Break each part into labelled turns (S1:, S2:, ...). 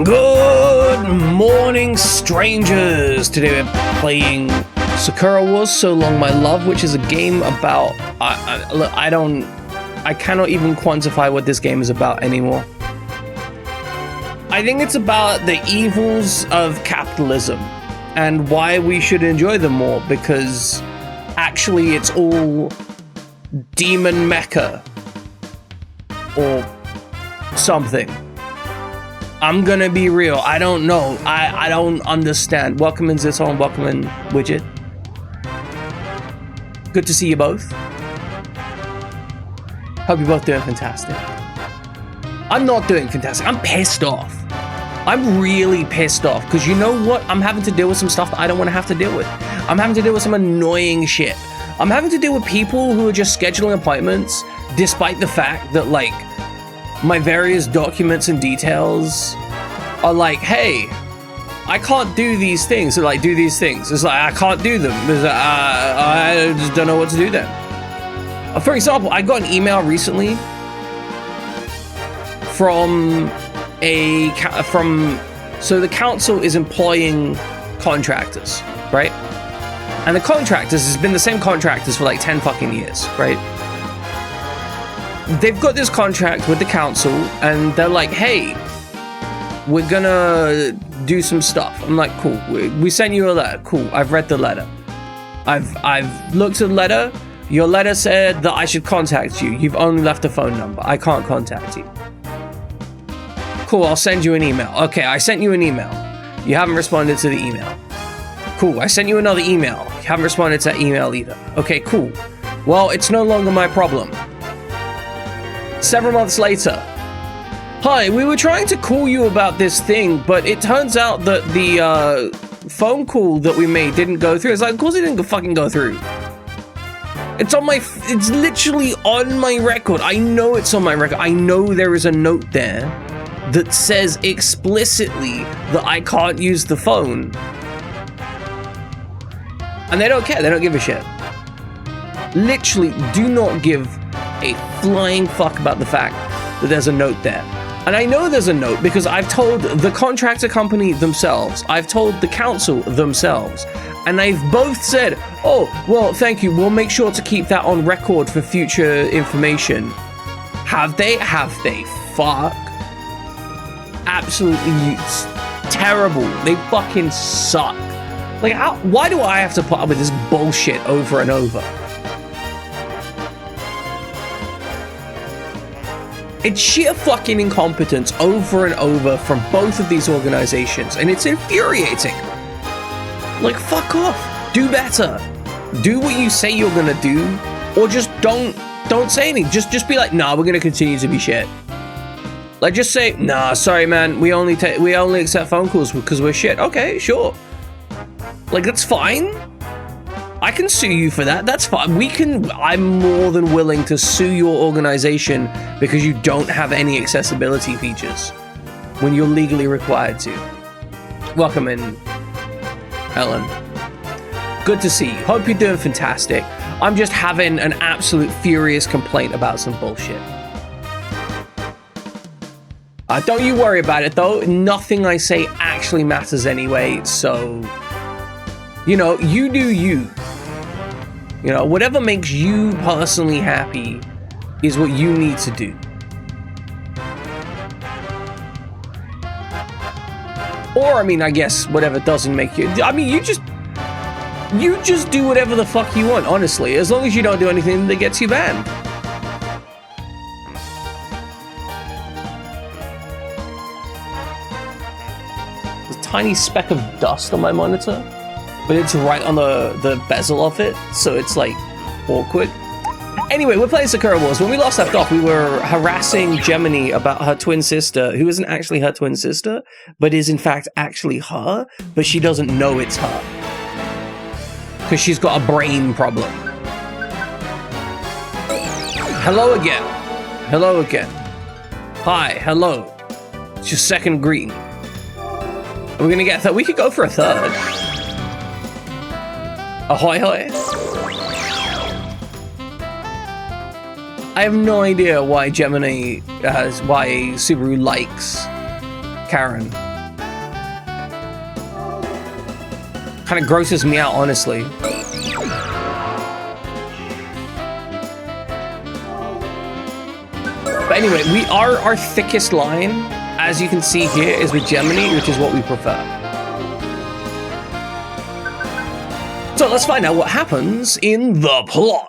S1: Good morning, strangers! Today we're playing Sakura Wars So Long My Love, which is a game about... I cannot even quantify what this game is about anymore. I think it's about the evils of capitalism and why we should enjoy them more, because actually it's all demon mecha or something. I'm gonna be real, I don't know. I don't understand. Welcome in Zithon, welcome in Widget. Good to see you both. Hope you're both doing fantastic. I'm not doing fantastic, I'm pissed off. I'm really pissed off, because you know what? I'm having to deal with some stuff that I don't want to have to deal with. I'm having to deal with some annoying shit. I'm having to deal with people who are just scheduling appointments, despite the fact that, like, my various documents and details are like, hey, I can't do these things. So, like, do these things. It's like, I can't do them. I just don't know what to do then. For example, I got an email recently so the council is employing contractors, right? And the contractors has been the same contractors for like 10 fucking years, right? They've got this contract with the council and they're like, hey, we're gonna do some stuff. I'm like, cool, we sent you a letter. Cool, I've read the letter. I've looked at the letter. Your letter said that I should contact you. You've only left a phone number. I can't contact you. Cool, I'll send you an email. Okay, I sent you an email. You haven't responded to the email. Cool, I sent you another email. You haven't responded to that email either. Okay, cool. Well, it's no longer my problem. Several months later. Hi, we were trying to call you about this thing, but it turns out that the phone call that we made didn't go through. It's like, of course it didn't fucking go through. It's literally on my record. I know it's on my record. I know there is a note there that says explicitly that I can't use the phone. And they don't care, they don't give a shit. Literally do not give a flying fuck about the fact that there's a note there. And I know there's a note because I've told the contractor company themselves, I've told the council themselves, and they've both said, oh, well, thank you, we'll make sure to keep that on record for future information. Have they? Have they? Fuck. Absolutely terrible. They fucking suck. Like, why do I have to put up with this bullshit over and over? It's sheer fucking incompetence over and over from both of these organizations, and it's infuriating. Like, fuck off. Do better. Do what you say you're gonna do, or just don't say anything. Just be like, nah, we're gonna continue to be shit. Like, just say, nah, sorry, man, we only accept phone calls because we're shit. Okay, sure. Like, that's fine. I can sue you for that. That's fine. I'm more than willing to sue your organization because you don't have any accessibility features when you're legally required to. Welcome in, Ellen. Good to see you. Hope you're doing fantastic. I'm just having an absolute furious complaint about some bullshit. Don't you worry about it, though. Nothing I say actually matters anyway, so... You know, you do you. You know, whatever makes you personally happy is what you need to do. Or, I mean, I guess whatever doesn't make you... I mean, you just do whatever the fuck you want, honestly. As long as you don't do anything that gets you banned. Tiny speck of dust on my monitor, but it's right on the bezel of it, so it's like awkward. Anyway, we're playing Sakura Wars. When we last left off, we were harassing Gemini about her twin sister, who isn't actually her twin sister, but is in fact actually her, but she doesn't know it's her because she's got a brain problem. Hello again. Hello again. Hi, hello. It's your second greeting. We're gonna get a third. We could go for a third. Ahoy hoy. I have no idea why Gemini why Subaru likes Karen. Kind of grosses me out, honestly. But anyway, our thickest line, as you can see here, is with Gemini, which is what we prefer. So let's find out what happens in the plot.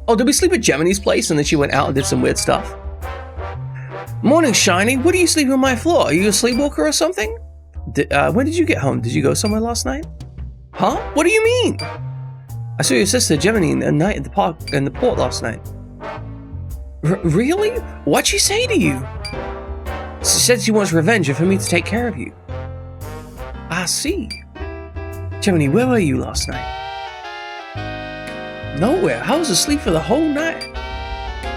S1: Oh, did we sleep at Gemini's place and then she went out and did some weird stuff? Morning, Shiny. What are you sleeping on my floor? Are you a sleepwalker or something? When did you get home? Did you go somewhere last night? Huh? What do you mean? I saw your sister Gemini in the night at the park in the port last night. Really? What'd she say to you? She said she wants revenge and for me to take care of you. I see. Gemini, where were you last night? Nowhere. I was asleep for the whole night.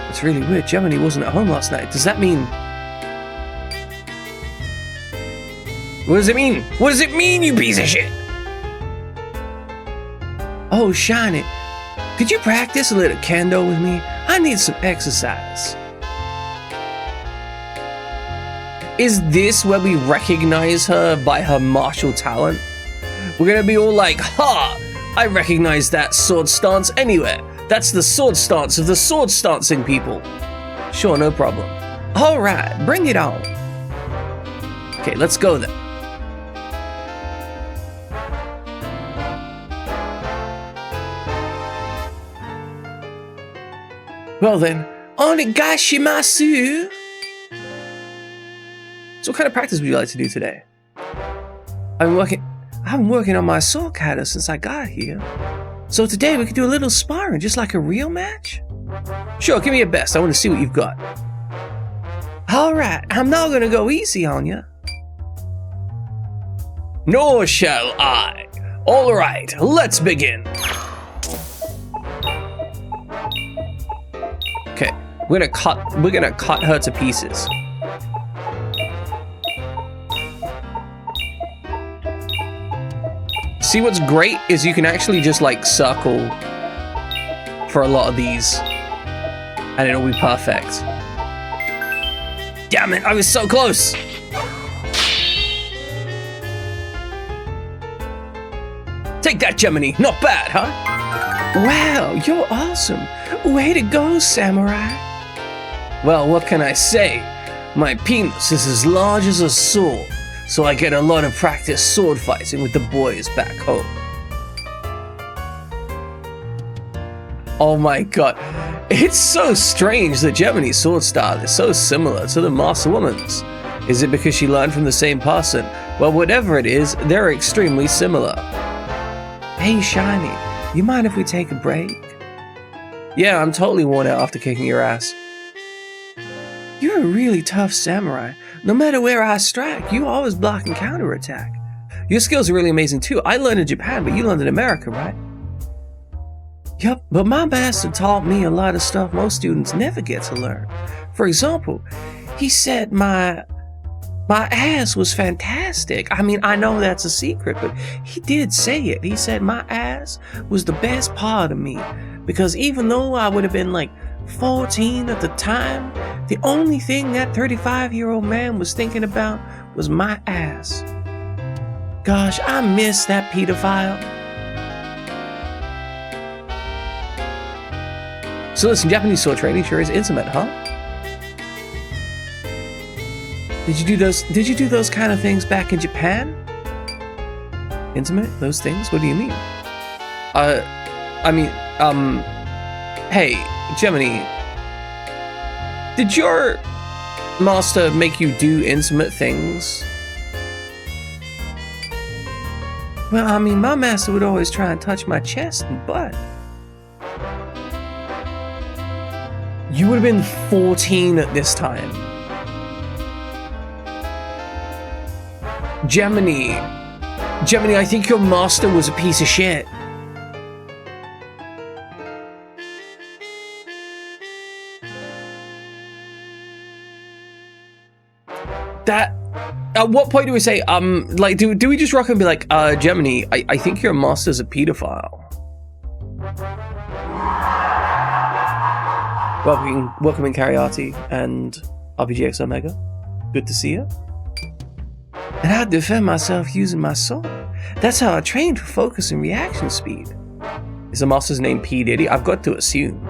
S1: It's really weird. Gemini wasn't at home last night. Does that mean... What does it mean? What does it mean, you piece of shit? Oh, Shiny. Could you practice a little kendo with me? I need some exercise. Is this where we recognize her by her martial talent? We're gonna be all like, ha! I recognize that sword stance anywhere. That's the sword stance of the sword stancing people. Sure, no problem. All right, bring it on. Okay, let's go then. Well then, onegaishimasu. So what kind of practice would you like to do today? I'm working on my sword kata since I got here. So today we could do a little sparring, just like a real match? Sure, give me your best. I want to see what you've got. Alright, I'm not gonna go easy on you. Nor shall I. Alright, let's begin. Okay, we're gonna cut her to pieces. See, what's great is you can actually just like circle for a lot of these and it'll be perfect. Damn it, I was so close. Take that, Gemini. Not bad, huh? Wow, you're awesome. Way to go, samurai. Well, what can I say? My penis is as large as a sword, so I get a lot of practice sword fighting with the boys back home. Oh my god. It's so strange that Gemini's sword style is so similar to the Master Woman's. Is it because she learned from the same person? Well, whatever it is, they're extremely similar. Hey, Shiny, you mind if we take a break? Yeah, I'm totally worn out after kicking your ass. You're a really tough samurai. No matter where I strike, you always block and counterattack. Your skills are really amazing too. I learned in Japan, but you learned in America, right? Yup, but my master taught me a lot of stuff most students never get to learn. For example, he said my ass was fantastic. I mean, I know that's a secret, but he did say it. He said my ass was the best part of me, because even though I would have been like 14 at the time, the only thing that 35-year-old man was thinking about was my ass. Gosh, I miss that pedophile. So listen, Japanese sword training sure is intimate, huh? Did you do those kind of things back in Japan? Intimate? Those things? What do you mean? Hey, Gemini, did your master make you do intimate things? Well, I mean, my master would always try and touch my chest and butt. You would have been 14 at this time. Gemini, I think your master was a piece of shit. That, at what point do we say, like, do we just rock and be like, Gemini, I think your master's a pedophile. Welcome in Cariati and RPGX Omega. Good to see you. And I defend myself using my sword. That's how I trained for focus and reaction speed. Is the master's name P. Diddy? I've got to assume.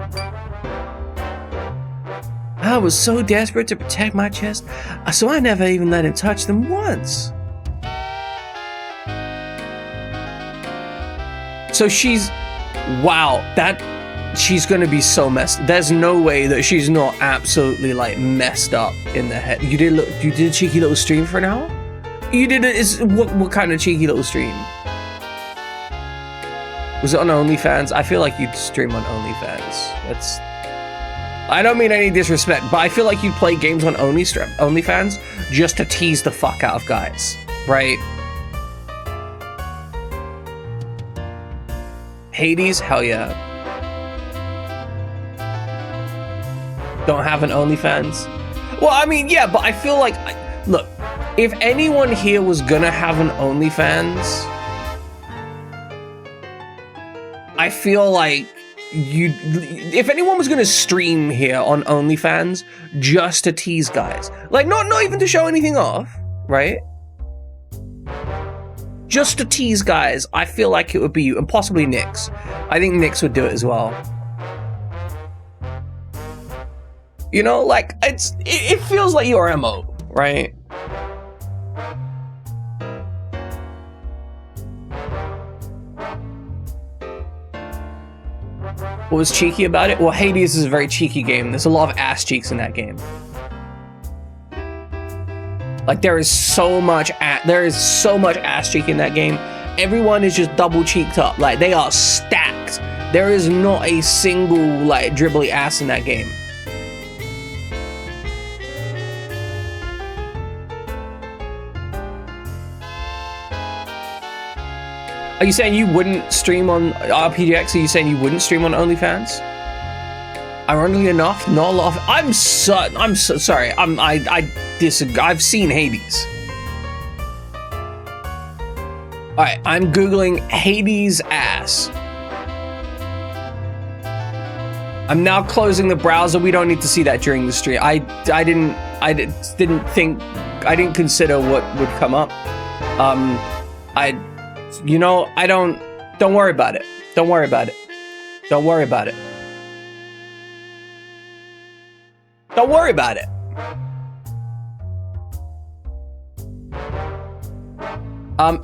S1: I was so desperate to protect my chest, so I never even let him touch them once. So she's... Wow, she's gonna be so messed. There's no way that she's not absolutely like messed up in the head. You did a cheeky little stream for an hour? You did it. What kind of cheeky little stream? Was it on OnlyFans? I feel like you'd stream on OnlyFans. I don't mean any disrespect, but I feel like you'd play games on OnlyFans just to tease the fuck out of guys, right? Hades, hell yeah. Don't have an OnlyFans? Well, I mean, yeah, but I feel like, look, if anyone here was gonna have an OnlyFans, I feel like if anyone was gonna stream here on OnlyFans just to tease guys, like not even to show anything off, right? Just to tease guys, I feel like it would be you, and possibly Nyx. I think Nyx would do it as well. You know, like, it feels like your MO, right? What was cheeky about it? Well, Hades is a very cheeky game. There's a lot of ass cheeks in that game. Like, there is so much ass cheek in that game. Everyone is just double cheeked up. Like, they are stacked. There is not a single, like, dribbly ass in that game. Are you saying you wouldn't stream on RPGX? Are you saying you wouldn't stream on OnlyFans? Ironically enough, not a lot of... I'm so sorry. I disagree. I've seen Hades. Alright, I'm Googling Hades ass. I'm now closing the browser. We don't need to see that during the stream. I didn't consider what would come up. Don't worry about it. Don't worry about it. Don't worry about it. Don't worry about it.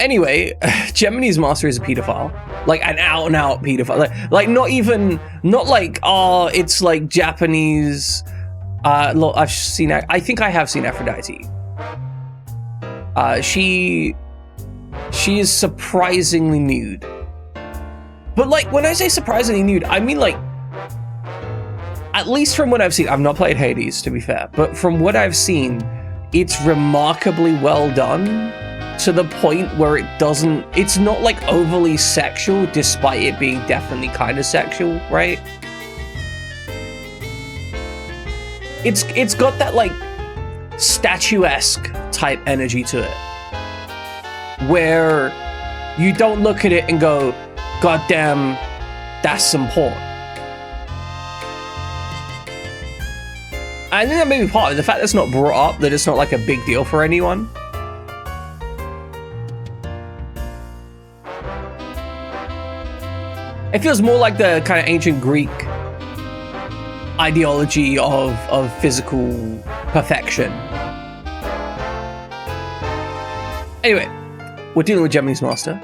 S1: Anyway, Gemini's master is a pedophile. Like an out and out pedophile. Like not like, oh, it's like Japanese. Look, I think I have seen Aphrodite. She is surprisingly nude. But like, when I say surprisingly nude, I mean like, at least from what I've seen, I've not played Hades to be fair, but from what I've seen, it's remarkably well done to the point where it's not like overly sexual, despite it being definitely kind of sexual, right? It's got that like statuesque type energy to it, where you don't look at it and go, God damn, that's some porn. I think that may be part of it. The fact that it's not brought up, that it's not like a big deal for anyone. It feels more like the kind of ancient Greek ideology of physical perfection. Anyway, we're dealing with Gemini's master.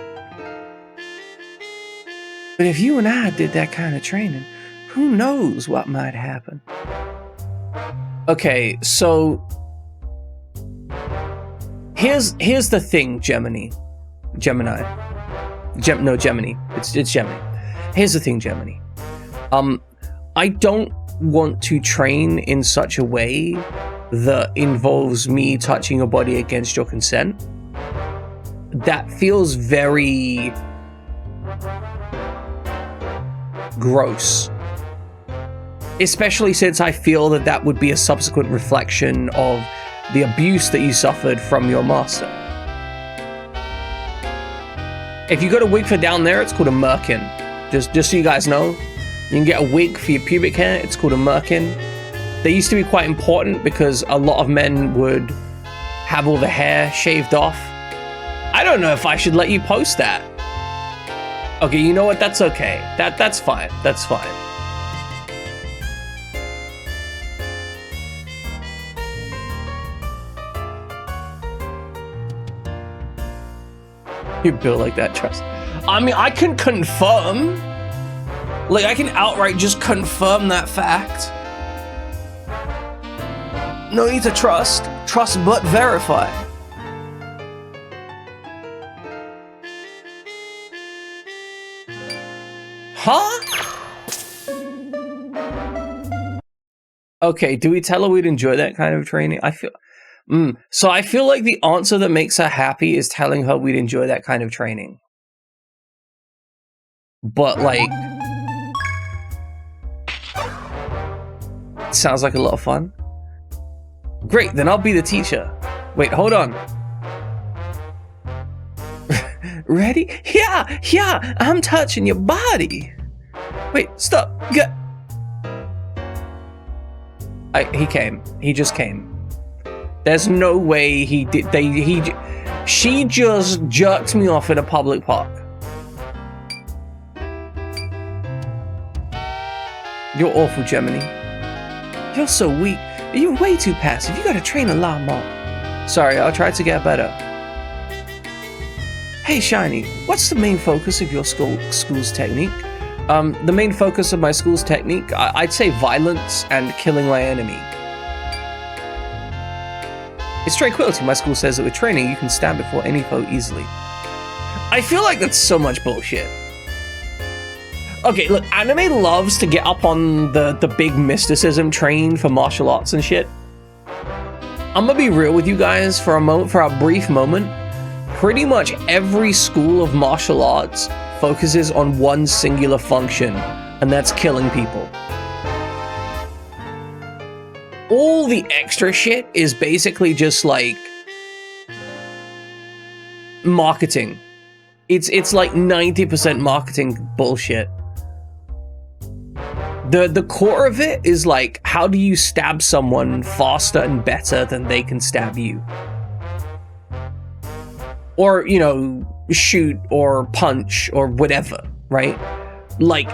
S1: But if you and I did that kind of training, who knows what might happen? Okay, so here's the thing, Gemini. It's Gemini. Here's the thing, Gemini. I don't want to train in such a way that involves me touching your body against your consent. That feels very gross. Especially since I feel that that would be a subsequent reflection of the abuse that you suffered from your master. If you go to Wigford down there, it's called a merkin. Just so you guys know, You can get a wig for your pubic hair. It's called a merkin. They used to be quite important because a lot of men would have all the hair shaved off. I don't know if I should let you post that. Okay, you know what? That's okay. That's fine. That's fine. You build like that, trust. I mean, I can confirm. Like, I can outright just confirm that fact. No need to trust. Trust but verify. Huh? Okay, do we tell her we'd enjoy that kind of training? So I feel like the answer that makes her happy is telling her we'd enjoy that kind of training. But, like, sounds like a lot of fun. Great, then I'll be the teacher. Wait, hold on. Ready? Yeah, I'm touching your body. Wait, stop. He came. He just came. There's no way he did. She just jerked me off in a public park. You're awful, Gemini. You're so weak. You're way too passive. You gotta train a lot more. Sorry, I'll try to get better. Hey, Shiny, what's the main focus of your school's technique? The main focus of my school's technique, I'd say violence and killing my enemy. It's tranquility. My school says that with training, you can stand before any foe easily. I feel like that's so much bullshit. Okay, look, anime loves to get up on the big mysticism train for martial arts and shit. I'm gonna be real with you guys for a brief moment. Pretty much every school of martial arts focuses on one singular function, and that's killing people. All the extra shit is basically just like marketing. It's like 90% marketing bullshit. The core of it is like, how do you stab someone faster and better than they can stab you? Or, you know, shoot or punch or whatever, right? Like,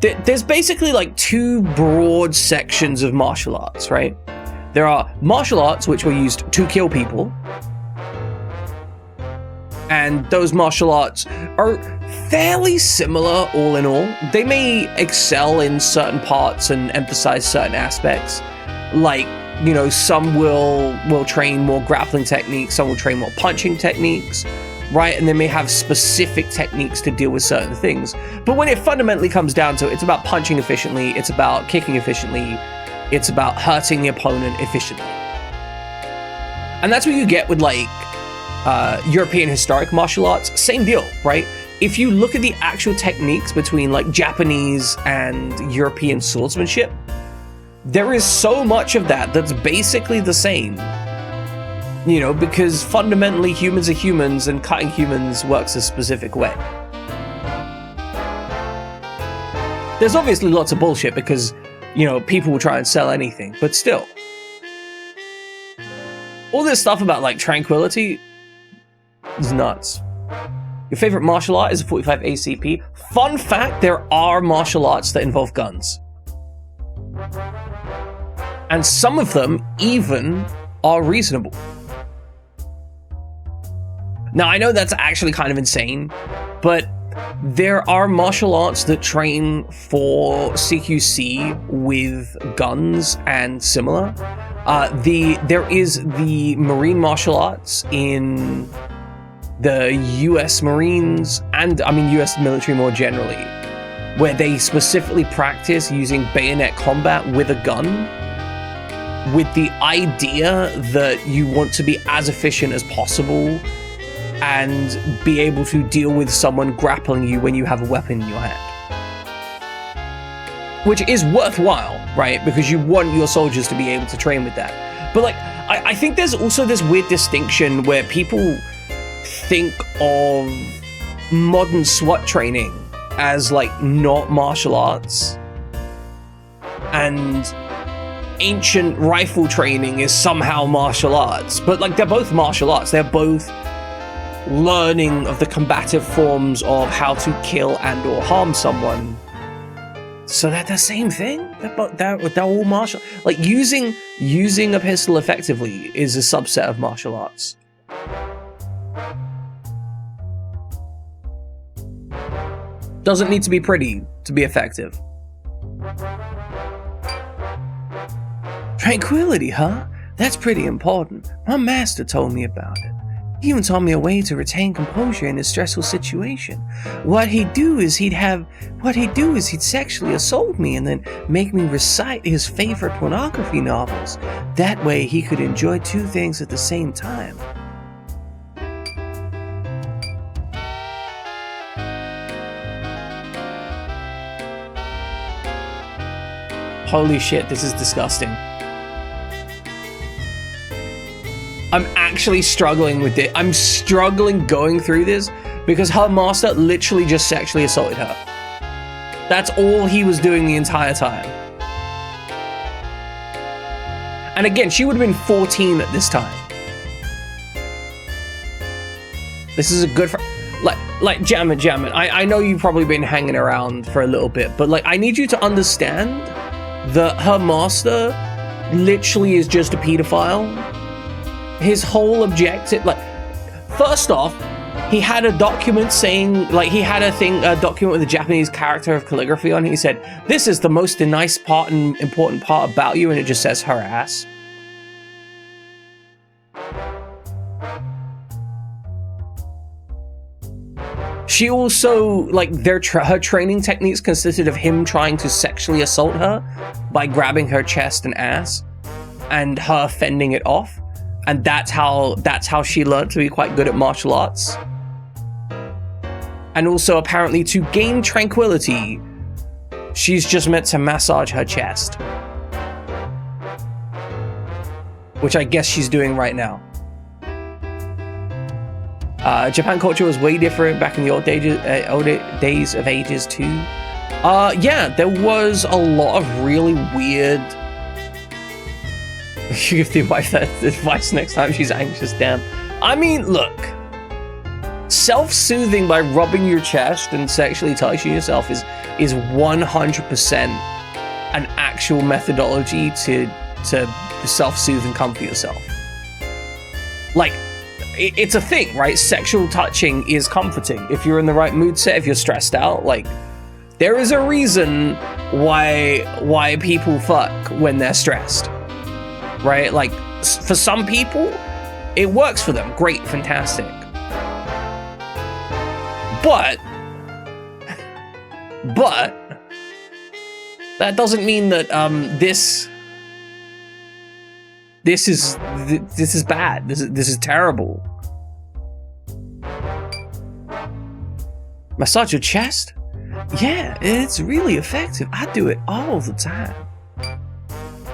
S1: there's basically like two broad sections of martial arts, right? There are martial arts which were used to kill people, and those martial arts are fairly similar all in all. They may excel in certain parts and emphasize certain aspects. Like, you know, some will train more grappling techniques, some will train more punching techniques, right? And they may have specific techniques to deal with certain things. But when it fundamentally comes down to it, it's about punching efficiently, it's about kicking efficiently, it's about hurting the opponent efficiently. And that's what you get with like European historic martial arts. Same deal, right? If you look at the actual techniques between like Japanese and European swordsmanship, there is so much of that that's basically the same. You know, because fundamentally humans are humans and cutting humans works a specific way. There's obviously lots of bullshit because, you know, people will try and sell anything, but still. All this stuff about like tranquility is nuts. Your favorite martial art is a 45 ACP. Fun fact, there are martial arts that involve guns. And some of them even are reasonable. Now, I know that's actually kind of insane, but there are martial arts that train for CQC with guns and similar. There is the Marine martial arts in the US Marines, and I mean US military more generally, where they specifically practice using bayonet combat with a gun, with the idea that you want to be as efficient as possible and be able to deal with someone grappling you when you have a weapon in your hand. Which is worthwhile, right? Because you want your soldiers to be able to train with that. But like, I think there's also this weird distinction where people think of modern SWAT training as like not martial arts, and ancient rifle training is somehow martial arts, but like they're both martial arts. They're both learning of the combative forms of how to kill and or harm someone. So they're the same thing. They're all martial. Like using a pistol effectively is a subset of martial arts. Doesn't need to be pretty to be effective. Tranquility, huh? That's pretty important. My master told me about it. He even taught me a way to retain composure in a stressful situation. What he'd do is he'd sexually assault me and then make me recite his favorite pornography novels. That way he could enjoy two things at the same time. Holy shit, this is disgusting. I'm actually struggling with it. I'm struggling going through this because her master literally just sexually assaulted her. That's all he was doing the entire time. And again, she would have been 14 at this time. This is a good like Jammin. I know you've probably been hanging around for a little bit, but like I need you to understand that her master literally is just a pedophile. His whole objective, like, first off, he had a document saying, like, he had a document with a Japanese character of calligraphy on it. He said, "This is the most nice part and important part about you," and it just says her ass. She also, like, her training techniques consisted of him trying to sexually assault her by grabbing her chest and ass, and her fending it off. And that's how she learned to be quite good at martial arts. And also, apparently, to gain tranquility, she's just meant to massage her chest. Which I guess she's doing right now. Japan culture was way different back in the old days of ages too. Yeah, there was a lot of really weird... You give the wife that advice next time she's anxious, damn. I mean, look. Self-soothing by rubbing your chest and sexually touching yourself is 100% an actual methodology to self-soothe and comfort yourself. Like, it's a thing, right? Sexual touching is comforting. If you're in the right mood set, if you're stressed out, like, there is a reason why people fuck when they're stressed. Right? Like, for some people, it works for them. Great, fantastic. But that doesn't mean that this is bad. This is terrible. Massage your chest? Yeah, it's really effective. I do it all the time.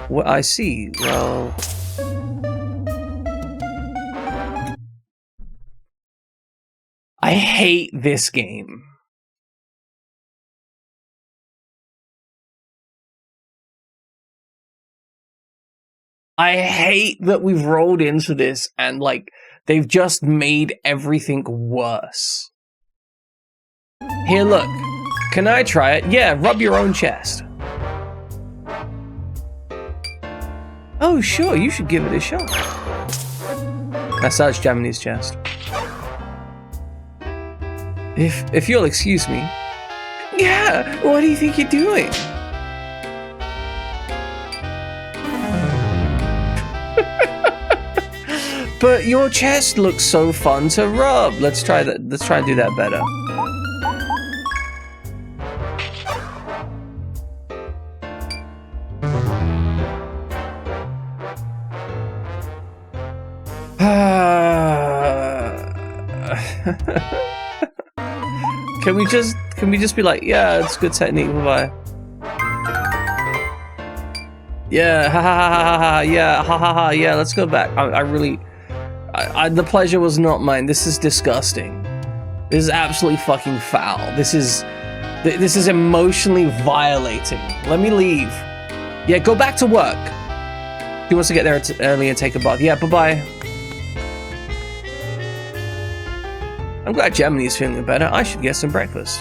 S1: What I see, well... I hate this game. I hate that we've rolled into this and, like, they've just made everything worse. Here, look. Can I try it? Yeah, rub your own chest. Oh, sure, you should give it a shot. Massage Japanese chest. If you'll excuse me. Yeah, what do you think you're doing? But your chest looks so fun to rub. Let's try that. Let's try and do that better. Can we just be like, yeah, it's good technique, bye. Yeah, ha ha ha ha ha, yeah, ha ha ha, yeah, let's go back. The pleasure was not mine. This is disgusting. This is absolutely fucking foul. This is This is emotionally violating. Let me leave. Yeah, go back to work. He wants to get there early and take a bath. Yeah, bye-bye. I'm glad Gemini's feeling better. I should get some breakfast.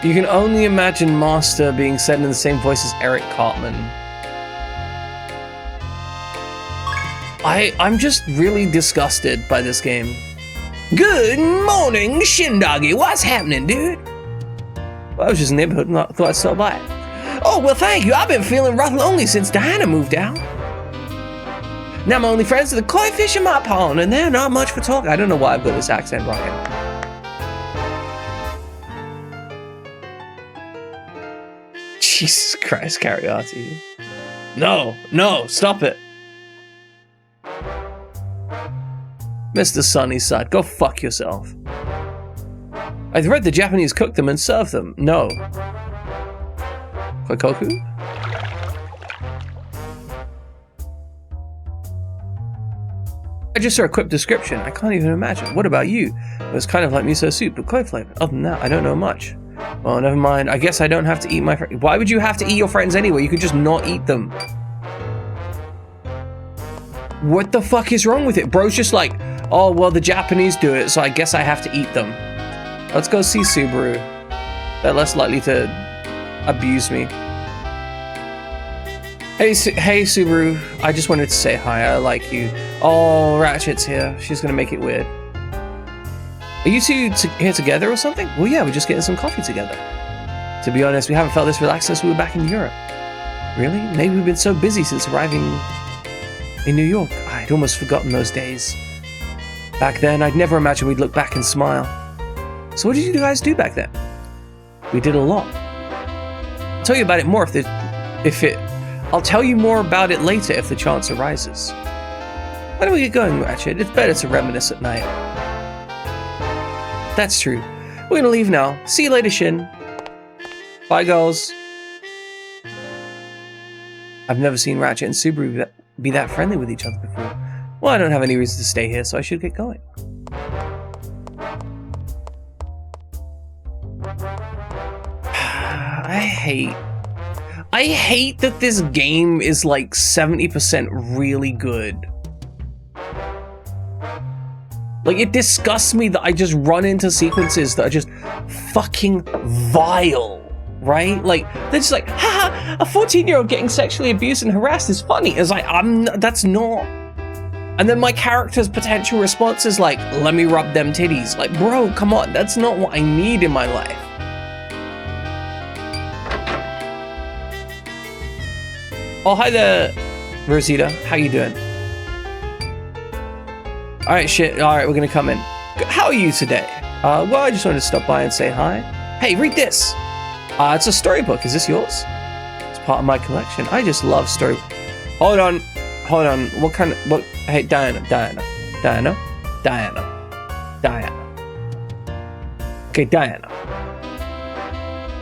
S1: You can only imagine Master being said in the same voice as Eric Cartman. I'm just really disgusted by this game. Good morning, Shindagi. What's happening, dude? Well, I was just in the neighborhood and thought I'd stop by. Oh, well, thank you. I've been feeling rough lonely since Diana moved out. Now my only friends are the koi fish in my pond, and they're not much for talk. I don't know why I've got this accent, Ryan. Jesus Christ, Cariati. No, stop it. Mr. Sunnyside, go fuck yourself. I've read the Japanese cook them and serve them. No. Kokoku? I just saw a quick description. I can't even imagine. What about you? It was kind of like miso soup, but koi flavor. Other than that, I don't know much. Well, never mind. I guess I don't have to eat my friends. Why would you have to eat your friends anyway? You could just not eat them. What the fuck is wrong with it? Bro's just like, oh, well, the Japanese do it, so I guess I have to eat them. Let's go see Subaru. They're less likely to abuse me. Hey, Subaru. I just wanted to say hi. I like you. Oh, Ratchet's here. She's gonna make it weird. Are you two here together or something? Well, yeah, we're just getting some coffee together. To be honest, we haven't felt this relaxed since we were back in Europe. Really? Maybe we've been so busy since arriving in New York. I'd almost forgotten those days. Back then, I'd never imagined we'd look back and smile. So what did you guys do back then? We did a lot. I'll tell you about it more I'll tell you more about it later if the chance arises. Why don't we get going, Ratchet? It's better to reminisce at night. That's true. We're gonna leave now. See you later, Shin. Bye, girls. I've never seen Ratchet and Subaru be that friendly with each other before. Well, I don't have any reason to stay here, so I should get going. I hate that this game is like 70% really good. Like, it disgusts me that I just run into sequences that are just fucking vile, right? Like, they're just like, haha, a 14-year-old getting sexually abused and harassed is funny. It's like, that's not. And then my character's potential response is like, let me rub them titties. Like, bro, come on, that's not what I need in my life. Oh, hi there, Rosita. How you doing? All right, shit. All right, we're gonna come in. How are you today? Well, I just wanted to stop by and say hi. Hey, read this. It's a storybook. Is this yours? It's part of my collection. I just love story. Hold on. What kind of? What? Hey, Diana. Okay, Diana.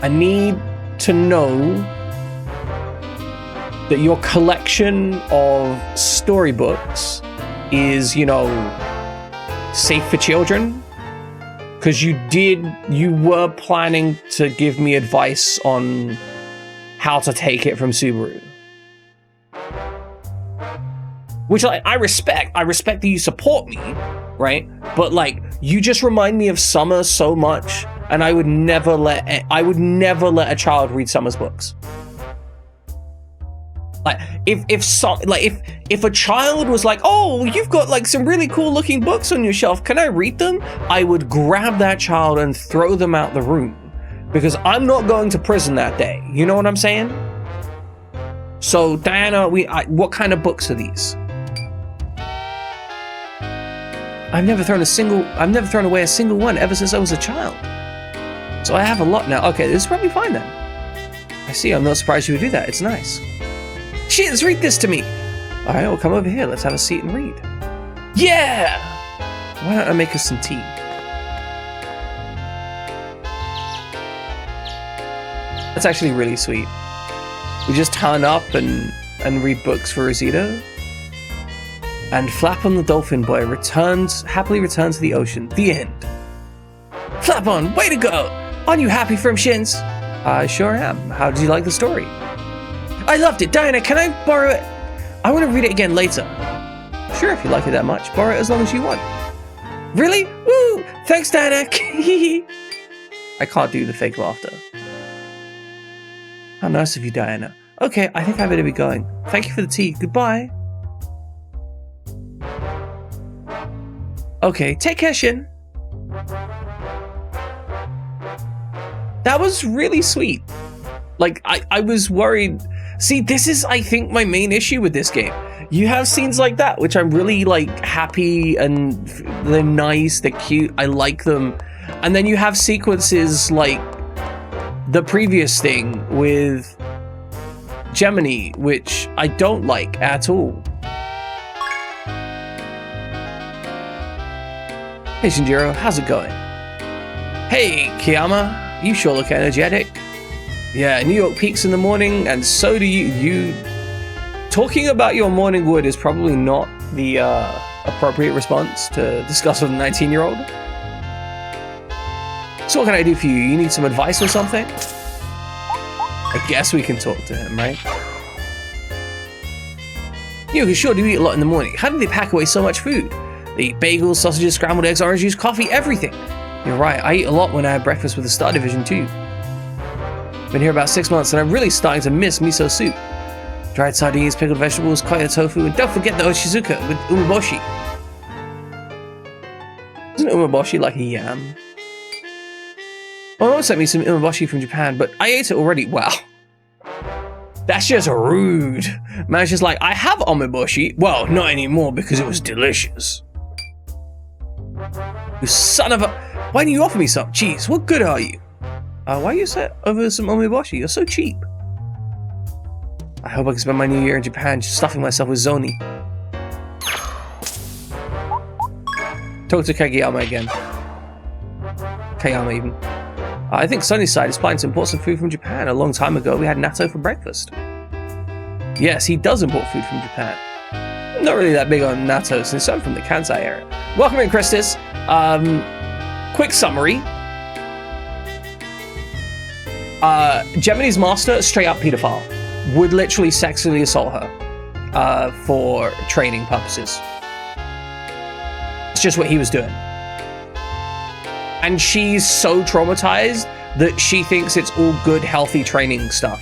S1: I need to know that your collection of storybooks is, you know, safe for children, because you were planning to give me advice on how to take it from Subaru, which I respect. I respect that you support me, right? But like, you just remind me of Summer so much, and I would never let a child read Summer's books. Like, if a child was like, oh, you've got like some really cool looking books on your shelf, can I read them? I would grab that child and throw them out the room, because I'm not going to prison that day. You know what I'm saying? So Diana, what kind of books are these? I've never thrown away a single one ever since I was a child. So I have a lot now. Okay, this is probably fine then. I see. I'm not surprised you would do that. It's nice. Cheers, read this to me. All right, well, come over here. Let's have a seat and read. Yeah! Why don't I make us some tea? That's actually really sweet. We just turn up and read books for Rosita. And Flap-on the Dolphin Boy happily returns to the ocean. The end. Flap-on, way to go! Aren't you happy from Shins? I sure am. How did you like the story? I loved it. Diana, can I borrow it? I want to read it again later. Sure, if you like it that much. Borrow it as long as you want. Really? Woo! Thanks, Diana. I can't do the fake laughter. How nice of you, Diana. Okay, I think I better be going. Thank you for the tea. Goodbye. Okay, take care, Shin. That was really sweet. Like, I was worried. See, this is, I think, my main issue with this game. You have scenes like that, which I'm really, like, happy and they're nice, they're cute, I like them. And then you have sequences like the previous thing with Gemini, which I don't like at all. Hey Shinjiro, how's it going? Hey Kiyama, you sure look energetic. Yeah, New York peaks in the morning, and so do you. Talking about your morning wood is probably not the appropriate response to discuss with a 19-year-old. So what can I do for you? You need some advice or something? I guess we can talk to him, right? You sure do eat a lot in the morning. How do they pack away so much food? They eat bagels, sausages, scrambled eggs, orange juice, coffee, everything. You're right, I eat a lot when I have breakfast with the Star Division too. Been here about 6 months and I'm really starting to miss miso soup. Dried sardines, pickled vegetables, kaya tofu, and don't forget the oshizuka with umeboshi. Isn't umeboshi like a yam? My mom sent me some umeboshi from Japan, but I ate it already. Wow. That's just rude. Man's just like, I have umeboshi. Well, not anymore because it was delicious. You son of a... Why didn't you offer me some? Jeez, what good are you? Why you set over some umeboshi? You're so cheap. I hope I can spend my new year in Japan just stuffing myself with Zoni. Talk to Kageyama again. Kayama even. I think Sunnyside is planning to import some food from Japan. A long time ago, we had natto for breakfast. Yes, he does import food from Japan. I'm not really that big on natto since I'm from the Kansai area. Welcome in, Christus. Quick summary. Gemini's master, straight up pedophile. Would literally sexually assault her for training purposes. It's just what he was doing. And she's so traumatized that she thinks it's all good, healthy training stuff.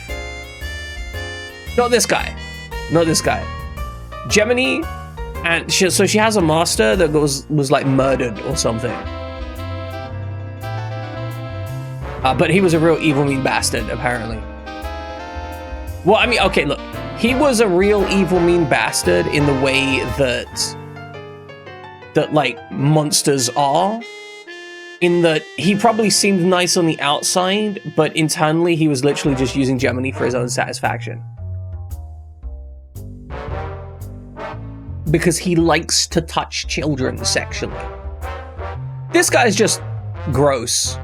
S1: Not this guy. Not this guy. Gemini, and so she has a master that was like murdered or something. But he was a real evil, mean bastard, apparently. Well, I mean, okay, look. He was a real evil, mean bastard in the way that like, monsters are. In that he probably seemed nice on the outside, but internally he was literally just using Gemini for his own satisfaction. Because he likes to touch children sexually. This guy's just gross.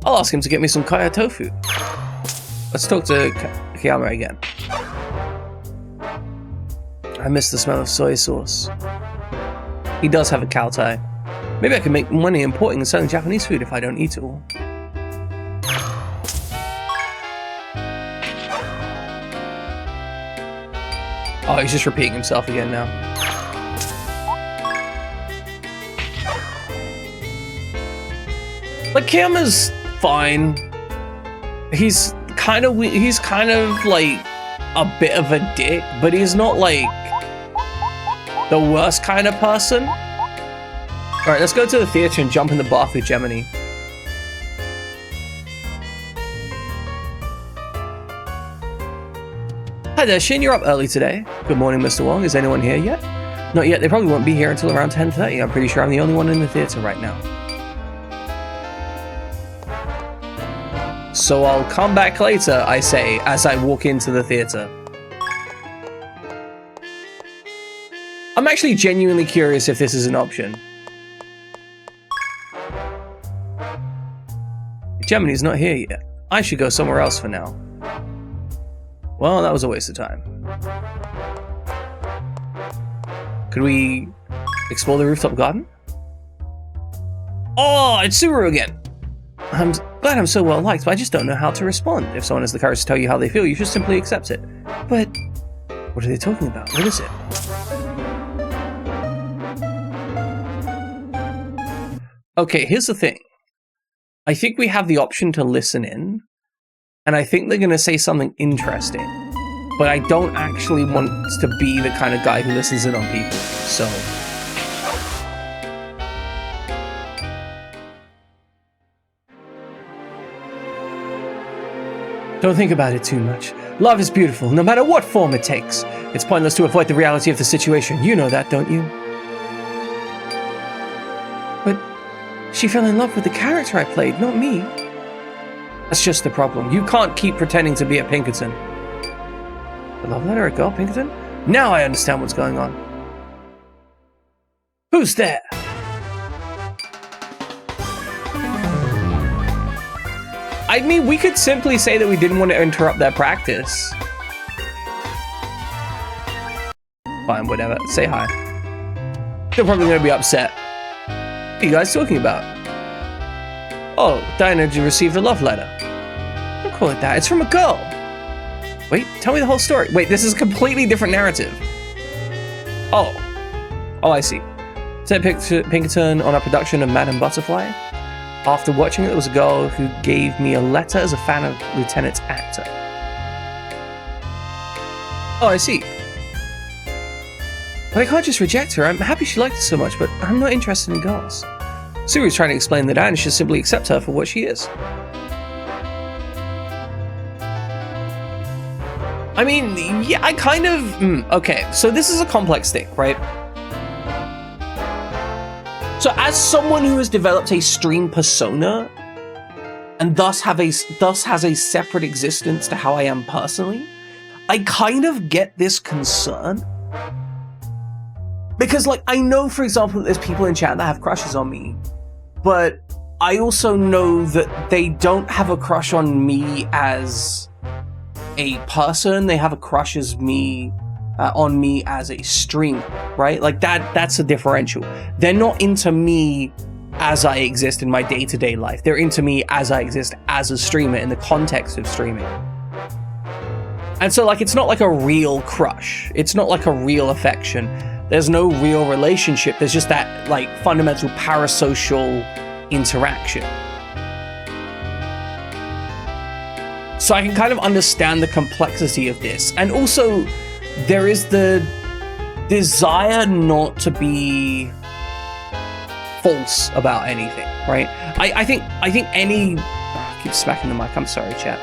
S1: I'll ask him to get me some kaya tofu. Let's talk to Kiyama again. I miss the smell of soy sauce. He does have a cow tie. Maybe I can make money importing and selling Japanese food if I don't eat it all. Oh, he's just repeating himself again now. Like, Kiyama's fine. He's kind of like a bit of a dick, but he's not like the worst kind of person. Alright, let's go to the theater and jump in the bath with Gemini. Hi there, Shin, you're up early today. Good morning, Mr. Wong. Is anyone here yet? Not yet. They probably won't be here until around 10:30. I'm pretty sure I'm the only one in the theater right now. So I'll come back later, I say, as I walk into the theater. I'm actually genuinely curious if this is an option. Gemini's not here yet. I should go somewhere else for now. Well, that was a waste of time. Could we explore the rooftop garden? Oh, it's Subaru again. I'm glad I'm so well liked, but I just don't know how to respond. If someone has the courage to tell you how they feel, you should simply accept it. But what are they talking about? What is it? Okay, here's the thing. I think we have the option to listen in, and I think they're going to say something interesting, but I don't actually want to be the kind of guy who listens in on people, so... Don't think about it too much. Love is beautiful, no matter what form it takes. It's pointless to avoid the reality of the situation. You know that, don't you? But she fell in love with the character I played, not me. That's just the problem. You can't keep pretending to be a Pinkerton. A love letter, a girl, Pinkerton? Now I understand what's going on. Who's there? I mean, we could simply say that we didn't want to interrupt their practice. Fine, whatever. Say hi. They're probably going to be upset. What are you guys talking about? Oh, Diana received a love letter. Don't call it that. It's from a girl. Wait, tell me the whole story. Wait, this is a completely different narrative. Oh, I see. Said Pinkerton on a production of Madame Butterfly. After watching it, there was a girl who gave me a letter as a fan of Lieutenant's actor. Oh, I see. But I can't just reject her. I'm happy she liked it so much, but I'm not interested in girls. Suru's trying to explain that Diana should simply accept her for what she is. I mean, yeah, I kind of... okay, so this is a complex thing, right? So as someone who has developed a stream persona, and thus has a separate existence to how I am personally, I kind of get this concern. Because, like, I know, for example, that there's people in chat that have crushes on me, but I also know that they don't have a crush on me as a person, they have a crush as me, on me as a streamer, right? Like, that's a differential. They're not into me as I exist in my day-to-day life. They're into me as I exist as a streamer in the context of streaming. And so, like, it's not like a real crush. It's not like a real affection. There's no real relationship. There's just that, like, fundamental parasocial interaction. So I can kind of understand the complexity of this. And also, there is the desire not to be false about anything, right? I think any... I keep smacking the mic, I'm sorry, chat.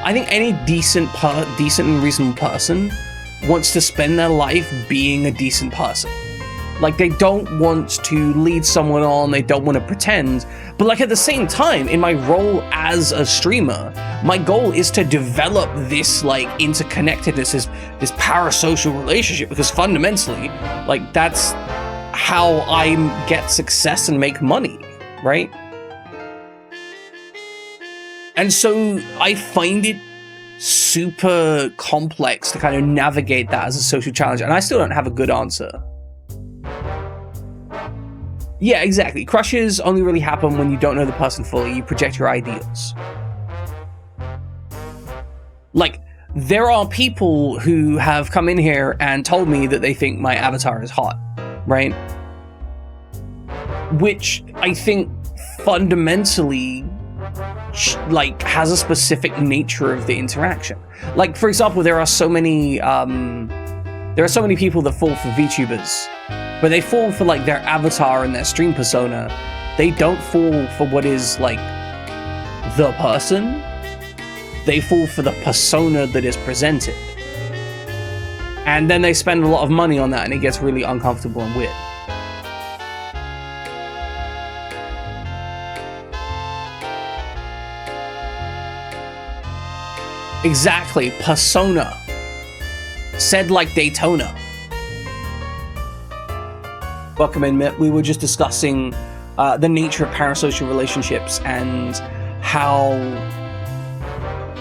S1: I think any decent and reasonable person wants to spend their life being a decent person. Like, they don't want to lead someone on, they don't want to pretend, but like at the same time, in my role as a streamer, my goal is to develop this like interconnectedness, this parasocial relationship, because fundamentally, like, that's how I get success and make money, right? And so I find it super complex to kind of navigate that as a social challenge, and I still don't have a good answer. Yeah, exactly. Crushes only really happen when you don't know the person fully. You project your ideals. Like, there are people who have come in here and told me that they think my avatar is hot, right? Which I think fundamentally, like, has a specific nature of the interaction. Like, for example, there are so many people that fall for VTubers, but they fall for like their avatar and their stream persona. They don't fall for what is like the person. They fall for the persona that is presented. And then they spend a lot of money on that, and it gets really uncomfortable and weird. Exactly, persona. Said like Daytona. Welcome in, Mitt. We were just discussing the nature of parasocial relationships and how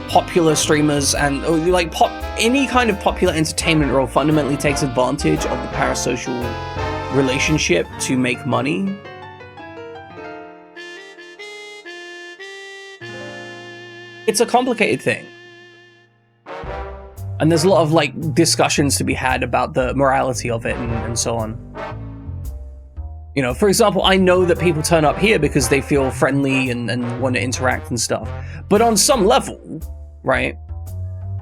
S1: popular streamers and like any kind of popular entertainment role fundamentally takes advantage of the parasocial relationship to make money. it's a complicated thing. And there's a lot of like discussions to be had about the morality of it and so on. You know, for example, I know that people turn up here because they feel friendly and want to interact and stuff. But on some level, right?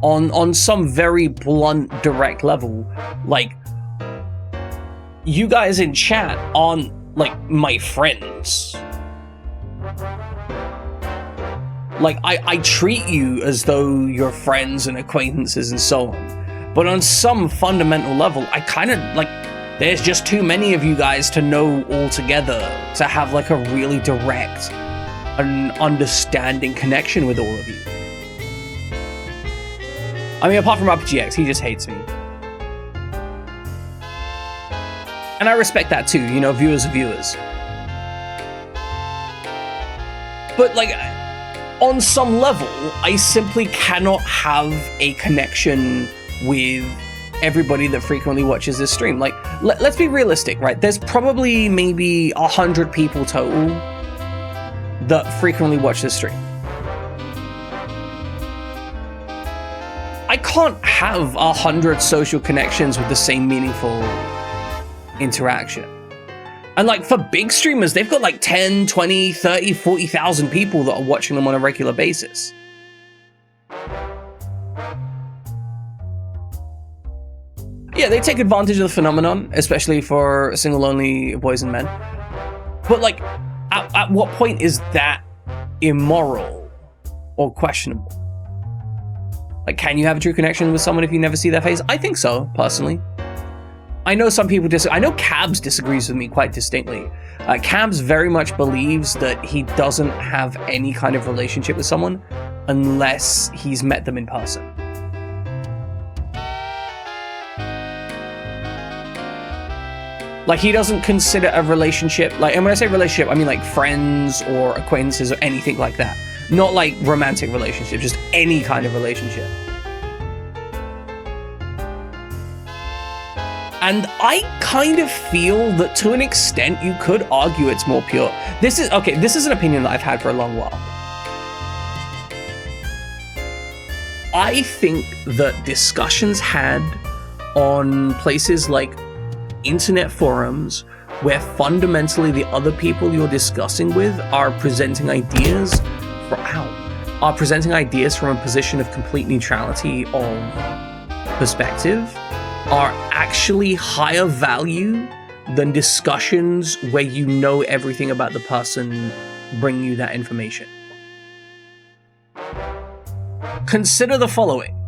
S1: On some very blunt, direct level, like, you guys in chat aren't like my friends. Like, I treat you as though you're friends and acquaintances and so on. But on some fundamental level, I kind of, like, there's just too many of you guys to know all together to have, like, a really direct and understanding connection with all of you. I mean, apart from RPGX, he just hates me. And I respect that too, you know, viewers are viewers. But, like, on some level, I simply cannot have a connection with everybody that frequently watches this stream. Like, let's be realistic, right? There's probably maybe 100 people total that frequently watch this stream. I can't have 100 social connections with the same meaningful interaction. And like for big streamers, they've got like 10, 20, 30, 40,000 people that are watching them on a regular basis. Yeah, they take advantage of the phenomenon, especially for single-only boys and men. But like, at what point is that immoral or questionable? Like, can you have a true connection with someone if you never see their face? I think so, personally. I know some people disagree. I know Cabs disagrees with me quite distinctly. Cabs very much believes that he doesn't have any kind of relationship with someone unless he's met them in person. Like, he doesn't consider a relationship, like, and when I say relationship, I mean like friends or acquaintances or anything like that. Not like romantic relationship, just any kind of relationship. And I kind of feel that to an extent you could argue it's more pure. This is an opinion that I've had for a long while. I think that discussions had on places like internet forums where fundamentally the other people you're discussing with are presenting ideas from a position of complete neutrality of perspective are actually higher value than discussions where you know everything about the person bringing you that information. Consider the following.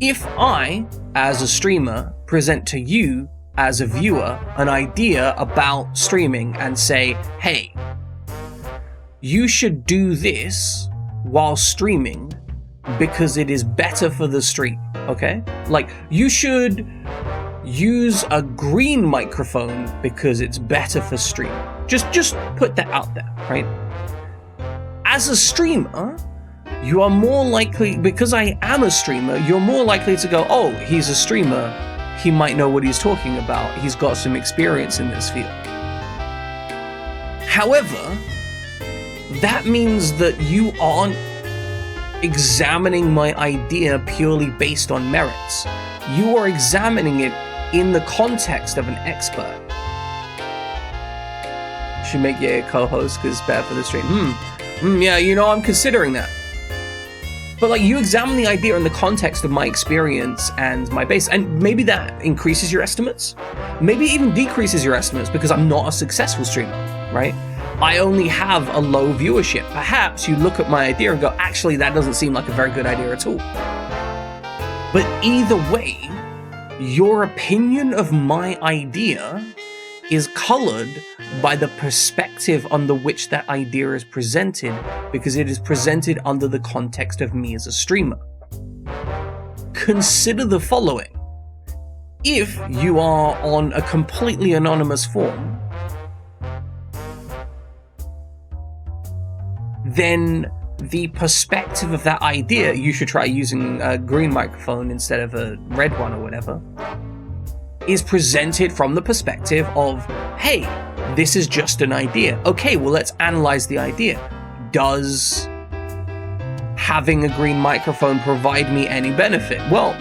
S1: If I, as a streamer, present to you, as a viewer, an idea about streaming and say, hey, you should do this while streaming because it is better for the stream, okay? Like, you should use a green microphone because it's better for streaming. Just put that out there, right? As a streamer, you are more likely, because I am a streamer, you're more likely to go, oh, he's a streamer, he might know what he's talking about, he's got some experience in this field. However, that means that you aren't examining my idea purely based on merits. You are examining it in the context of an expert. Should make you a co-host because it's better for the stream. Yeah, you know, I'm considering that. But like, you examine the idea in the context of my experience and my base, and maybe that increases your estimates. Maybe even decreases your estimates because I'm not a successful streamer, right? I only have a low viewership. Perhaps you look at my idea and go, actually, that doesn't seem like a very good idea at all. But either way, your opinion of my idea is colored by the perspective under which that idea is presented, because it is presented under the context of me as a streamer. Consider the following. If you are on a completely anonymous forum, then the perspective of that idea, you should try using a green microphone instead of a red one or whatever, is presented from the perspective of, hey, this is just an idea. Okay, well, let's analyze the idea. Does having a green microphone provide me any benefit? Well,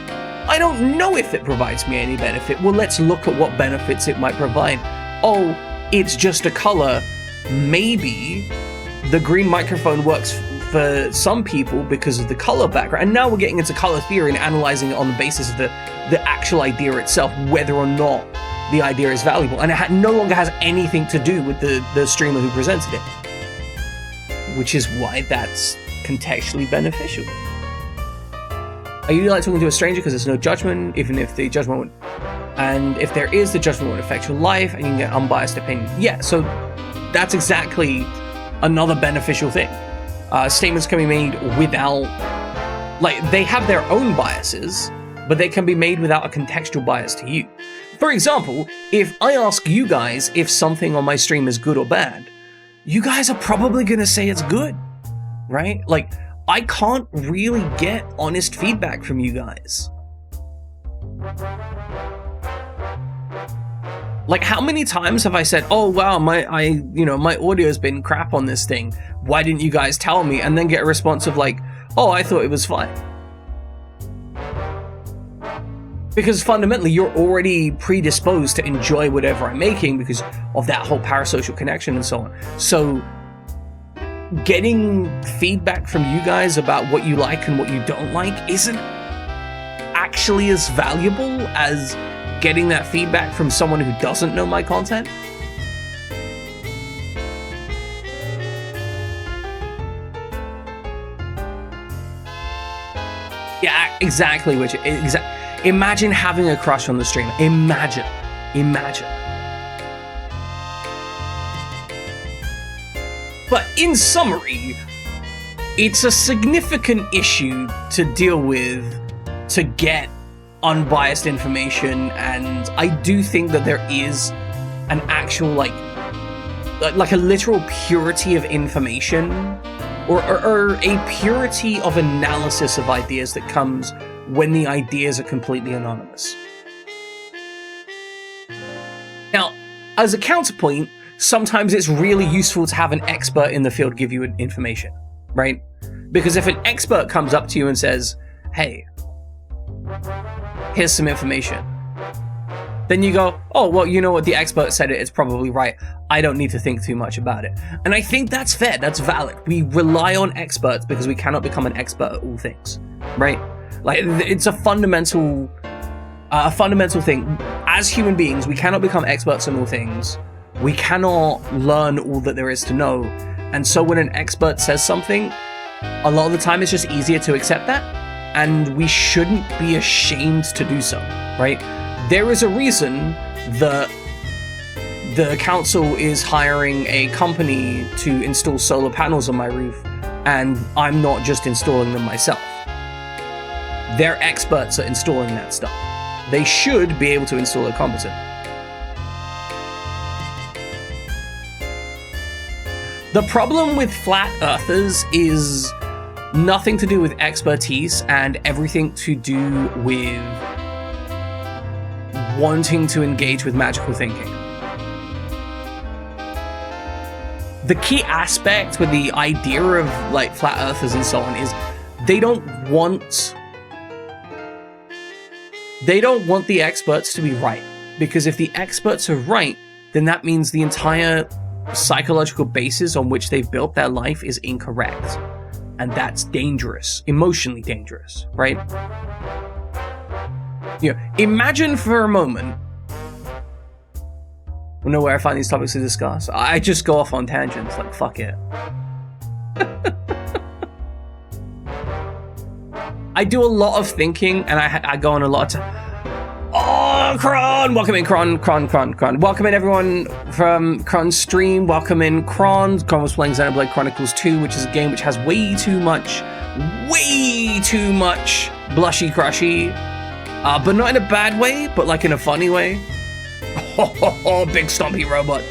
S1: I don't know if it provides me any benefit. Well, let's look at what benefits it might provide. Oh, it's just a color. Maybe the green microphone works for some people because of the color background. And now we're getting into color theory and analyzing it on the basis of the actual idea itself, whether or not the idea is valuable. And it no longer has anything to do with the streamer who presented it, which is why that's contextually beneficial. Are you like talking to a stranger because there's no judgment, even if the judgment would, and if there is, the judgment won't affect your life and you can get unbiased opinion? Yeah, so that's exactly another beneficial thing. Statements can be made without, like, they have their own biases, but they can be made without a contextual bias to you. For example, if I ask you guys if something on my stream is good or bad, you guys are probably gonna say it's good, right? Like, I can't really get honest feedback from you guys. Like, how many times have I said, oh wow, my audio's been crap on this thing. Why didn't you guys tell me? And then get a response of like, oh, I thought it was fine. Because fundamentally, you're already predisposed to enjoy whatever I'm making because of that whole parasocial connection and so on. So getting feedback from you guys about what you like and what you don't like isn't actually as valuable as getting that feedback from someone who doesn't know my content. Yeah, exactly. Imagine having a crush on the streamer. Imagine. But in summary, it's a significant issue to deal with to get unbiased information, and I do think that there is an actual like a literal purity of information or a purity of analysis of ideas that comes when the ideas are completely anonymous. Now, as a counterpoint, sometimes it's really useful to have an expert in the field give you information, right? Because if an expert comes up to you and says, hey, here's some information, then you go, oh, well, you know what, the expert said it's probably right. I don't need to think too much about it. And I think that's fair, that's valid. We rely on experts because we cannot become an expert at all things, right? Like, it's a fundamental thing. As human beings, we cannot become experts on all things. We cannot learn all that there is to know. And so when an expert says something, a lot of the time it's just easier to accept that. And we shouldn't be ashamed to do so, right? There is a reason that the council is hiring a company to install solar panels on my roof, and I'm not just installing them myself. They're experts at installing that stuff. They should be able to install it competently. The problem with flat earthers is nothing to do with expertise and everything to do with wanting to engage with magical thinking. The key aspect with the idea of like flat earthers and so on is they don't want the experts to be right, because if the experts are right, then that means the entire psychological basis on which they've built their life is incorrect. And that's dangerous, emotionally dangerous, right? You know, imagine for a moment, I know where I find these topics to discuss. I just go off on tangents, like, fuck it. I do a lot of thinking, and I go on a lot of oh, Kron! Welcome in, Kron. Welcome in, everyone from Kron's stream. Welcome in, Kron. Kron was playing Xenoblade Chronicles 2, which is a game which has way too much blushy crushy. But not in a bad way, but like in a funny way. Oh, big stompy robot.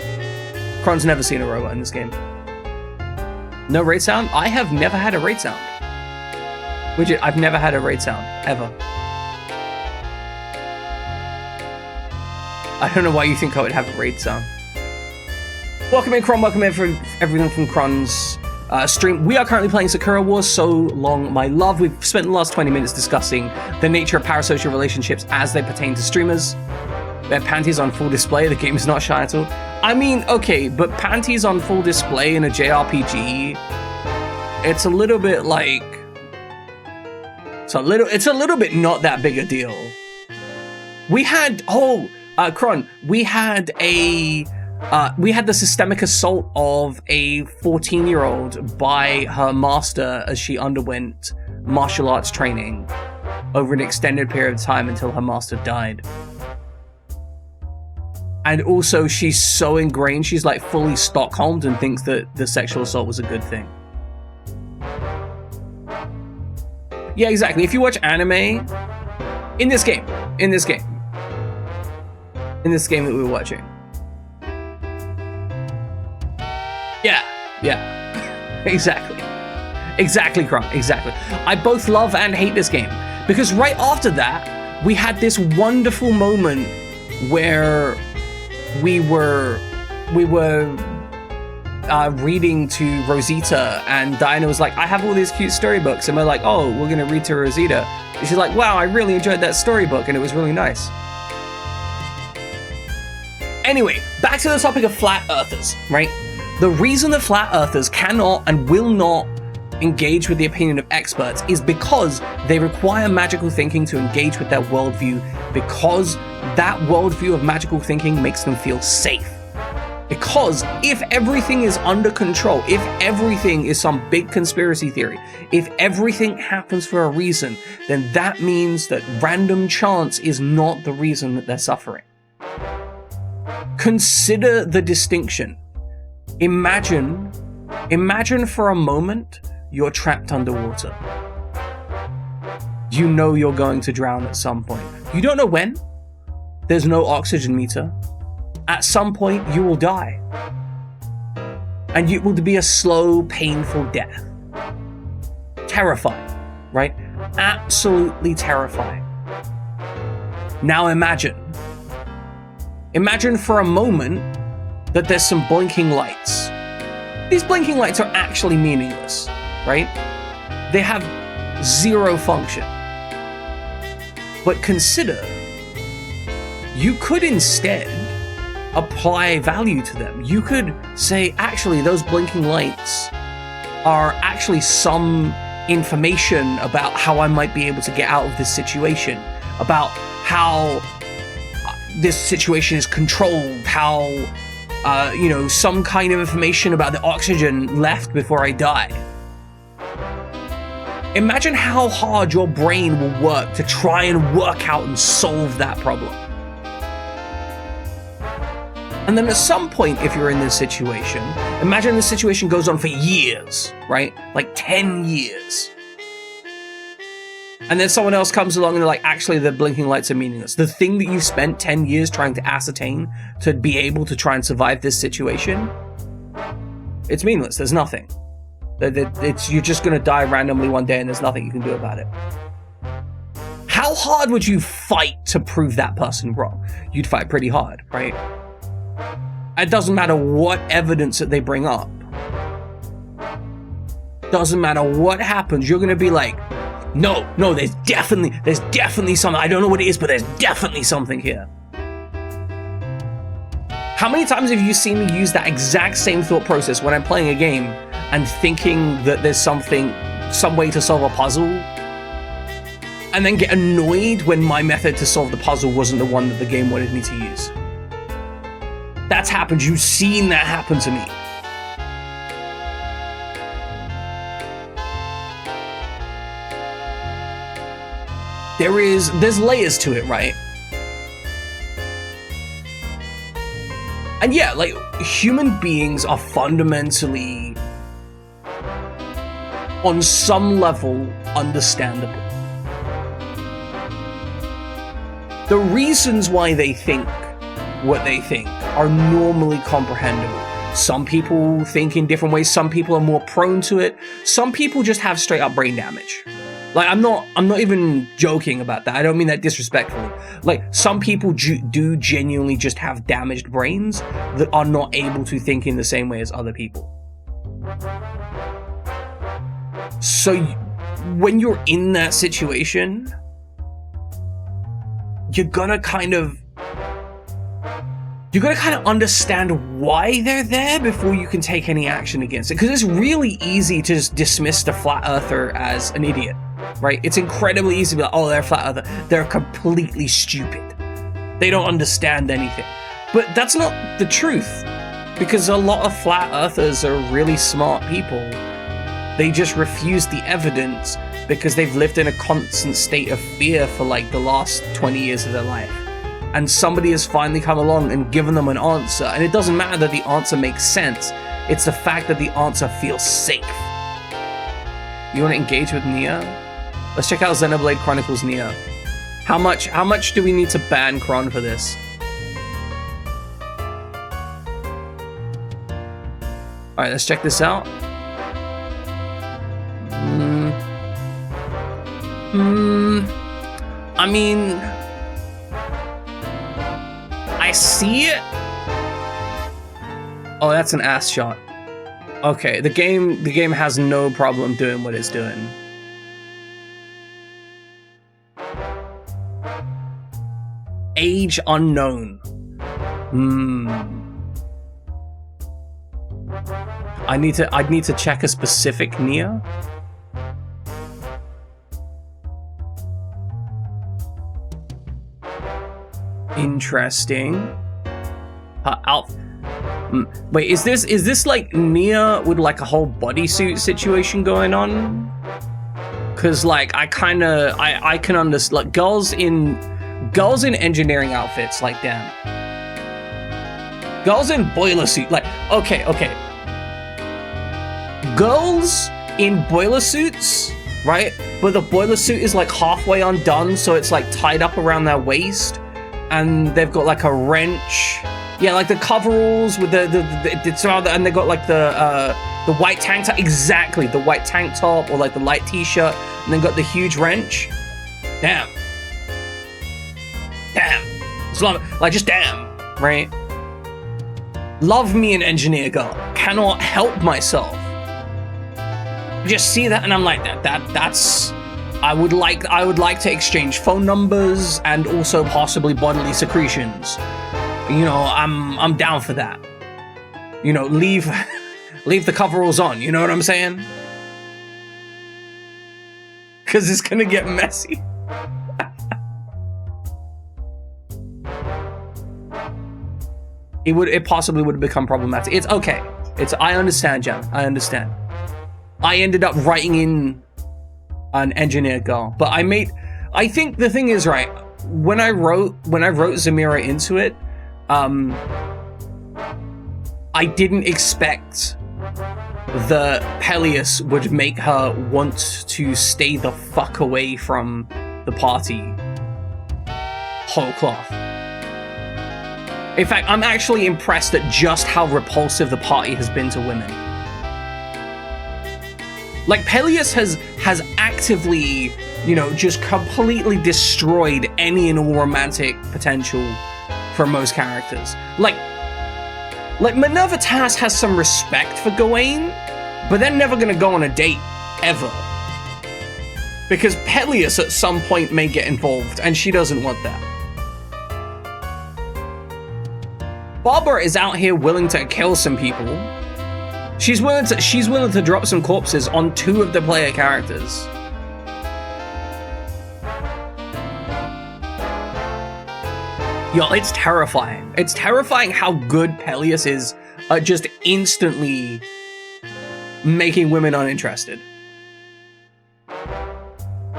S1: Kron's never seen a robot in this game. No raid sound? I have never had a raid sound. Widget, I've never had a raid sound, ever. I don't know why you think I would have a raid sound. Welcome in, Kron. Welcome in for everyone from Kron's stream. We are currently playing Sakura Wars So Long My Love. We've spent the last 20 minutes discussing the nature of parasocial relationships as they pertain to streamers. Their panties on full display, the game is not shy at all. I mean, okay, but panties on full display in a JRPG, it's a little bit like... It's a little bit not that big a deal. We had... Kron, we had the systemic assault of a 14-year-old by her master as she underwent martial arts training over an extended period of time until her master died. And also, she's so ingrained, she's like fully Stockholmed and thinks that the sexual assault was a good thing. Yeah, exactly. If you watch anime, in this game that we were watching. Yeah, exactly, Kron, exactly. I both love and hate this game because right after that, we had this wonderful moment where we were reading to Rosita, and Diana was like, I have all these cute storybooks, and we're like, oh, we're gonna read to Rosita. And she's like, wow, I really enjoyed that storybook, and it was really nice. Anyway, back to the topic of flat earthers, right? The reason that flat earthers cannot and will not engage with the opinion of experts is because they require magical thinking to engage with their worldview, because that worldview of magical thinking makes them feel safe. Because if everything is under control, if everything is some big conspiracy theory, if everything happens for a reason, then that means that random chance is not the reason that they're suffering. Consider the distinction. Imagine for a moment you're trapped underwater. You know you're going to drown at some point. You don't know when. There's no oxygen meter. At some point, you will die. And it will be a slow, painful death. Terrifying, right? Absolutely terrifying. Now imagine for a moment that there's some blinking lights. These blinking lights are actually meaningless, right? They have zero function. But consider, you could instead apply value to them. You could say, actually, those blinking lights are actually some information about how I might be able to get out of this situation, about how this situation is controlled, how, some kind of information about the oxygen left before I die. Imagine how hard your brain will work to try and work out and solve that problem. And then at some point, if you're in this situation, imagine this situation goes on for years, right? Like 10 years. And then someone else comes along and they're like, actually, the blinking lights are meaningless. The thing that you spent 10 years trying to ascertain to be able to try and survive this situation, it's meaningless. There's nothing. You're just going to die randomly one day and there's nothing you can do about it. How hard would you fight to prove that person wrong? You'd fight pretty hard, right? It doesn't matter what evidence that they bring up. Doesn't matter what happens. You're going to be like, no, there's definitely something. I don't know what it is, but there's definitely something here. How many times have you seen me use that exact same thought process when I'm playing a game and thinking that there's some way to solve a puzzle, and then get annoyed when my method to solve the puzzle wasn't the one that the game wanted me to use? That's happened. You've seen that happen to me. There's layers to it, right? And yeah, like, human beings are fundamentally, on some level, understandable. The reasons why they think what they think are normally comprehensible. Some people think in different ways. Some people are more prone to it. Some people just have straight up brain damage. Like, I'm not even joking about that. I don't mean that disrespectfully. Like, some people do genuinely just have damaged brains that are not able to think in the same way as other people. So when you're in that situation, you're gonna kind of understand why they're there before you can take any action against it. Because it's really easy to just dismiss the flat earther as an idiot, right? It's incredibly easy to be like, oh, they're a flat earther. They're completely stupid. They don't understand anything. But that's not the truth, because a lot of flat earthers are really smart people. They just refuse the evidence because they've lived in a constant state of fear for like the last 20 years of their life. And somebody has finally come along and given them an answer. And it doesn't matter that the answer makes sense. It's the fact that the answer feels safe. You want to engage with Nia? Let's check out Xenoblade Chronicles Nia. How much do we need to ban Kron for this? Alright, let's check this out. I mean, I see it. Oh, that's an ass shot. Okay, the game has no problem doing what it's doing. Age unknown. I'd need to check a specific Nia. Interesting. Wait, is this like Nia with like a whole bodysuit situation going on? Cause like I can understand, like girls in engineering outfits, like damn. Girls in boiler suit, like okay. Girls in boiler suits, right? But the boiler suit is like halfway undone, so it's like tied up around their waist, and they've got like a wrench. Yeah, like the coveralls with and they got like the white tank top, exactly, the white tank top or like the light t-shirt, and then got the huge wrench. Damn. It's like just damn, right? Love me an engineer girl. Cannot help myself. Just see that and I'm like that's I would like to exchange phone numbers and also possibly bodily secretions. You know, I'm down for that. You know, leave the coveralls on, you know what I'm saying? Cause it's gonna get messy. It possibly would have become problematic. It's okay. I understand, Jen. I understand. I ended up writing in an engineer girl, but I think the thing is, right, when I wrote Zamira into it, I didn't expect that Peleus would make her want to stay the fuck away from the party whole cloth. In fact, I'm actually impressed at just how repulsive the party has been to women. Like, Peleus has actively, you know, just completely destroyed any and all romantic potential for most characters. Like Minerva Tass has some respect for Gawain, but they're never gonna go on a date, ever. Because Peleus at some point may get involved, and she doesn't want that. Barbara is out here willing to kill some people. She's willing to drop some corpses on 2 of the player characters. Yo, it's terrifying. It's terrifying how good Peleus is at just instantly making women uninterested.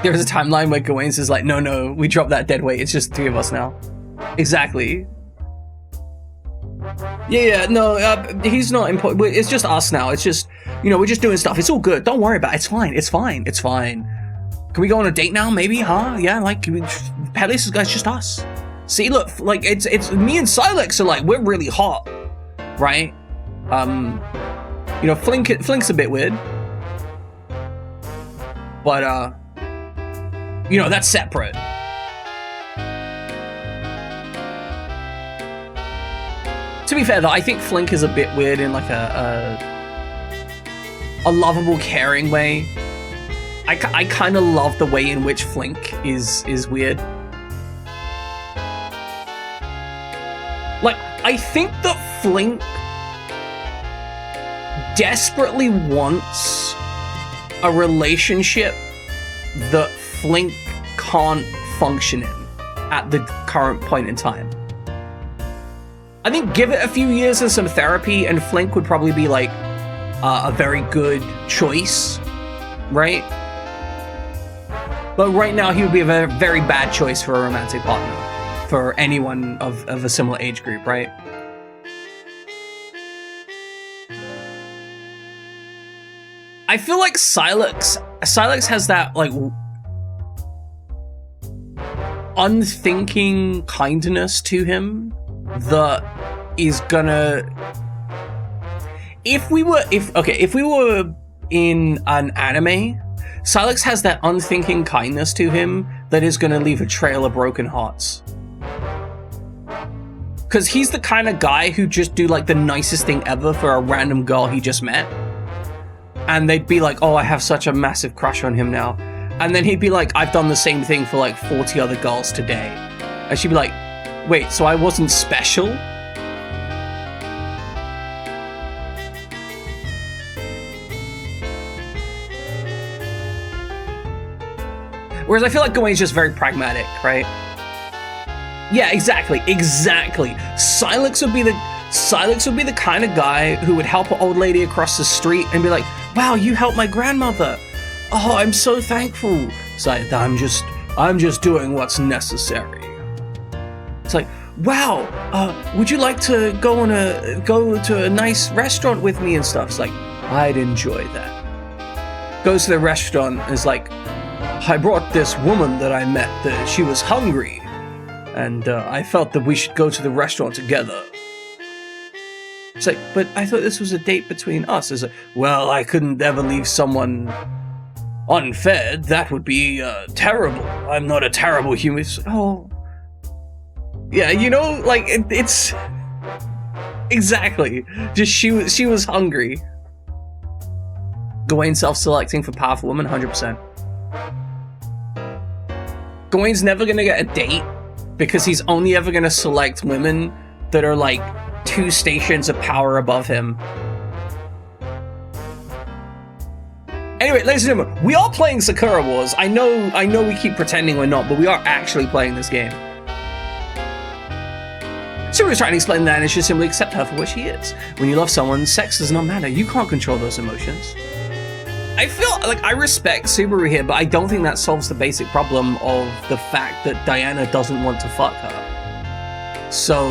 S1: There's a timeline where Gawain says like, no, we dropped that dead weight. It's just 3 of us now. Exactly. Yeah, no, he's not important. It's just us now. It's just, you know, we're just doing stuff. It's all good. Don't worry about it. It's fine. It's fine. Can we go on a date now? Maybe, huh? Yeah, like, Peleus is just us. See, look, like, it's me and Silex are like, we're really hot, right? You know, Flink's a bit weird. But, you know, that's separate. To be fair though, I think Flink is a bit weird in like a lovable, caring way. I kind of love the way in which Flink is weird. Like, I think that Flink desperately wants a relationship that Flink can't function in at the current point in time. I think give it a few years and some therapy and Flink would probably be like a very good choice, right? But right now he would be a very, very bad choice for a romantic partner for anyone of a similar age group, right? I feel like Silex has that like unthinking kindness to him that is gonna if we were in an anime, Silex has that unthinking kindness to him that is gonna leave a trail of broken hearts. Cause he's the kind of guy who just do like the nicest thing ever for a random girl he just met. And they'd be like, oh, I have such a massive crush on him now. And then he'd be like, I've done the same thing for like 40 other girls today. And she'd be like, wait, so I wasn't special? Whereas I feel like Gawain's just very pragmatic, right? Yeah, exactly. Silex would be the kind of guy who would help an old lady across the street and be like, wow, you helped my grandmother. Oh, I'm so thankful. It's like, I'm just doing what's necessary. It's like, wow, would you like to go to a nice restaurant with me and stuff? It's like, I'd enjoy that. Goes to the restaurant and is like, I brought this woman that I met that she was hungry. And I felt that we should go to the restaurant together. It's like, but I thought this was a date between us. It's like, well, I couldn't ever leave someone unfed. That would be terrible. I'm not a terrible human. Oh. Yeah, you know, like, it's... Exactly. Just she was hungry. Gawain self-selecting for powerful woman, 100%. Gawain's never gonna get a date because he's only ever gonna select women that are like 2 stations of power above him. Anyway, ladies and gentlemen, we are playing Sakura Wars. I know we keep pretending we're not, but we are actually playing this game. Subaru's trying to explain that and should simply accept her for what she is. When you love someone, sex does not matter. You can't control those emotions. I feel like I respect Subaru here, but I don't think that solves the basic problem of the fact that Diana doesn't want to fuck her. So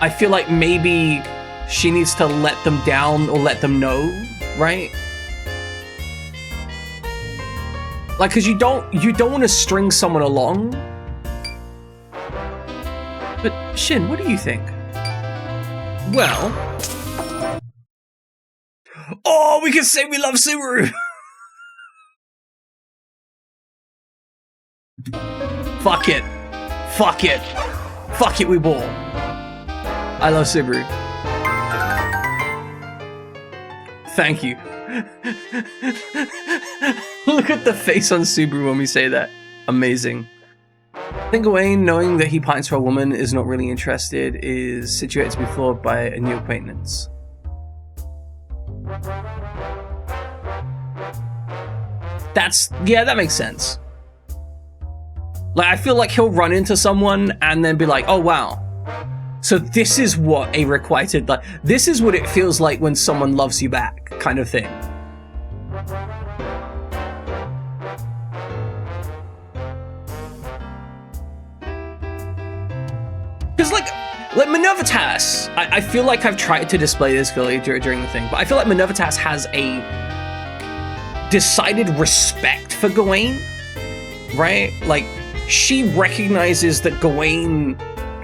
S1: I feel like maybe she needs to let them down or let them know, right? Like, cause you don't want to string someone along. But Shin, what do you think? Well, oh, we can say we love Subaru. Fuck it. Fuck it. Fuck it, we ball. I love Subaru. Thank you. Look at the face on Subaru when we say that. Amazing. I think Gawain, knowing that he pines for a woman, is not really interested, is situated to be floored by a new acquaintance. That makes sense. Like, I feel like he'll run into someone and then be like, oh wow. So this is what a requited, like, this is what it feels like when someone loves you back, kind of thing. Because like Minerva Tass, I feel like I've tried to display this clearly during the thing, but I feel like Minerva Tass has a decided respect for Gawain, right? Like, she recognizes that Gawain,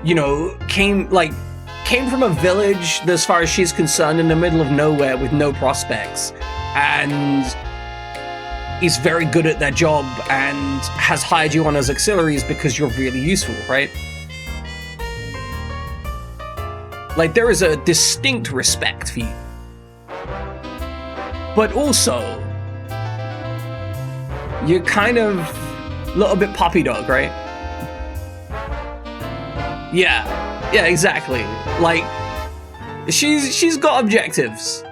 S1: you know, came from a village, as far as she's concerned, in the middle of nowhere with no prospects, and is very good at their job and has hired you on as auxiliaries because you're really useful, right? Like, there is a distinct respect for you. but also you're kind of a little bit puppy dog, right? Yeah, exactly. Like, she's got objectives.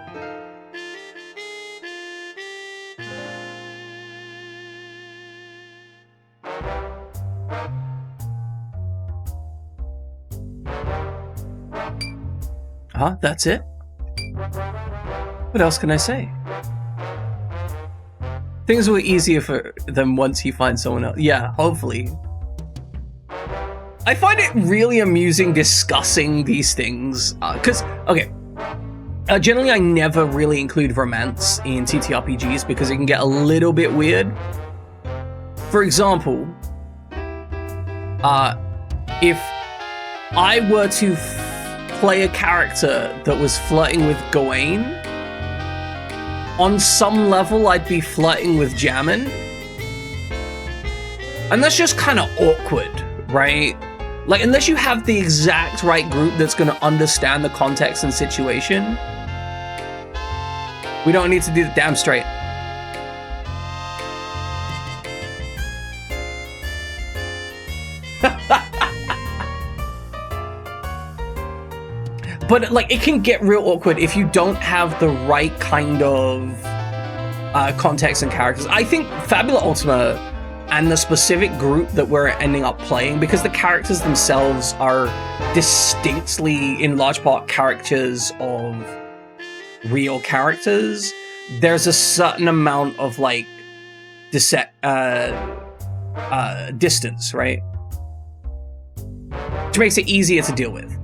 S1: Huh? That's it? What else can I say? Things were easier for them once you find someone else. Yeah, hopefully. I find it really amusing discussing these things, because, okay, generally I never really include romance in TTRPGs because it can get a little bit weird. For example, if I were to play a character that was flirting with Gawain, on some level I'd be flirting with Jammin. And that's just kind of awkward, right? Like, unless you have the exact right group that's going to understand the context and situation, we don't need to do the damn straight. But, like, it can get real awkward if you don't have the right kind of context and characters. I think Fabula Ultima and the specific group that we're ending up playing, because the characters themselves are distinctly, in large part, caricatures of real characters, there's a certain amount of, like, distance, right? Which makes it easier to deal with.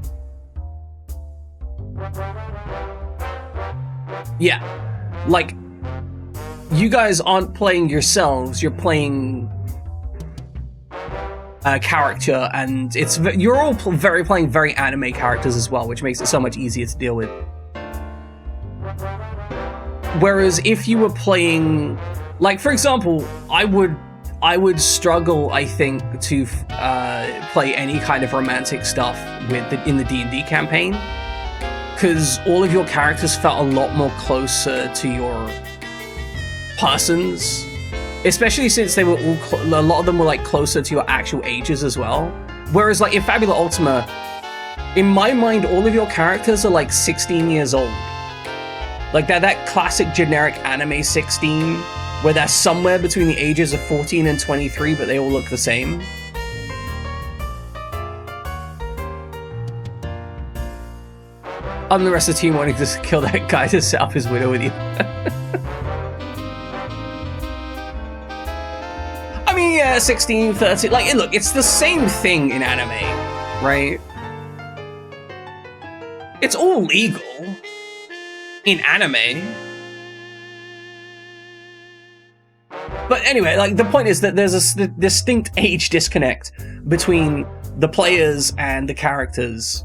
S1: Yeah, like, you guys aren't playing yourselves, you're playing a character, and you're all playing very anime characters as well, which makes it so much easier to deal with. Whereas if you were playing, like, for example, I would struggle, I think, to play any kind of romantic stuff in the D&D campaign, because all of your characters felt a lot more closer to your persons, especially since they were a lot of them were, like, closer to your actual ages as well. Whereas, like, in Fabula Ultima, in my mind, all of your characters are, like, 16 years old. Like, they're that classic generic anime 16, where they're somewhere between the ages of 14 and 23, but they all look the same. And the rest of the team wanting to kill that guy to set up his widow with you. I mean, yeah, 16, 13, like, look, it's the same thing in anime, right? It's all legal in anime. But anyway, like, the point is that there's a distinct age disconnect between the players and the characters.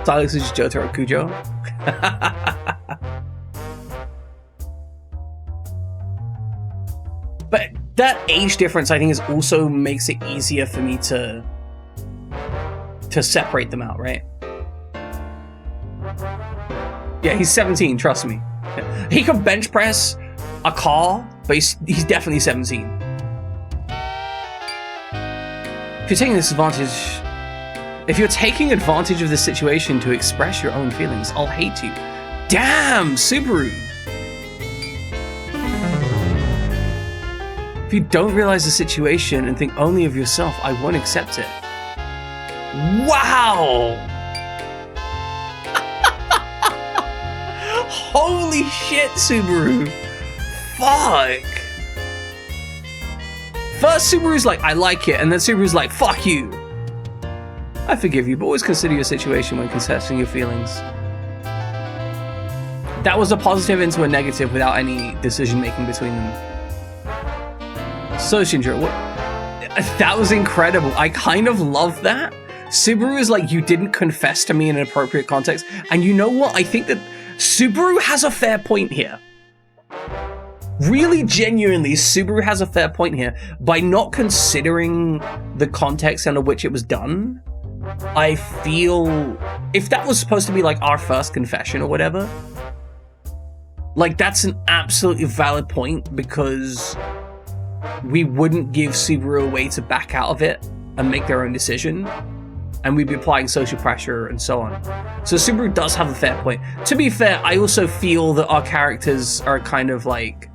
S1: Alex is Jotaro Kujo. But that age difference, I think, is also makes it easier for me to separate them out, right? Yeah, he's 17, trust me. He can bench press a car, but he's definitely 17. If you're taking advantage of this situation to express your own feelings, I'll hate you. Damn, Subaru! If you don't realize the situation and think only of yourself, I won't accept it. Wow! Holy shit, Subaru! Fuck! First, Subaru's like, I like it, and then Subaru's like, fuck you! I forgive you, but always consider your situation when confessing your feelings. That was a positive into a negative without any decision making between them. So Shinjiro, that was incredible. I kind of love that. Subaru is like, you didn't confess to me in an appropriate context. And you know what? I think that Subaru has a fair point here. Really, genuinely, Subaru has a fair point here. By not considering the context under which it was done, I feel if that was supposed to be like our first confession or whatever, Like, that's an absolutely valid point, because we wouldn't give Subaru a way to back out of it and make their own decision, and we'd be applying social pressure and so on. So Subaru does have a fair point. To be fair, I also feel that our characters are kind of like...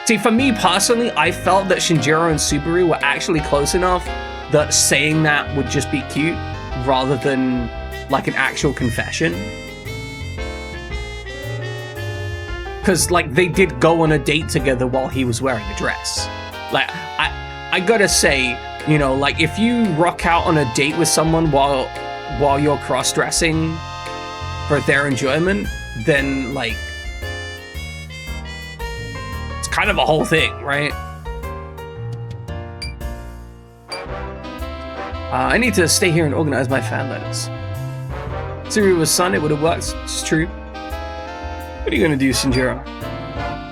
S1: See, for me personally, I felt that Shinjiro and Subaru were actually close enough that saying that would just be cute, rather than like an actual confession. Because, like, they did go on a date together while he was wearing a dress. Like, I gotta say, you know, like, if you rock out on a date with someone while you're cross-dressing for their enjoyment, then, like, it's kind of a whole thing, right? I need to stay here and organize my fan letters. Subaru was son, it would have worked. It's true. What are you gonna do, Shinjiro?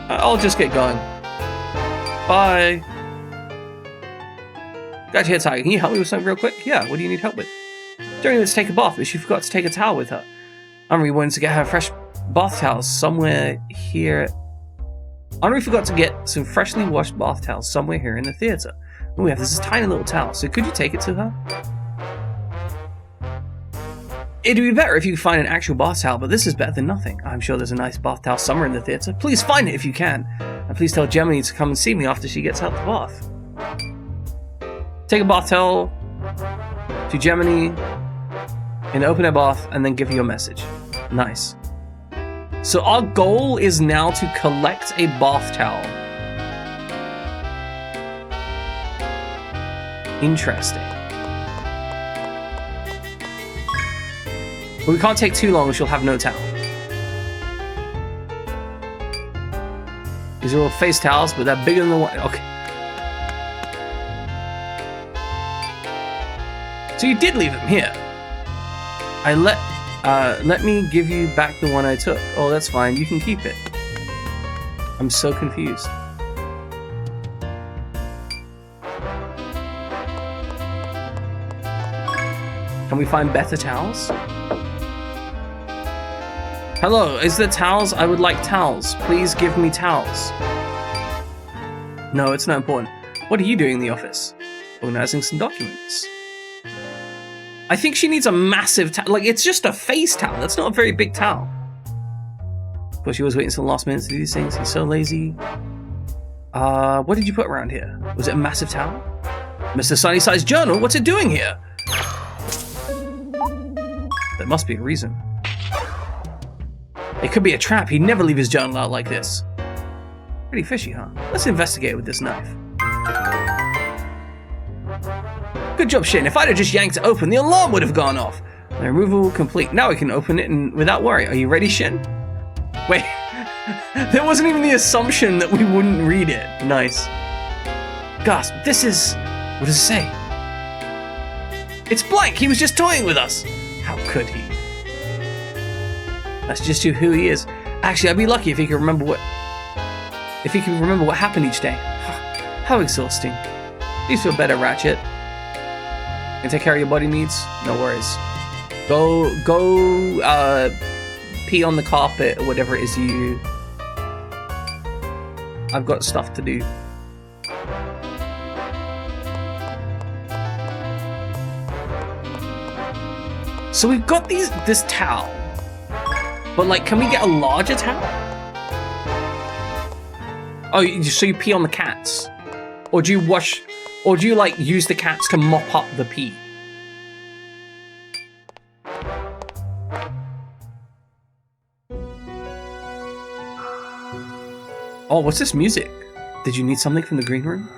S1: I'll just get going. Bye. Got you here, Tiger. Can you help me with something real quick? Yeah, what do you need help with? During wants to take a bath, but she forgot to take a towel with her. Henri wanted to get her fresh bath towels somewhere here. Henri forgot to get some freshly washed bath towels somewhere here in the theater. And we have this tiny little towel, so could you take it to her? It'd be better if you could find an actual bath towel, but this is better than nothing. I'm sure there's a nice bath towel somewhere in the theater. Please find it if you can. And please tell Gemini to come and see me after she gets out the bath. Take a bath towel to Gemini and open her bath and then give her your message. Nice. So our goal is now to collect a bath towel. Interesting. But we can't take too long or she'll have no towel. These are all face towels, but they're bigger than the one. Okay. So you did leave them here. Let me give you back the one I took. Oh, that's fine. You can keep it. I'm so confused. Can we find better towels? Hello, is there towels? I would like towels. Please give me towels. No, it's not important. What are you doing in the office? Organizing some documents. I think she needs a massive towel. Like, it's just a face towel. That's not a very big towel. Of course, she was waiting until the last minute to do these things. He's so lazy. What did you put around here? Was it a massive towel? Mr. Sunnyside Journal, what's it doing here? There must be a reason. It could be a trap. He'd never leave his journal out like this. Pretty fishy, huh? Let's investigate with this knife. Good job, Shin. If I'd have just yanked it open, the alarm would have gone off. The removal complete. Now we can open it and without worry. Are you ready, Shin? Wait. There wasn't even the assumption that we wouldn't read it. Nice. Gasp. This is... What does it say? It's blank. He was just toying with us. How could he? That's just who he is. Actually, I'd be lucky if he could remember what... If he could remember what happened each day. How exhausting. Please feel better, Ratchet. And take care of your body needs? No worries. Go, pee on the carpet or whatever it is you... I've got stuff to do. So we've got this towel. But, like, can we get a larger towel? Oh, so you pee on the cats? Or do you wash... Or do you, like, use the cats to mop up the pee? Oh, what's this music? Did you need something from the green room?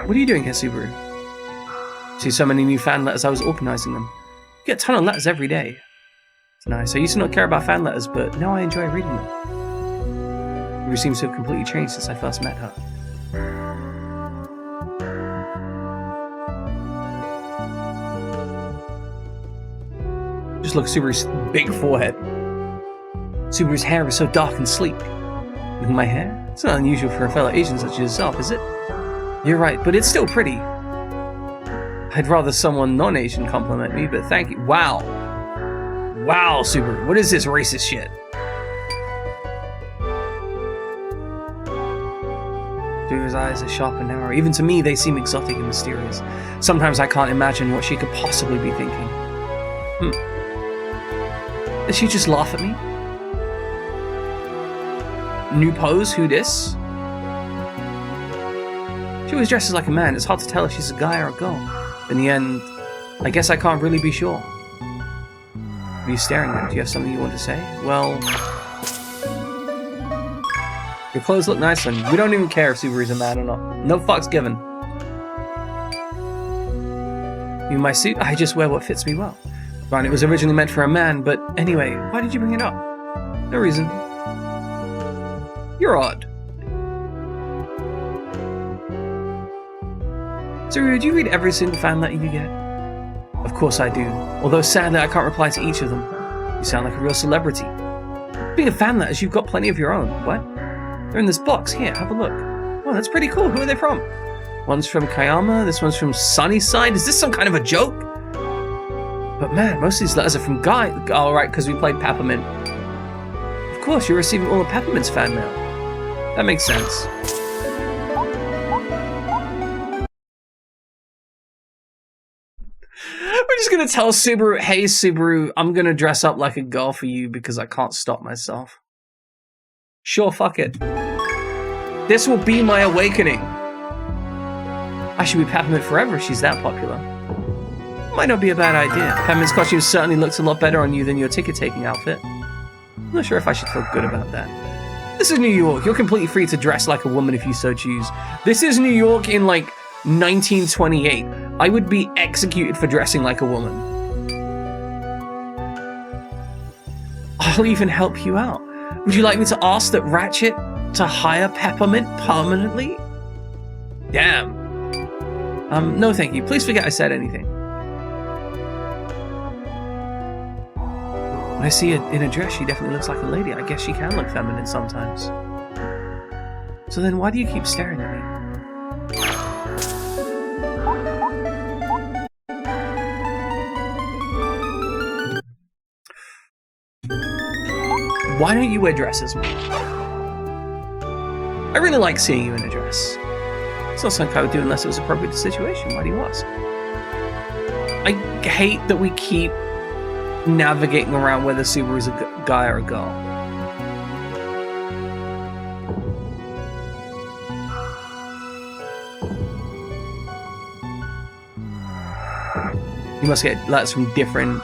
S1: What are you doing here, Subaru? See so many new fan letters, I was organizing them. You get a ton of letters every day. It's nice. I used to not care about fan letters, but now I enjoy reading them. Subaru seems to have completely changed since I first met her. Just look at Subaru's big forehead. Subaru's hair is so dark and sleek. Look at my hair. It's not unusual for a fellow Asian such as yourself, is it? You're right, but it's still pretty. I'd rather someone non-Asian compliment me, but thank you. Wow. Wow, Subaru, what is this racist shit? Subaru's eyes are sharp and narrow. Even to me, they seem exotic and mysterious. Sometimes I can't imagine what she could possibly be thinking. Did she just laugh at me? New pose? Who dis? She always dresses like a man. It's hard to tell if she's a guy or a girl. In the end, I guess I can't really be sure. What are you staring at? Do you have something you want to say? Well... Your clothes look nice on you. We don't even care if Subaru's a man or not. No fucks given. You my suit? I just wear what fits me well. Fine, it was originally meant for a man, but anyway, why did you bring it up? No reason. You're odd. Subaru, do you read every single fan letter you get? Of course I do. Although sadly I can't reply to each of them. You sound like a real celebrity. Being a fan letters, you've got plenty of your own. What? They're in this box. Here, have a look. Oh, that's pretty cool. Who are they from? One's from Kayama, this one's from Sunnyside. Is this some kind of a joke? But man, most of these letters are from Guy. Oh, right, because we played Peppermint. Of course, you're receiving all of Peppermint's fan mail. That makes sense. We're just gonna tell Subaru, hey Subaru, I'm gonna dress up like a girl for you because I can't stop myself. Sure, fuck it. This will be my awakening. I should be Peppermint forever if she's that popular. Might not be a bad idea. Peppermint's costume certainly looks a lot better on you than your ticket-taking outfit. I'm not sure if I should feel good about that. This is New York. You're completely free to dress like a woman if you so choose. This is New York in, like, 1928. I would be executed for dressing like a woman. I'll even help you out. Would you like me to ask that Ratchet to hire Peppermint permanently? Damn. No thank you. Please forget I said anything. When I see her in a dress, she definitely looks like a lady. I guess she can look feminine sometimes. So then why do you keep staring at me? Why don't you wear dresses more? I really like seeing you in a dress. It's not something I would do unless it was appropriate to the situation. Why do you ask? I hate that we keep navigating around whether Subaru's a guy or a girl. You must get letters from different...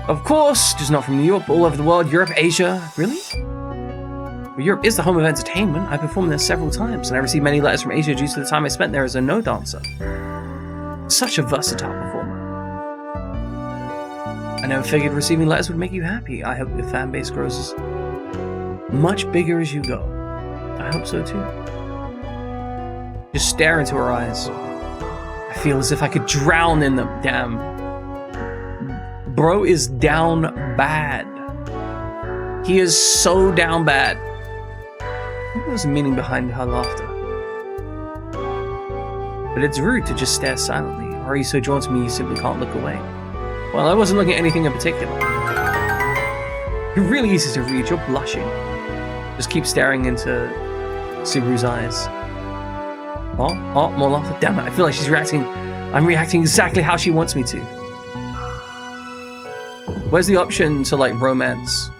S1: Of course, just not from New York, but all over the world. Europe, Asia. Really? Well, Europe is the home of entertainment. I performed there several times, and I received many letters from Asia due to the time I spent there as a no dancer. Such a versatile performer. I never figured receiving letters would make you happy. I hope your fan base grows much bigger as you go. I hope so too. Just stare into her eyes. I feel as if I could drown in them. Damn. Bro is down bad. He is so down bad. What was the meaning behind her laughter? But it's rude to just stare silently. Or are you so drawn to me you simply can't look away? Well, I wasn't looking at anything in particular. You're really easy to read. You're blushing. Just keep staring into Subaru's eyes. Oh, more laughter. Damn it, I feel like she's reacting. I'm reacting exactly how she wants me to. Where's the option to, like, romance?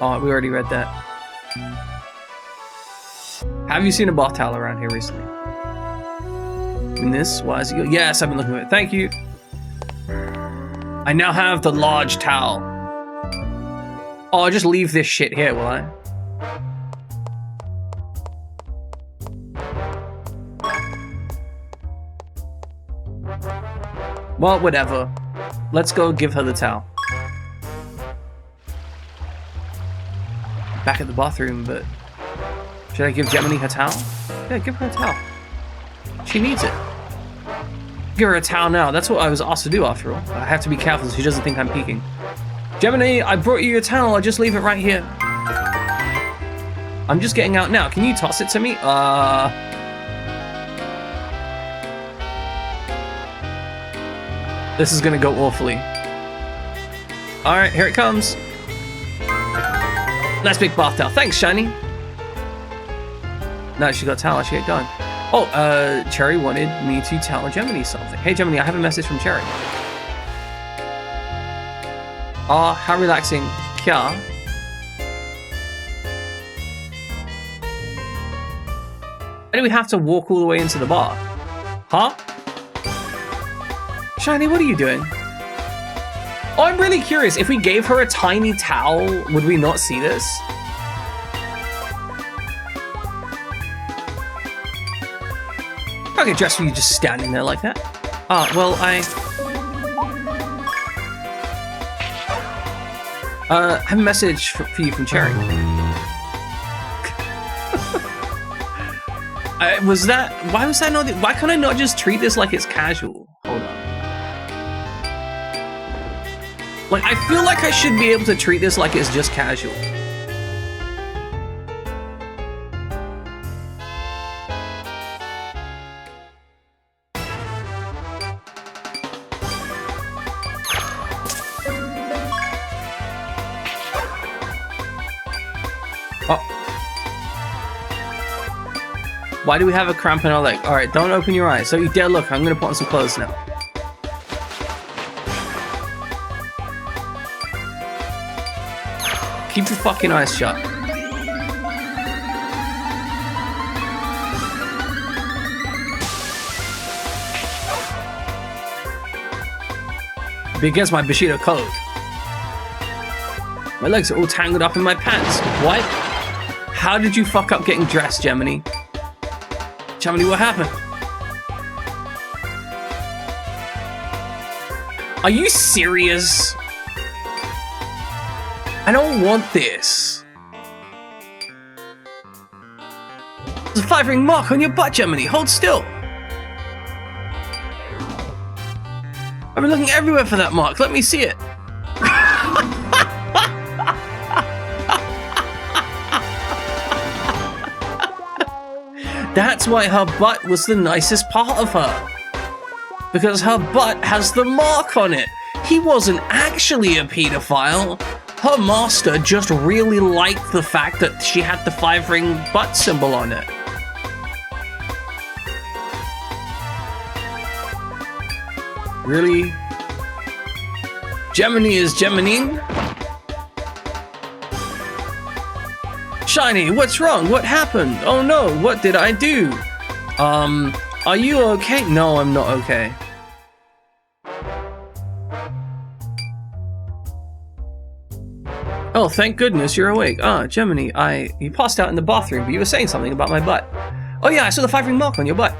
S1: Oh, we already read that. Have you seen a bath towel around here recently? In this? Why is it? Yes, I've been looking at it. Thank you. I now have the large towel. Oh, I'll just leave this shit here, will I? Well, whatever. Let's go give her the towel. Back at the bathroom, but... Should I give Gemini her towel? Yeah, give her a towel. She needs it. Give her a towel now. That's what I was asked to do, after all. I have to be careful so she doesn't think I'm peeking. Gemini, I brought you your towel. I'll just leave it right here. I'm just getting out now. Can you toss it to me? This is gonna go awfully. All right, here it comes. Nice big bath towel. Thanks, Shiny. No, she got towel. She get going. Oh, Cherry wanted me to tell Gemini something. Hey, Gemini, I have a message from Cherry. Ah, how relaxing. Kya? Why do we have to walk all the way into the bar? Huh? Shiny, what are you doing? Oh, I'm really curious. If we gave her a tiny towel, would we not see this? I'll get dressed for you just standing there like that. Well, I have a message for you from Cherry. Why was that not, why can't I not just treat this like it's casual? Hold on. Like, I feel like I should be able to treat this like it's just casual. Why do we have a cramp in our leg? All right, don't open your eyes. So you dare look. I'm gonna put on some clothes now. Keep your fucking eyes shut. Be against my Bushido code. My legs are all tangled up in my pants. What? How did you fuck up getting dressed, Gemini? Gemini, what happened? Are you serious? I don't want this. There's a 5-ring mark on your butt, Gemini. Hold still. I've been looking everywhere for that mark. Let me see it. That's why her butt was the nicest part of her. Because her butt has the mark on it. He wasn't actually a pedophile. Her master just really liked the fact that she had the 5-ring butt symbol on it. Really? Gemini is Gemini? Shiny, what's wrong? What happened? Oh no, what did I do? Are you okay? No, I'm not okay. Oh, thank goodness you're awake. Ah, Gemini, you passed out in the bathroom, but you were saying something about my butt. Oh yeah, I saw the 5-ring mark on your butt.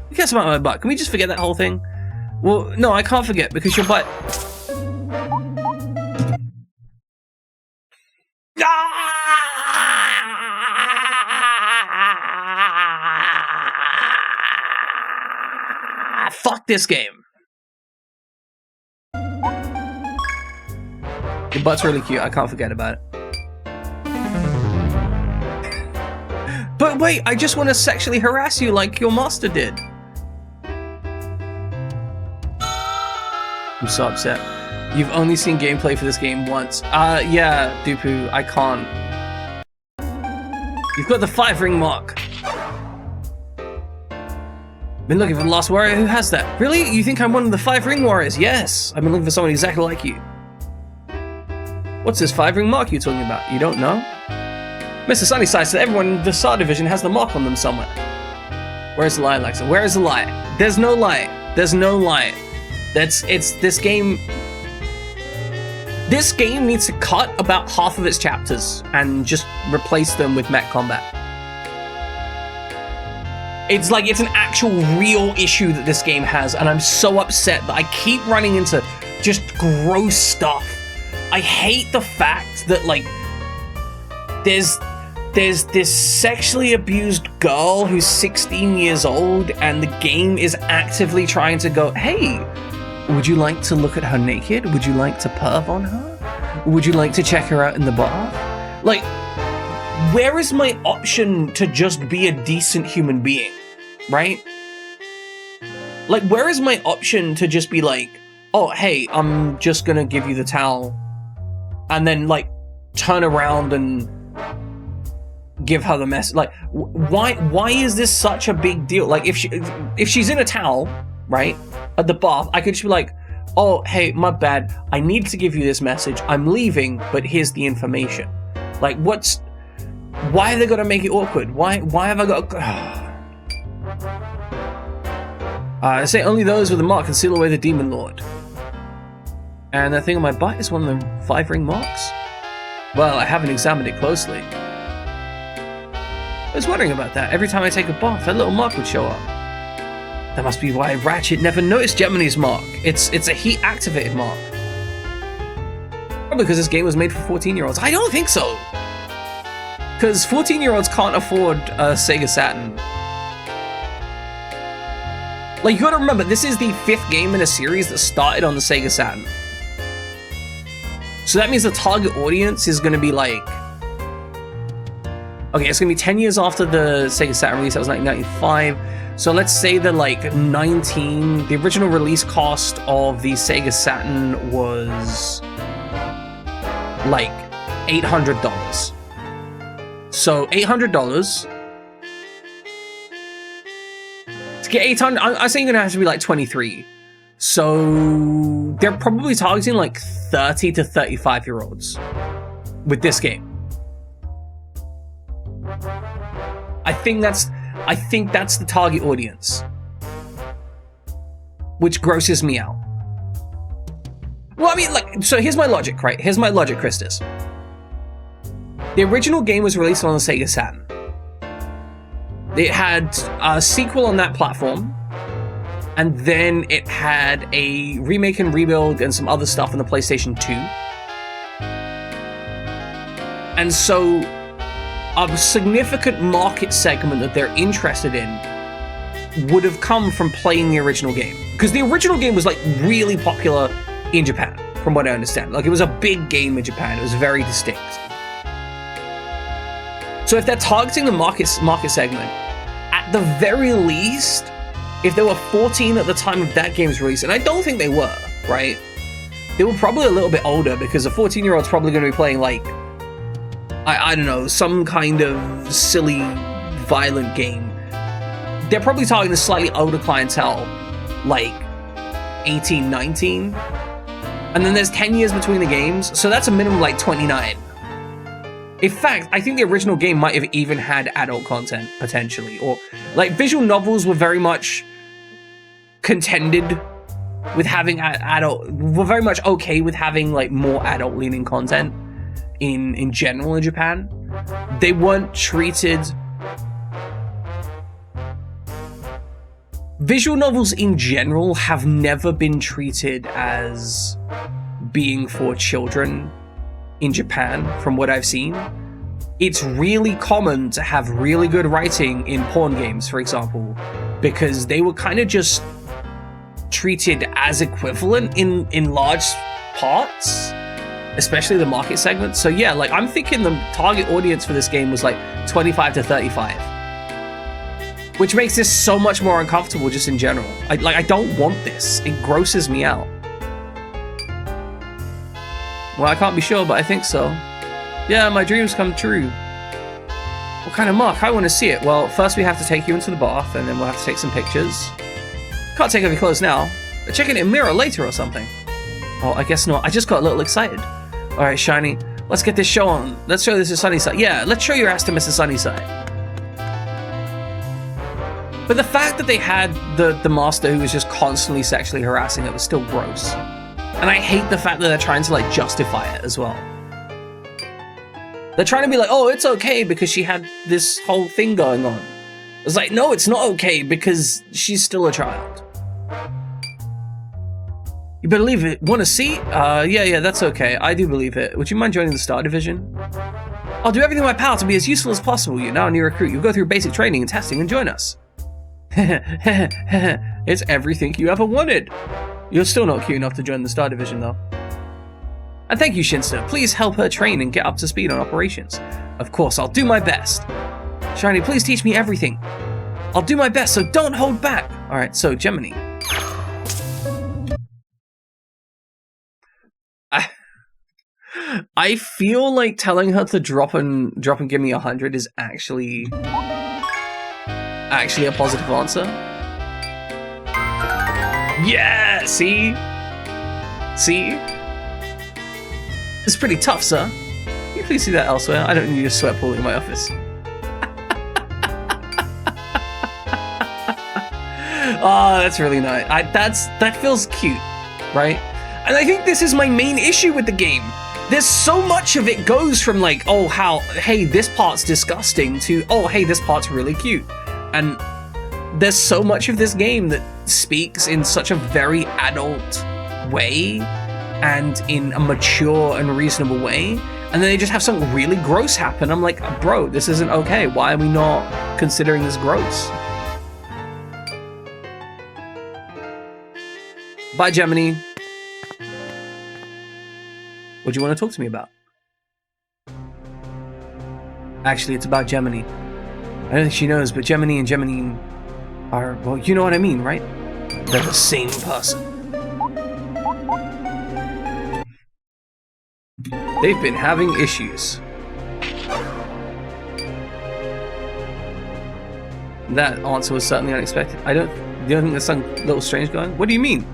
S1: Who cares about my butt? Can we just forget that whole thing? Well, no, I can't forget because your butt... Fuck this game. Your butt's really cute. I can't forget about it. But wait, I just want to sexually harass you like your master did. I'm so upset. You've only seen gameplay for this game once. Yeah, Dupu, I can't. You've got the 5-ring mark. Been looking for the last warrior who has that. Really? You think I'm one of the 5-ring warriors? Yes. I've been looking for someone exactly like you. What's this 5-ring mark you're talking about? You don't know? Mr. Sunnyside said everyone in the SAR division has the mark on them somewhere. Where's the lie, Alexa? Where is the lie? There's no lie. There's no lie. This game needs to cut about half of its chapters and just replace them with mech combat. It's like it's an actual real issue that this game has, and I'm so upset that I keep running into just gross stuff. I hate the fact that like there's this sexually abused girl who's 16 years old and the game is actively trying to go, hey, would you like to look at her naked? Would you like to perv on her? Would you like to check her out in the bar? Like, where is my option to just be a decent human being, right? Like, where is my option to just be like, oh, hey, I'm just gonna give you the towel, and then like turn around and give her the message? Like, why is this such a big deal? Like, if she's in a towel, right, at the bath, I could just be like, oh, hey, my bad, I need to give you this message, I'm leaving, but here's the information. Like, why are they gonna make it awkward? Why have I got I say only those with a mark can seal away the Demon Lord. And that thing on my butt is one of the 5 ring marks? Well, I haven't examined it closely. I was wondering about that. Every time I take a bath, that little mark would show up. That must be why Ratchet never noticed Gemini's mark. It's a heat-activated mark. Probably because this game was made for 14-year-olds. I don't think so! Because 14-year-olds can't afford a Sega Saturn. Like, you gotta remember, this is the 5th game in a series that started on the Sega Saturn. So that means the target audience is gonna be like... Okay, it's gonna be 10 years after the Sega Saturn release, that was 1995. So let's say that like the original release cost of the Sega Saturn was like $800. So $800... To get 800, I think you're gonna have to be like 23. So they're probably targeting like 30 to 35-year-olds with this game. I think that's the target audience, which grosses me out. Well, I mean, like, so here's my logic, right? Here's my logic, Christus. The original game was released on the Sega Saturn. It had a sequel on that platform, and then it had a remake and rebuild and some other stuff on the PlayStation 2. And so a significant market segment that they're interested in would have come from playing the original game. Because the original game was like really popular in Japan, from what I understand. Like, it was a big game in Japan. It was very distinct. So if they're targeting the market segment, at the very least, if they were 14 at the time of that game's release, and I don't think they were, right? They were probably a little bit older, because a 14-year-old's probably going to be playing, like, I don't know, some kind of silly, violent game. They're probably targeting a slightly older clientele, like 18, 19. And then there's 10 years between the games, so that's a minimum like 29. In fact, I think the original game might have even had adult content, potentially. Or, like, visual novels were very much contended with having were very much okay with having, like, more adult-leaning content in general in Japan. They weren't treated... Visual novels in general have never been treated as being for children in Japan, from what I've seen. It's really common to have really good writing in porn games, for example, because they were kind of just treated as equivalent in large parts, especially the market segment. So yeah, like, I'm thinking the target audience for this game was like 25 to 35, which makes this so much more uncomfortable just in general. I don't want this. It grosses me out. Well, I can't be sure, but I think so. Yeah, my dreams come true. What kind of mark? I want to see it. Well, first we have to take you into the bath, and then we'll have to take some pictures. Can't take off your clothes now. Check it in a mirror later or something. Oh, I guess not. I just got a little excited. Alright, Shiny, let's get this show on. Let's show this to Sunnyside. Yeah, let's show your ass to Mr. Sunnyside. But the fact that they had the master who was just constantly sexually harassing it was still gross. And I hate the fact that they're trying to, like, justify it as well. They're trying to be like, oh, it's okay because she had this whole thing going on. It's like, no, it's not okay because she's still a child. You better leave it. Want a seat? Yeah, that's okay. I do believe it. Would you mind joining the Star Division? I'll do everything in my power to be as useful as possible. You're now a new recruit. You'll go through basic training and testing and join us. It's everything you ever wanted. You're still not cute enough to join the Star Division, though. And thank you, Shinsta. Please help her train and get up to speed on operations. Of course, I'll do my best. Shiny, please teach me everything. I'll do my best, so don't hold back. Alright, so, Gemini. I feel like telling her to drop and give me 100 is actually a positive answer. Yeah, see? It's pretty tough, sir. Can you please see that elsewhere? I don't need a sweat pool in my office. Oh, that's really nice. That feels cute, right? And I think this is my main issue with the game. There's so much of it goes from like, oh, hey, this part's disgusting, to, oh, hey, this part's really cute. And there's so much of this game that speaks in such a very adult way and in a mature and reasonable way. And then they just have something really gross happen. I'm like, bro, this isn't okay. Why are we not considering this gross? Bye, Gemini. What do you want to talk to me about? Actually, it's about Gemini. I don't think she knows, but Gemini and Gemini are, well, you know what I mean, right? They're the same person. They've been having issues. That answer was certainly unexpected. You don't think there's something a little strange going? What do you mean?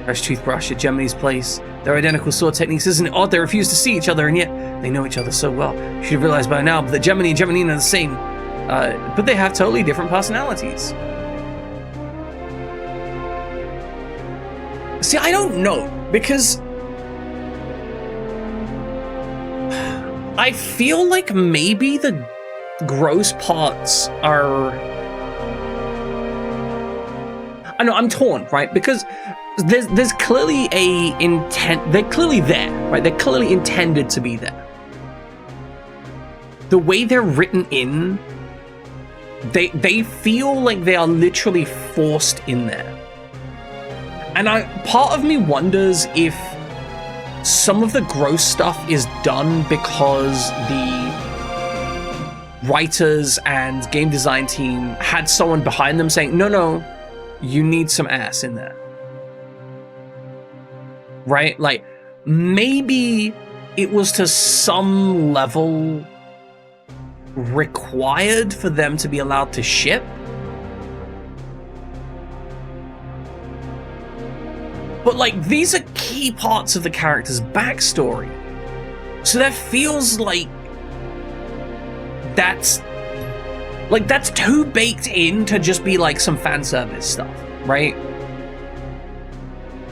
S1: Fresh toothbrush at Gemini's place. Their identical sword techniques. Isn't it odd they refuse to see each other, and yet they know each other so well? You should have realized by now that Gemini and Gemini are the same. But they have totally different personalities. See, I don't know, because I feel like maybe the gross parts are... I know, I'm torn, right? Because there's clearly a intent. They're clearly there, right? They're clearly intended to be there. The way they're written in, they feel like they are literally forced in there. And part of me wonders if some of the gross stuff is done because the writers and game design team had someone behind them saying, no, you need some ass in there. Right? Like, maybe it was to some level required for them to be allowed to ship. But, like, these are key parts of the character's backstory. So that feels like that's too baked in to just be, like, some fan service stuff, right?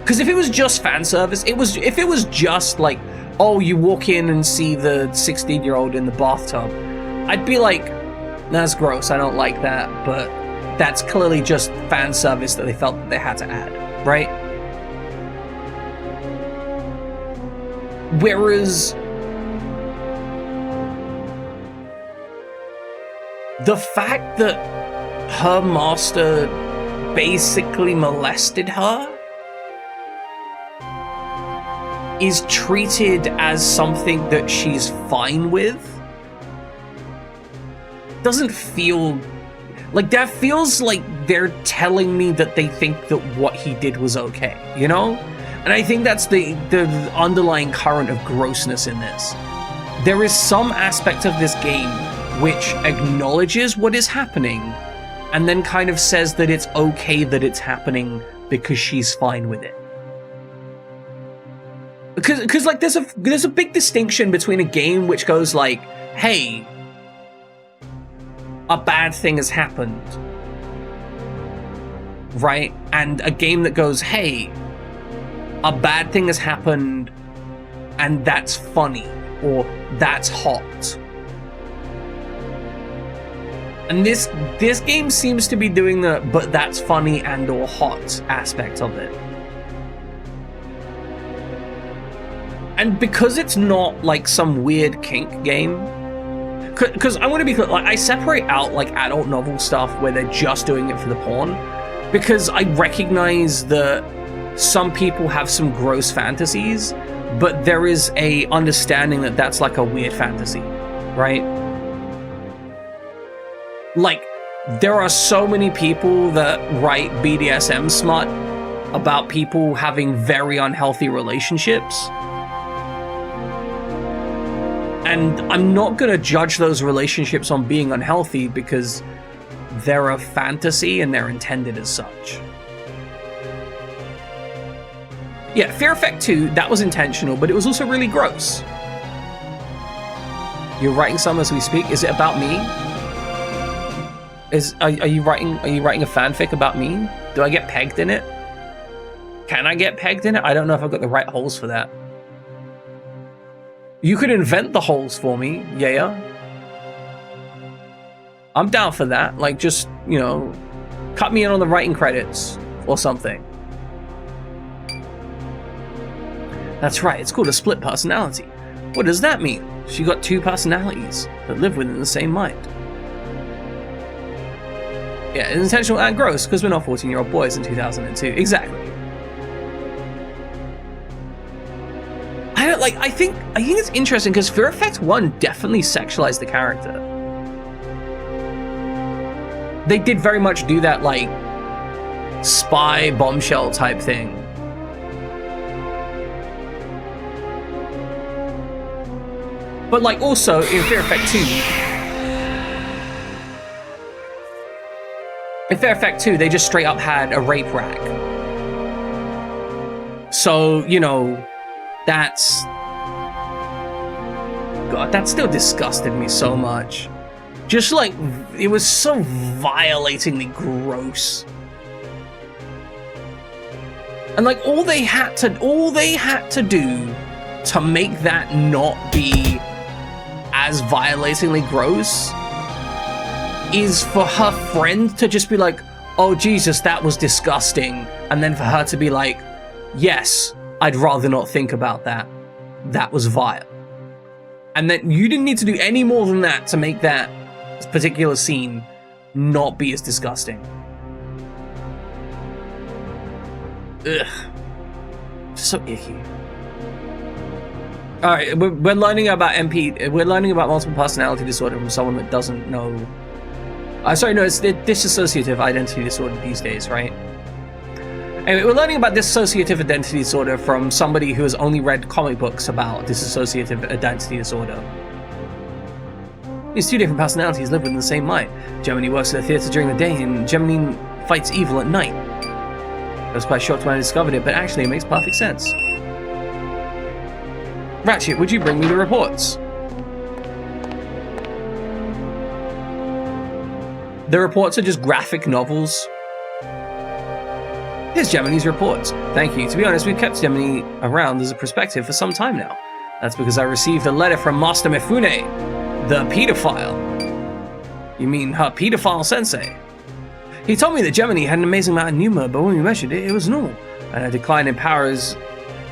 S1: Because if it was just fan service, if it was just like, oh, you walk in and see the 16-year-old in the bathtub, I'd be like, that's gross, I don't like that, but that's clearly just fan service that they felt that they had to add, right? Whereas the fact that her master basically molested her is treated as something that she's fine with doesn't feel like that. Feels like they're telling me that they think that what he did was okay, you know? And I think that's the underlying current of grossness in this. There is some aspect of this game which acknowledges what is happening and then kind of says that it's okay that it's happening because she's fine with it. Because like there's a big distinction between a game which goes like, hey, a bad thing has happened, right? And a game that goes, hey, a bad thing has happened and that's funny or that's hot. And this game seems to be doing the but that's funny and or hot aspect of it. And because it's not like some weird kink game, because I want to be clear, like I separate out like adult novel stuff where they're just doing it for the porn, because I recognize that some people have some gross fantasies, but there is a understanding that that's like a weird fantasy, right? Like, there are so many people that write BDSM smut about people having very unhealthy relationships. And I'm not going to judge those relationships on being unhealthy because they're a fantasy and they're intended as such. Yeah, Fear Effect 2, that was intentional, but it was also really gross. You're writing some as we speak. Is it about me? Are you writing a fanfic about me? Do I get pegged in it? Can I get pegged in it? I don't know if I've got the right holes for that. You could invent the holes for me, yeah. I'm down for that. Like, just, you know, cut me in on the writing credits or something. That's right, it's called a split personality. What does that mean? She got two personalities that live within the same mind. Yeah, it's intentional and gross because we're not 14-year-old boys in 2002. Exactly. I think it's interesting because Fear Effect 1 definitely sexualized the character. They did very much do that, like, spy bombshell type thing. But, like, also in Fear Effect 2, they just straight up had a rape rack. So, you know, that still disgusted me so much. Just like, it was so violatingly gross. And like, all they had to do to make that not be as violatingly gross is for her friend to just be like, oh Jesus, that was disgusting. And then for her to be like, yes, I'd rather not think about that. That was vile. And then you didn't need to do any more than that to make that particular scene not be as disgusting. Ugh. So icky. Alright, we're learning about MP. We're learning about multiple personality disorder from someone that doesn't know. Sorry, no, it's the dissociative identity disorder these days, right? Anyway, we're learning about dissociative identity disorder from somebody who has only read comic books about dissociative identity disorder. These two different personalities live within the same mind. Gemini works at a theater during the day, and Gemini fights evil at night. I was quite shocked when I discovered it, but actually it makes perfect sense. Ratchet, would you bring me the reports? The reports are just graphic novels. Here's Gemini's reports. Thank you. To be honest, we've kept Gemini around as a perspective for some time now. That's because I received a letter from Master Mifune, the pedophile. You mean her pedophile sensei? He told me that Gemini had an amazing amount of humor, but when we measured it, it was normal. And a decline in powers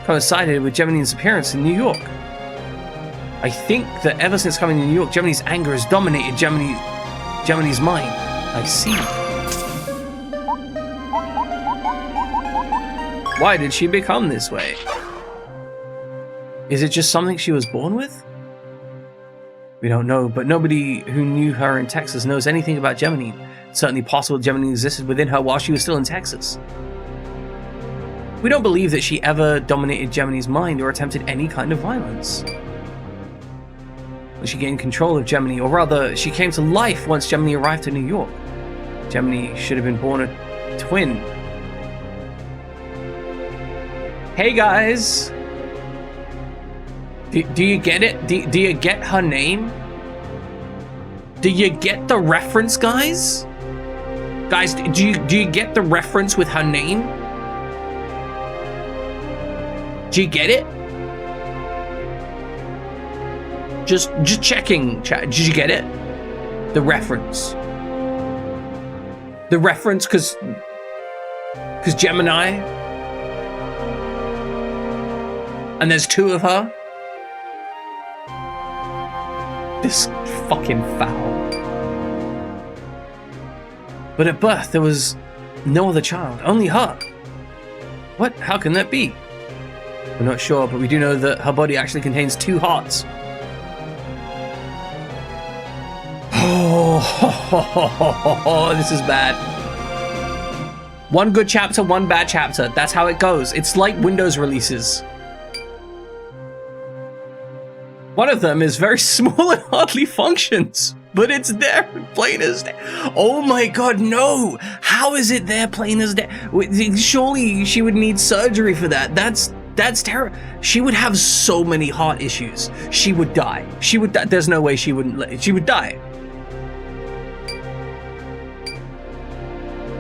S1: coincided with Gemini's appearance in New York. I think that ever since coming to New York, Gemini's anger has dominated Gemini's mind. I see. Why did she become this way? Is it just something she was born with? We don't know, but nobody who knew her in Texas knows anything about Gemini. It's certainly possible Gemini existed within her while she was still in Texas. We don't believe that she ever dominated Gemini's mind or attempted any kind of violence. She gained control of Gemini, or rather, she came to life once Gemini arrived in New York. Gemini should have been born a twin. Hey guys! Do you get it? Do you get her name? Do you get the reference, guys? Guys, do you get the reference with her name? Do you get it? Just checking, chat. Did you get it? The reference. The reference, cause Gemini. And there's two of her. This fucking foul. But at birth, there was no other child, only her. What? How can that be? We're not sure, but we do know that her body actually contains two hearts. Oh, this is bad. One good chapter, one bad chapter. That's how it goes. It's like Windows releases. One of them is very small and hardly functions, but it's there plain as day. Oh my god, no! How is it there plain as day? Surely she would need surgery for that. That's terrible. She would have so many heart issues. She would die. She would die. There's no way she wouldn't. She would die.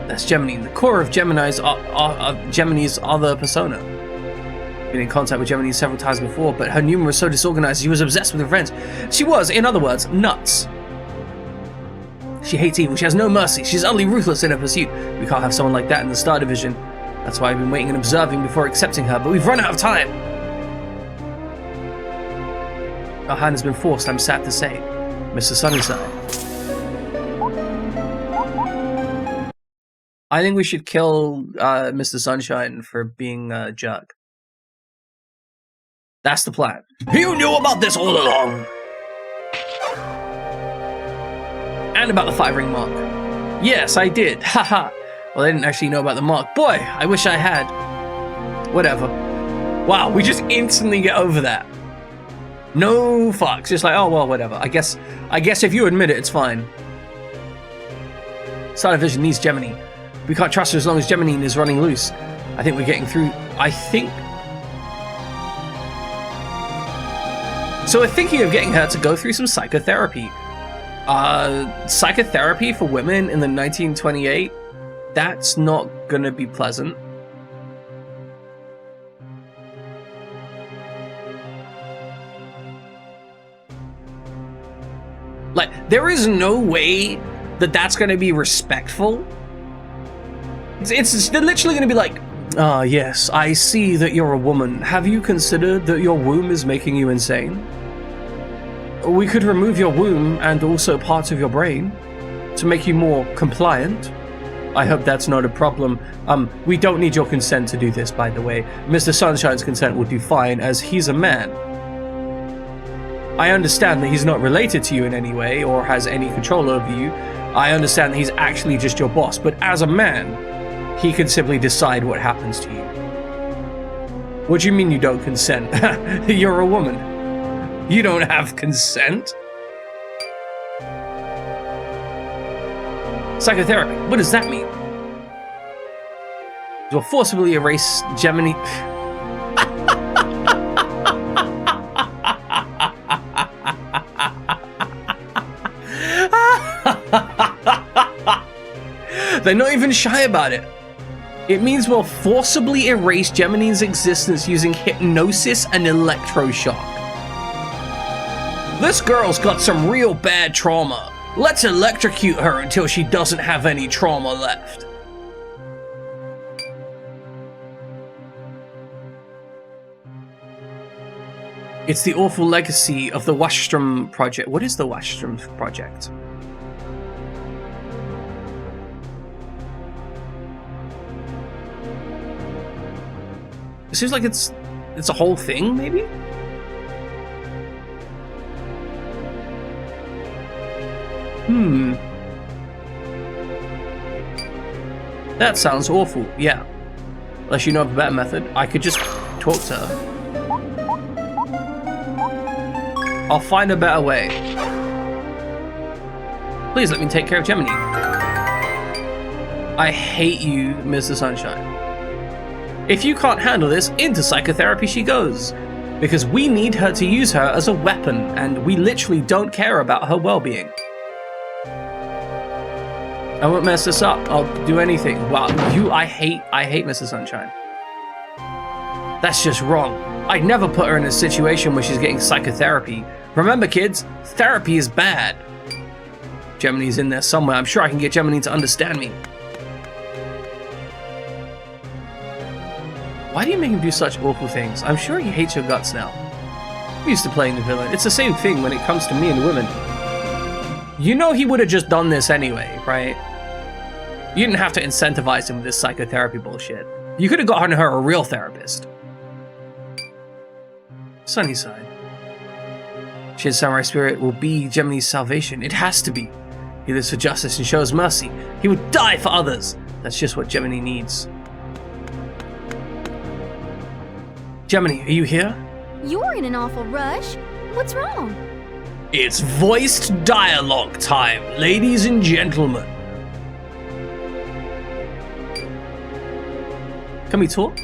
S1: That's Gemini, the core of Gemini's other persona. Been in contact with Gemini several times before, but her numerous so disorganized she was obsessed with revenge. She was, in other words, nuts. She hates evil. She has no mercy. She's utterly ruthless in her pursuit. We can't have someone like that in the Star Division. That's why I've been waiting and observing before accepting her, but we've run out of time. Our hand has been forced, I'm sad to say. Mr. Sunnyside. I think we should kill Mr. Sunshine for being a jerk. That's the plan. You knew about this all along! And about the 5-ring mark. Yes, I did. Haha. Well, I didn't actually know about the mark. Boy, I wish I had. Whatever. Wow, we just instantly get over that. No fucks. Just like, oh, well, whatever. I guess if you admit it, it's fine. Star Division needs Gemini. We can't trust her as long as Gemini is running loose. I think we're getting through. So we're thinking of getting her to go through some psychotherapy. Psychotherapy for women in the 1928? That's not gonna be pleasant. Like, there is no way that that's gonna be respectful. It's literally gonna be like, ah, yes, I see that you're a woman. Have you considered that your womb is making you insane? We could remove your womb and also parts of your brain to make you more compliant. I hope that's not a problem. We don't need your consent to do this, by the way. Mr. Sunshine's consent will do fine, as he's a man. I understand that he's not related to you in any way or has any control over you. I understand that he's actually just your boss, but as a man, he can simply decide what happens to you. What do you mean you don't consent? You're a woman. You don't have consent. Psychotherapy. What does that mean? You'll forcibly erase Gemini. They're not even shy about it. It means we'll forcibly erase Gemini's existence using hypnosis and electroshock. This girl's got some real bad trauma. Let's electrocute her until she doesn't have any trauma left. It's the awful legacy of the Wastrom Project. What is the Wastrom Project? It seems like it's a whole thing, maybe? That sounds awful, yeah. Unless you know of a better method, I could just talk to her. I'll find a better way. Please let me take care of Gemini. I hate you, Mr. Sunshine. If you can't handle this, into psychotherapy she goes. Because we need her to use her as a weapon, and we literally don't care about her well-being. I won't mess this up. I'll do anything. Wow, I hate Mr. Sunshine. That's just wrong. I'd never put her in a situation where she's getting psychotherapy. Remember, kids, therapy is bad. Gemini's in there somewhere. I'm sure I can get Gemini to understand me. Why do you make him do such awful things? I'm sure he hates your guts now. I'm used to playing the villain. It's the same thing when it comes to me and women. You know he would have just done this anyway, right? You didn't have to incentivize him with this psychotherapy bullshit. You could have gotten her a real therapist. Sunnyside. Shin Samurai Spirit will be Gemini's salvation. It has to be. He lives for justice and shows mercy. He would die for others. That's just what Gemini needs. Gemini, are you here?
S2: You're in an awful rush. What's wrong?
S1: It's voiced dialogue time, ladies and gentlemen. Can we talk?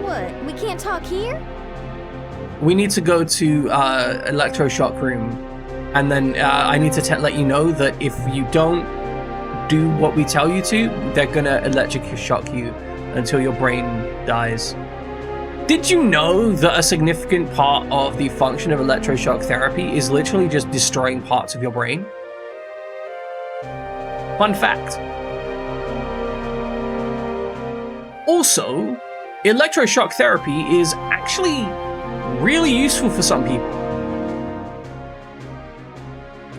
S2: What, we can't talk here?
S1: We need to go to electroshock room, and then I need to let you know that if you don't do what we tell you to, they're gonna electric shock you until your brain dies. Did you know that a significant part of the function of electroshock therapy is literally just destroying parts of your brain? Fun fact. Also, electroshock therapy is actually really useful for some people.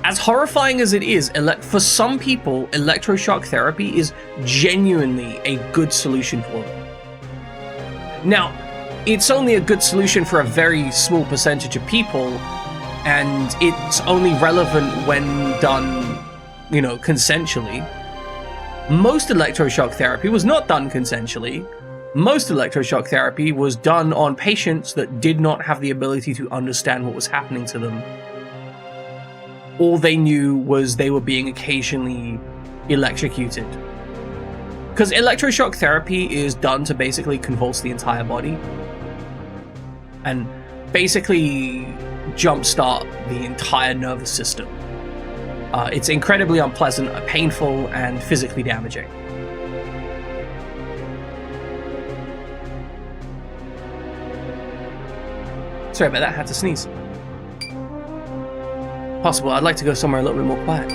S1: As horrifying as it is, for some people, electroshock therapy is genuinely a good solution for them. Now, it's only a good solution for a very small percentage of people, and it's only relevant when done, you know, consensually. Most electroshock therapy was not done consensually. Most electroshock therapy was done on patients that did not have the ability to understand what was happening to them. All they knew was they were being occasionally electrocuted. Because electroshock therapy is done to basically convulse the entire body and basically jumpstart the entire nervous system. It's incredibly unpleasant, painful, and physically damaging. Sorry about that, I had to sneeze. Possible, I'd like to go somewhere a little bit more quiet.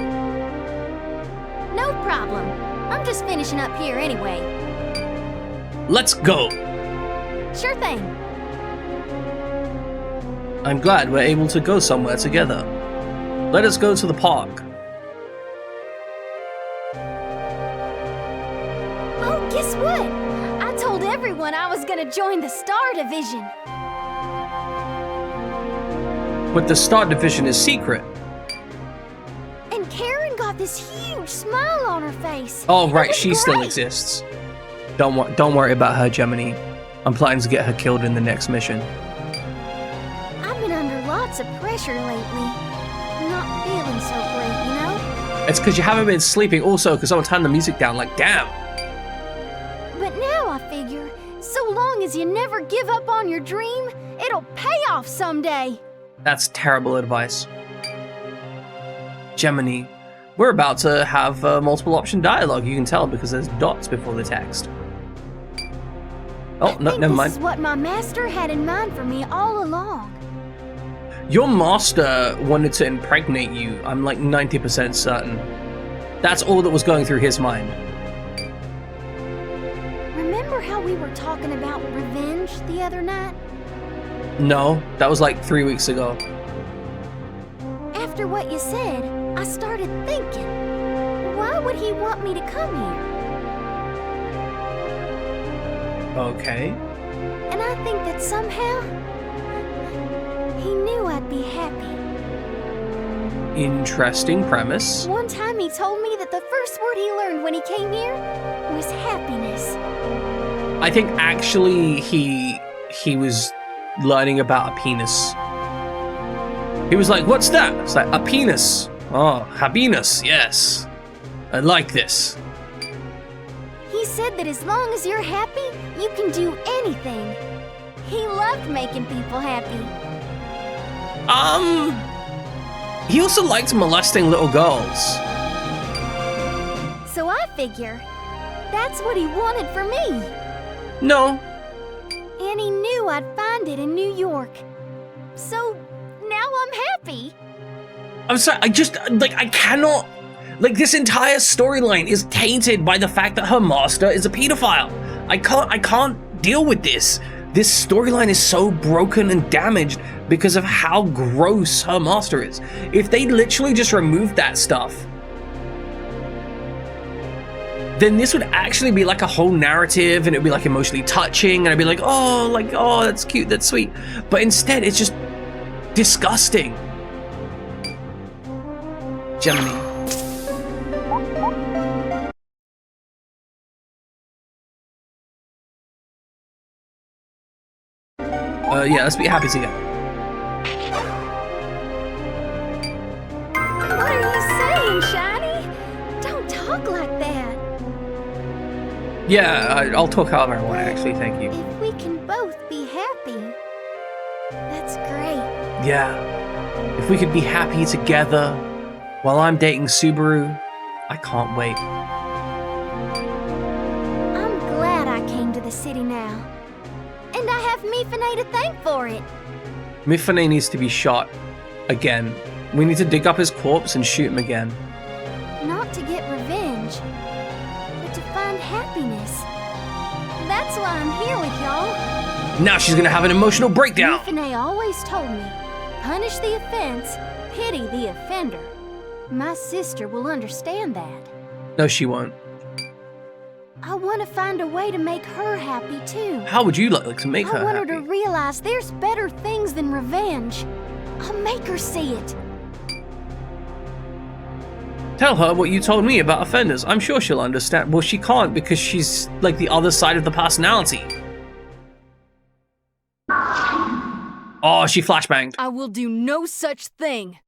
S2: No problem. I'm just finishing up here anyway.
S1: Let's go!
S2: Sure thing.
S1: I'm glad we're able to go somewhere together. Let us go to the park.
S2: Oh, guess what? I told everyone I was gonna join the Star Division.
S1: But the Star Division is secret.
S2: And Karen got this huge smile on her face.
S1: Oh, right,
S2: It was
S1: she still
S2: great.
S1: exists. Don't worry about her, Gemini. I'm planning to get her killed in the next mission.
S2: I've been under lots of pressure lately. Not feeling so great, you know?
S1: It's because you haven't been sleeping, also because someone turned the music down, like, damn.
S2: But now I figure, so long as you never give up on your dream, it'll pay off someday.
S1: That's terrible advice. Gemini, we're about to have multiple option dialogue, you can tell because there's dots before the text. Oh, no, never mind.
S2: This is what my master had in mind for me all along.
S1: Your master wanted to impregnate you, I'm like 90% certain. That's all that was going through his mind.
S2: Remember how we were talking about revenge the other night?
S1: No, that was like 3 weeks ago.
S2: After what you said, I started thinking, why would he want me to come here?
S1: Okay.
S2: And I think that somehow, he knew I'd be happy.
S1: Interesting premise.
S2: One time he told me that the first word he learned when he came here was happiness.
S1: I think actually he was learning about a penis. He was like, what's that? It's like, a penis. Oh, happiness, yes. I like this.
S2: He said that as long as you're happy, you can do anything. He loved making people happy.
S1: He also liked molesting little girls.
S2: So I figure, that's what he wanted for me.
S1: No.
S2: And he knew I'd find it in New York. So now I'm happy.
S1: I'm sorry, I cannot... Like, this entire storyline is tainted by the fact that her master is a pedophile. I can't deal with this. This storyline is so broken and damaged because of how gross her master is. If they literally just removed that stuff, then this would actually be like a whole narrative and it'd be like emotionally touching and I'd be like, oh, that's cute, that's sweet. But instead, it's just disgusting. Gemini. Yeah, let's be happy together. Yeah, I'll talk however I want, actually, thank you.
S2: If we can both be happy, that's great.
S1: Yeah. If we could be happy together while I'm dating Subaru, I can't wait.
S2: I'm glad I came to the city now. And I have Mifune to thank for it.
S1: Mifune needs to be shot again. We need to dig up his corpse and shoot him again.
S2: Not to get revenge, but to find happiness. That's why I'm here with y'all.
S1: Now she's gonna have an emotional breakdown.
S2: Mifune always told me, punish the offense, pity the offender. My sister will understand that.
S1: No, she won't.
S2: I want to find a way to make her happy too.
S1: How would you like to make her
S2: I want her
S1: happy?
S2: to realize there's better things than revenge. I'll make her see it.
S1: Tell her what you told me about offenders. I'm sure she'll understand. Well, she can't because she's like the other side of the personality. Oh, she flashbanged.
S3: I will do no such thing.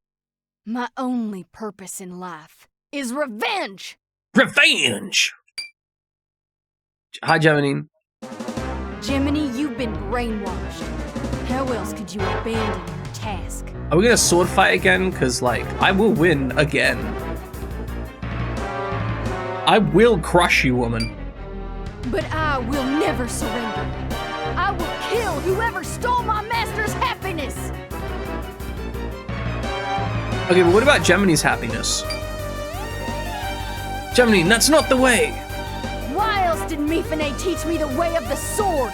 S3: My only purpose in life is revenge.
S1: Revenge! Hi, Gemini.
S3: Gemini, you've been brainwashed. How else could you abandon your task?
S1: Are we gonna sword fight again? Because, like, I will win again. I will crush you, woman.
S3: But I will never surrender. I will kill whoever stole my master's happiness.
S1: Okay, but what about Gemini's happiness? Gemini, that's not the way!
S3: Why else did Mifune teach me the way of the sword?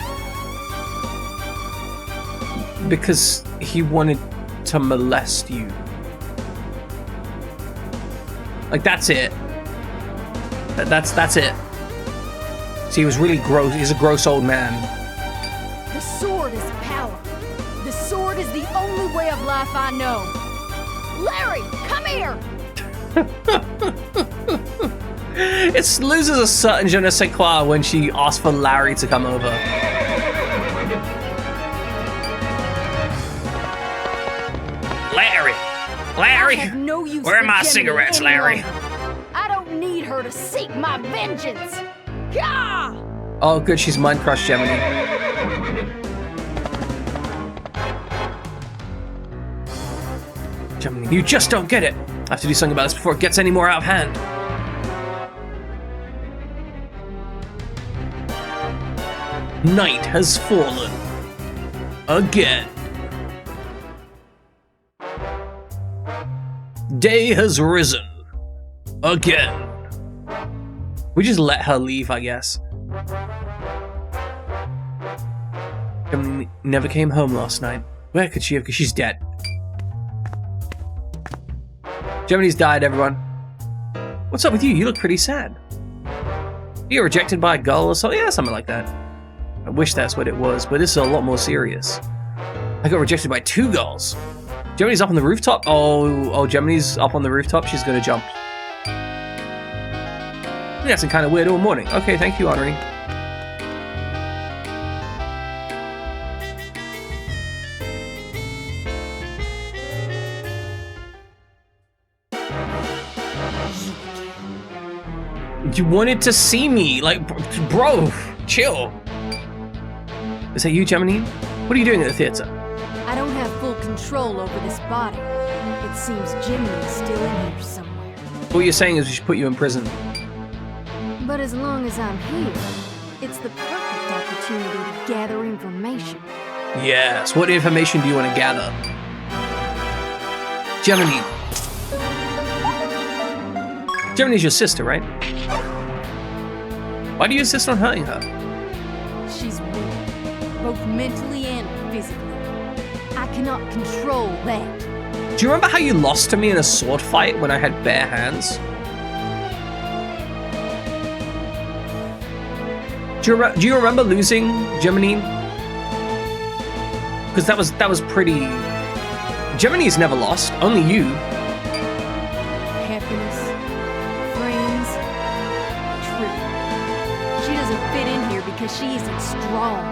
S1: Because he wanted to molest you. Like, that's it. That's it. See, he was really gross. He's a gross old man.
S3: The sword is power. The sword is the only way of life I know. Larry, come here!
S1: It loses a certain je ne sais quoi when she asks for Larry to come over. Larry! Larry!
S3: I have no use
S1: Where are
S3: for
S1: my
S3: Gemini
S1: cigarettes,
S3: any
S1: Larry?
S3: longer. I don't need her to seek my vengeance. Gah!
S1: Oh, good, she's mind crushed Gemini. Gemini, you just don't get it. I have to do something about this before it gets any more out of hand. Night has fallen. Again. Day has risen. Again. We just let her leave, I guess. Gemini never came home last night. Where could she have? Because she's dead. Gemini's died, everyone. What's up with you? You look pretty sad. You're rejected by a girl or something? Yeah, something like that. I wish that's what it was, but this is a lot more serious. I got rejected by 2 girls. Gemini's up on the rooftop? Oh, Gemini's up on the rooftop. She's gonna jump. That's kind of weird all morning. Okay, thank you, Henri. You wanted to see me, like, bro, chill. Is that you, Gemini? What are you doing at the theater?
S3: I don't have full control over this body. It seems Gemini is still in here somewhere.
S1: What you're saying is we should put you in prison.
S3: But as long as I'm here, it's the perfect opportunity to gather information.
S1: Yes, what information do you want to gather? Gemini. Gemini's your sister, right? Why do you insist on hurting her?
S3: She's weak, both mentally and physically. I cannot control that.
S1: Do you remember how you lost to me in a sword fight when I had bare hands? Do you remember losing, Gemini? Because that was pretty... Gemini's never lost, only you.
S3: Happiness, friends, truth. She doesn't fit in here because she isn't strong.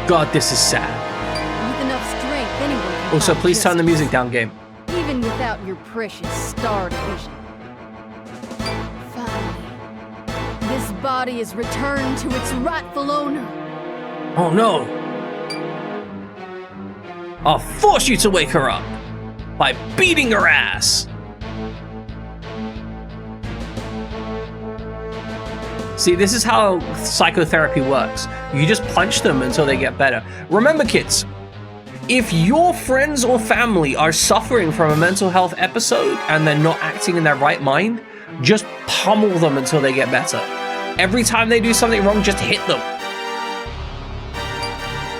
S1: God, this is sad.
S3: With enough strength, anyone can
S1: Also,
S3: find
S1: please turn the
S3: justice.
S1: music down, game.
S3: Even without your precious star division. Finally, body is returned to its rightful owner.
S1: Oh no! I'll force you to wake her up by beating her ass! See, this is how psychotherapy works. You just punch them until they get better. Remember, kids, if your friends or family are suffering from a mental health episode and they're not acting in their right mind, just pummel them until they get better. Every time they do something wrong, just hit them.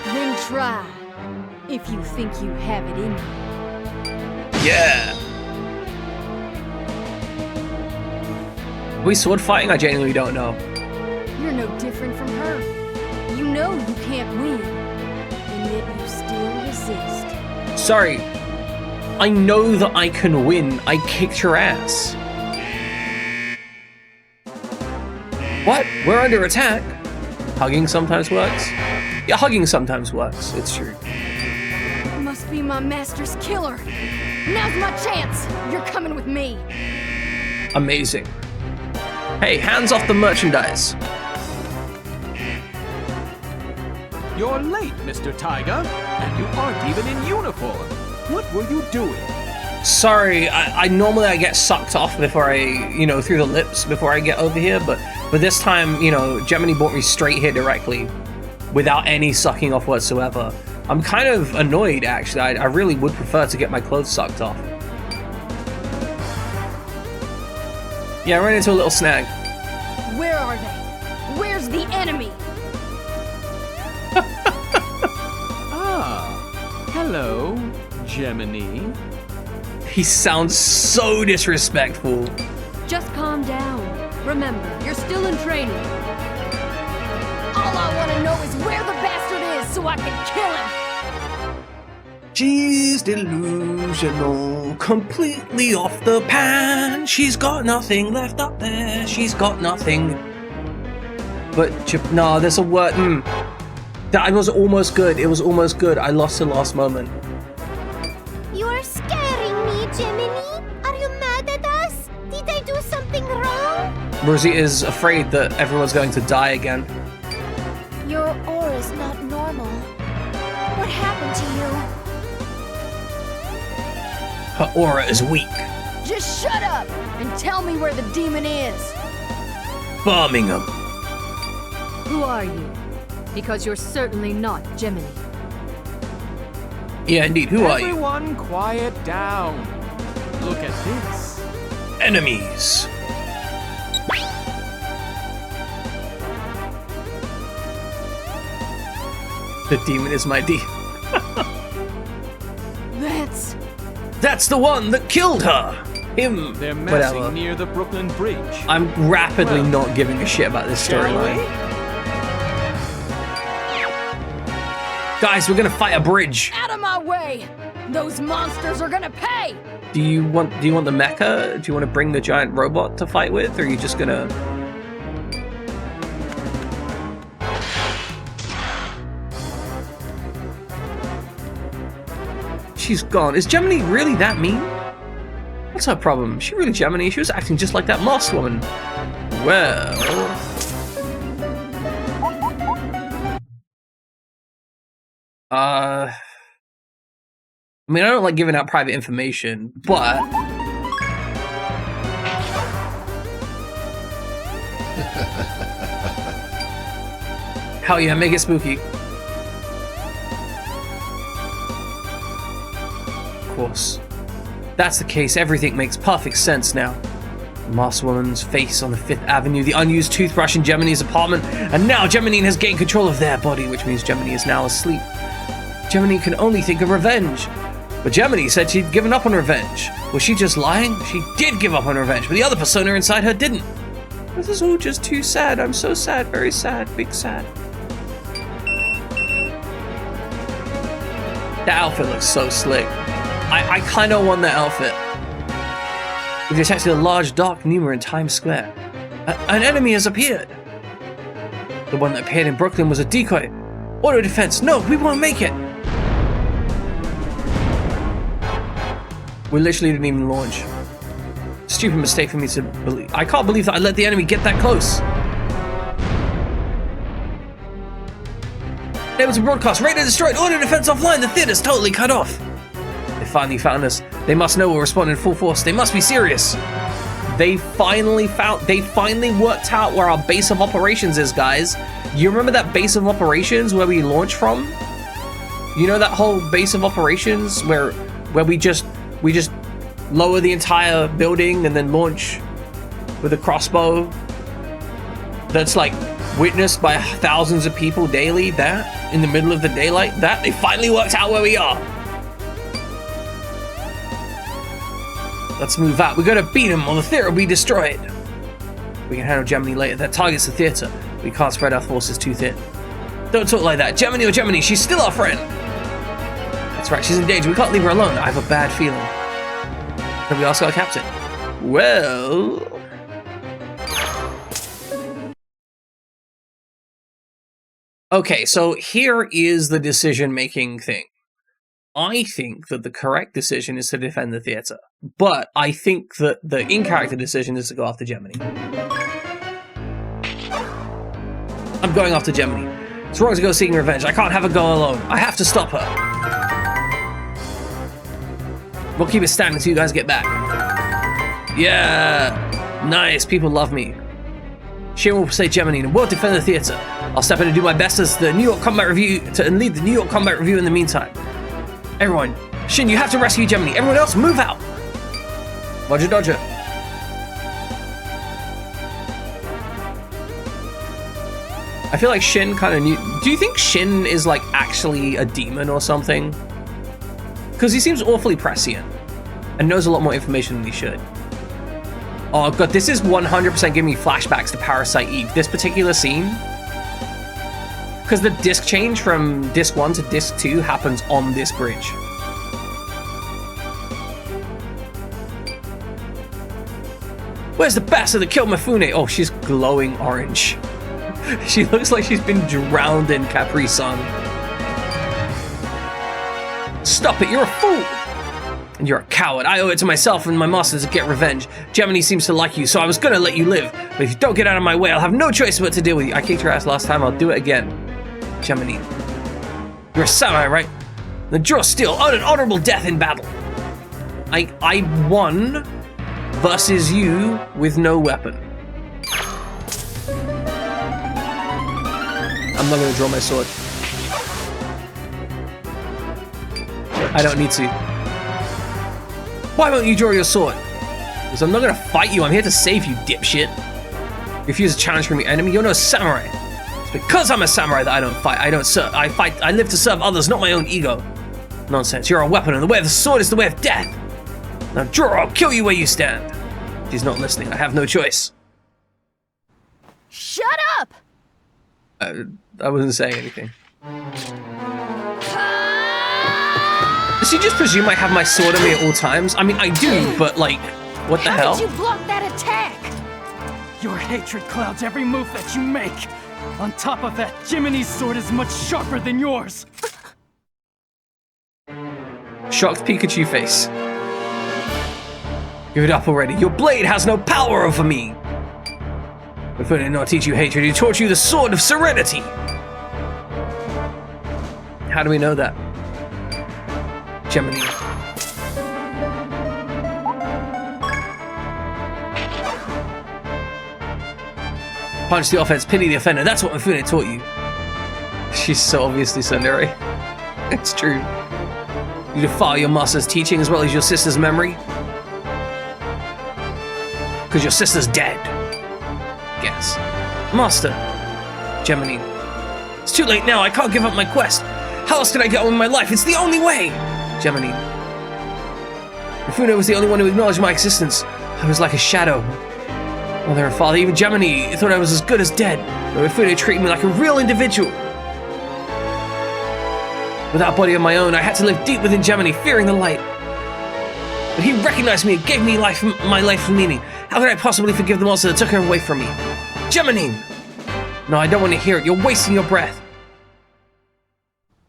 S3: Then try, if you think you have it in you.
S1: Yeah. Are we sword fighting? I genuinely don't know.
S3: You're no different from her. You know you can't win, and yet you still resist.
S1: Sorry. I know that I can win. I kicked your ass. What? We're under attack. Hugging sometimes works. Yeah, hugging sometimes works. It's true.
S3: Must be my master's killer. Now's my chance. You're coming with me.
S1: Amazing. Hey, hands off the merchandise.
S4: You're late, Mr. Tiger, and you aren't even in uniform. What were you doing?
S1: Sorry, I normally get sucked off before I, through the lips before I get over here, but this time, Gemini brought me straight here directly without any sucking off whatsoever. I'm kind of annoyed, actually. I really would prefer to get my clothes sucked off. Yeah, I ran into a little snag.
S3: Where are they? Where's the enemy?
S4: Hello, Gemini.
S1: He sounds so disrespectful.
S3: Just calm down. Remember, you're still in training. All I want to know is where the bastard is so I can kill him.
S1: She's delusional, completely off the pan. She's got nothing left up there. She's got nothing. But no, there's a word. That was almost good. It was almost good. I lost the last moment.
S2: You're scaring me, Gemini. Are you mad at us? Did I do something wrong?
S1: Rosie is afraid that everyone's going to die again.
S2: Your aura's not normal. What happened to you?
S1: Her aura is weak.
S3: Just shut up and tell me where the demon is.
S1: Birmingham.
S3: Who are you? Because you're certainly not Gemini.
S1: Yeah, indeed. Who are you?
S4: Everyone quiet down. Look at this.
S1: Enemies. The demon is my demon. That's the one that killed her. Him.
S4: They're massing
S1: Whatever.
S4: near the Brooklyn Bridge.
S1: I'm rapidly not giving a shit about this storyline. Guys, we're gonna fight a bridge.
S3: Out of my way! Those monsters are gonna pay!
S1: Do you want the mecha? Do you want to bring the giant robot to fight with, or are you just gonna? She's gone. Is Gemini really that mean? What's her problem? Is she really Gemini? She was acting just like that masked woman. Well. I mean, I don't like giving out private information, but hell yeah, make it spooky. Of course. That's the case, everything makes perfect sense now. The masked woman's face on the 5th Avenue, the unused toothbrush in Gemini's apartment, and now Gemini has gained control of their body, which means Gemini is now asleep. Gemini can only think of revenge. But Gemini said she'd given up on revenge. Was she just lying? She did give up on revenge, but the other persona inside her didn't. This is all just too sad. I'm so sad, very sad, big sad. That outfit looks so slick. I kind of want that outfit. We've detected a large dark Numa in Times Square. An enemy has appeared. The one that appeared in Brooklyn was a decoy. Auto defense. No, we won't make it. We literally didn't even launch. Stupid mistake for me to believe. I can't believe that I let the enemy get that close. Able to broadcast, radar destroyed, order defense offline, the theater's totally cut off. They finally found us. They must know we're responding in full force. They must be serious. They finally worked out where our base of operations is, guys. You remember that base of operations where we launched from? You know that whole base of operations where we just lower the entire building and then launch with a crossbow that's like witnessed by thousands of people daily? That in the middle of the daylight? That they finally worked out where we are. Let's move out. We gotta beat him or the theater will be destroyed. We can handle Gemini later. That targets the theater. We can't spread our forces too thin. Don't talk like that. Gemini or Gemini, she's still our friend. That's right, she's in danger. We can't leave her alone. I have a bad feeling. Have we also got a captain? Well... Okay, so here is the decision-making thing. I think that the correct decision is to defend the theater, but I think that the in-character decision is to go after Gemini. I'm going after Gemini. It's wrong to go seeking revenge. I can't have her go alone. I have to stop her. We'll keep it standing until you guys get back. Yeah! Nice, people love me. Shin will say Gemini and we'll defend the theater. I'll step in and do my best as the New York Combat Review and lead the New York Combat Review in the meantime. Everyone, Shin, you have to rescue Gemini. Everyone else, move out! Roger, Dodger. I feel like Shin kind of knew... Do you think Shin is like actually a demon or something? Because he seems awfully prescient and knows a lot more information than he should. Oh god, this is 100% giving me flashbacks to Parasite Eve. This particular scene. Because the disc change from disc 1 to disc 2 happens on this bridge. Where's the bastard that killed Mifune? Oh, she's glowing orange. She looks like she's been drowned in Capri Sun. Stop it, you're a fool! And you're a coward. I owe it to myself and my masters to get revenge. Gemini seems to like you, so I was gonna let you live. But if you don't get out of my way, I'll have no choice but to deal with you. I kicked your ass last time, I'll do it again. Gemini. You're a samurai, right? Then draw steel, earn an honorable death in battle. I won versus you with no weapon. I'm not gonna draw my sword. I don't need to. Why won't you draw your sword? Because I'm not gonna fight you, I'm here to save you, dipshit. Refuse a challenge from your enemy, you're no samurai. It's because I'm a samurai that I don't fight. I don't serve. I fight. I live to serve others, not my own ego. Nonsense, you're a weapon, and the way of the sword is the way of death. Now draw or I'll kill you where you stand. She's not listening, I have no choice.
S2: Shut up!
S1: I wasn't saying anything. Does she just presume I have my sword on me at all times? I mean, I do, but like, what the hell?
S2: How did you block that attack?
S5: Your hatred clouds every move that you make. On top of that, Jiminy's sword is much sharper than yours.
S1: Shocked Pikachu face. Give it up already. Your blade has no power over me. Mifune did not teach you hatred, he taught you the sword of serenity. How do we know that? Gemini. Punch the offense, pity the offender. That's what Mifune taught you. She's so obviously Tsundere. It's true. You defile your master's teaching as well as your sister's memory. Because your sister's dead. Guess. Master. Gemini. It's too late now, I can't give up my quest. How else can I get on with my life? It's the only way! Gemini. Mifune was the only one who acknowledged my existence. I was like a shadow. Mother and father, even Gemini thought I was as good as dead. But Mifune treated me like a real individual. Without a body of my own, I had to live deep within Gemini, fearing the light. But he recognized me and gave me my life meaning. How could I possibly forgive the monster that took her away from me? Gemini! No, I don't want to hear it. You're wasting your breath.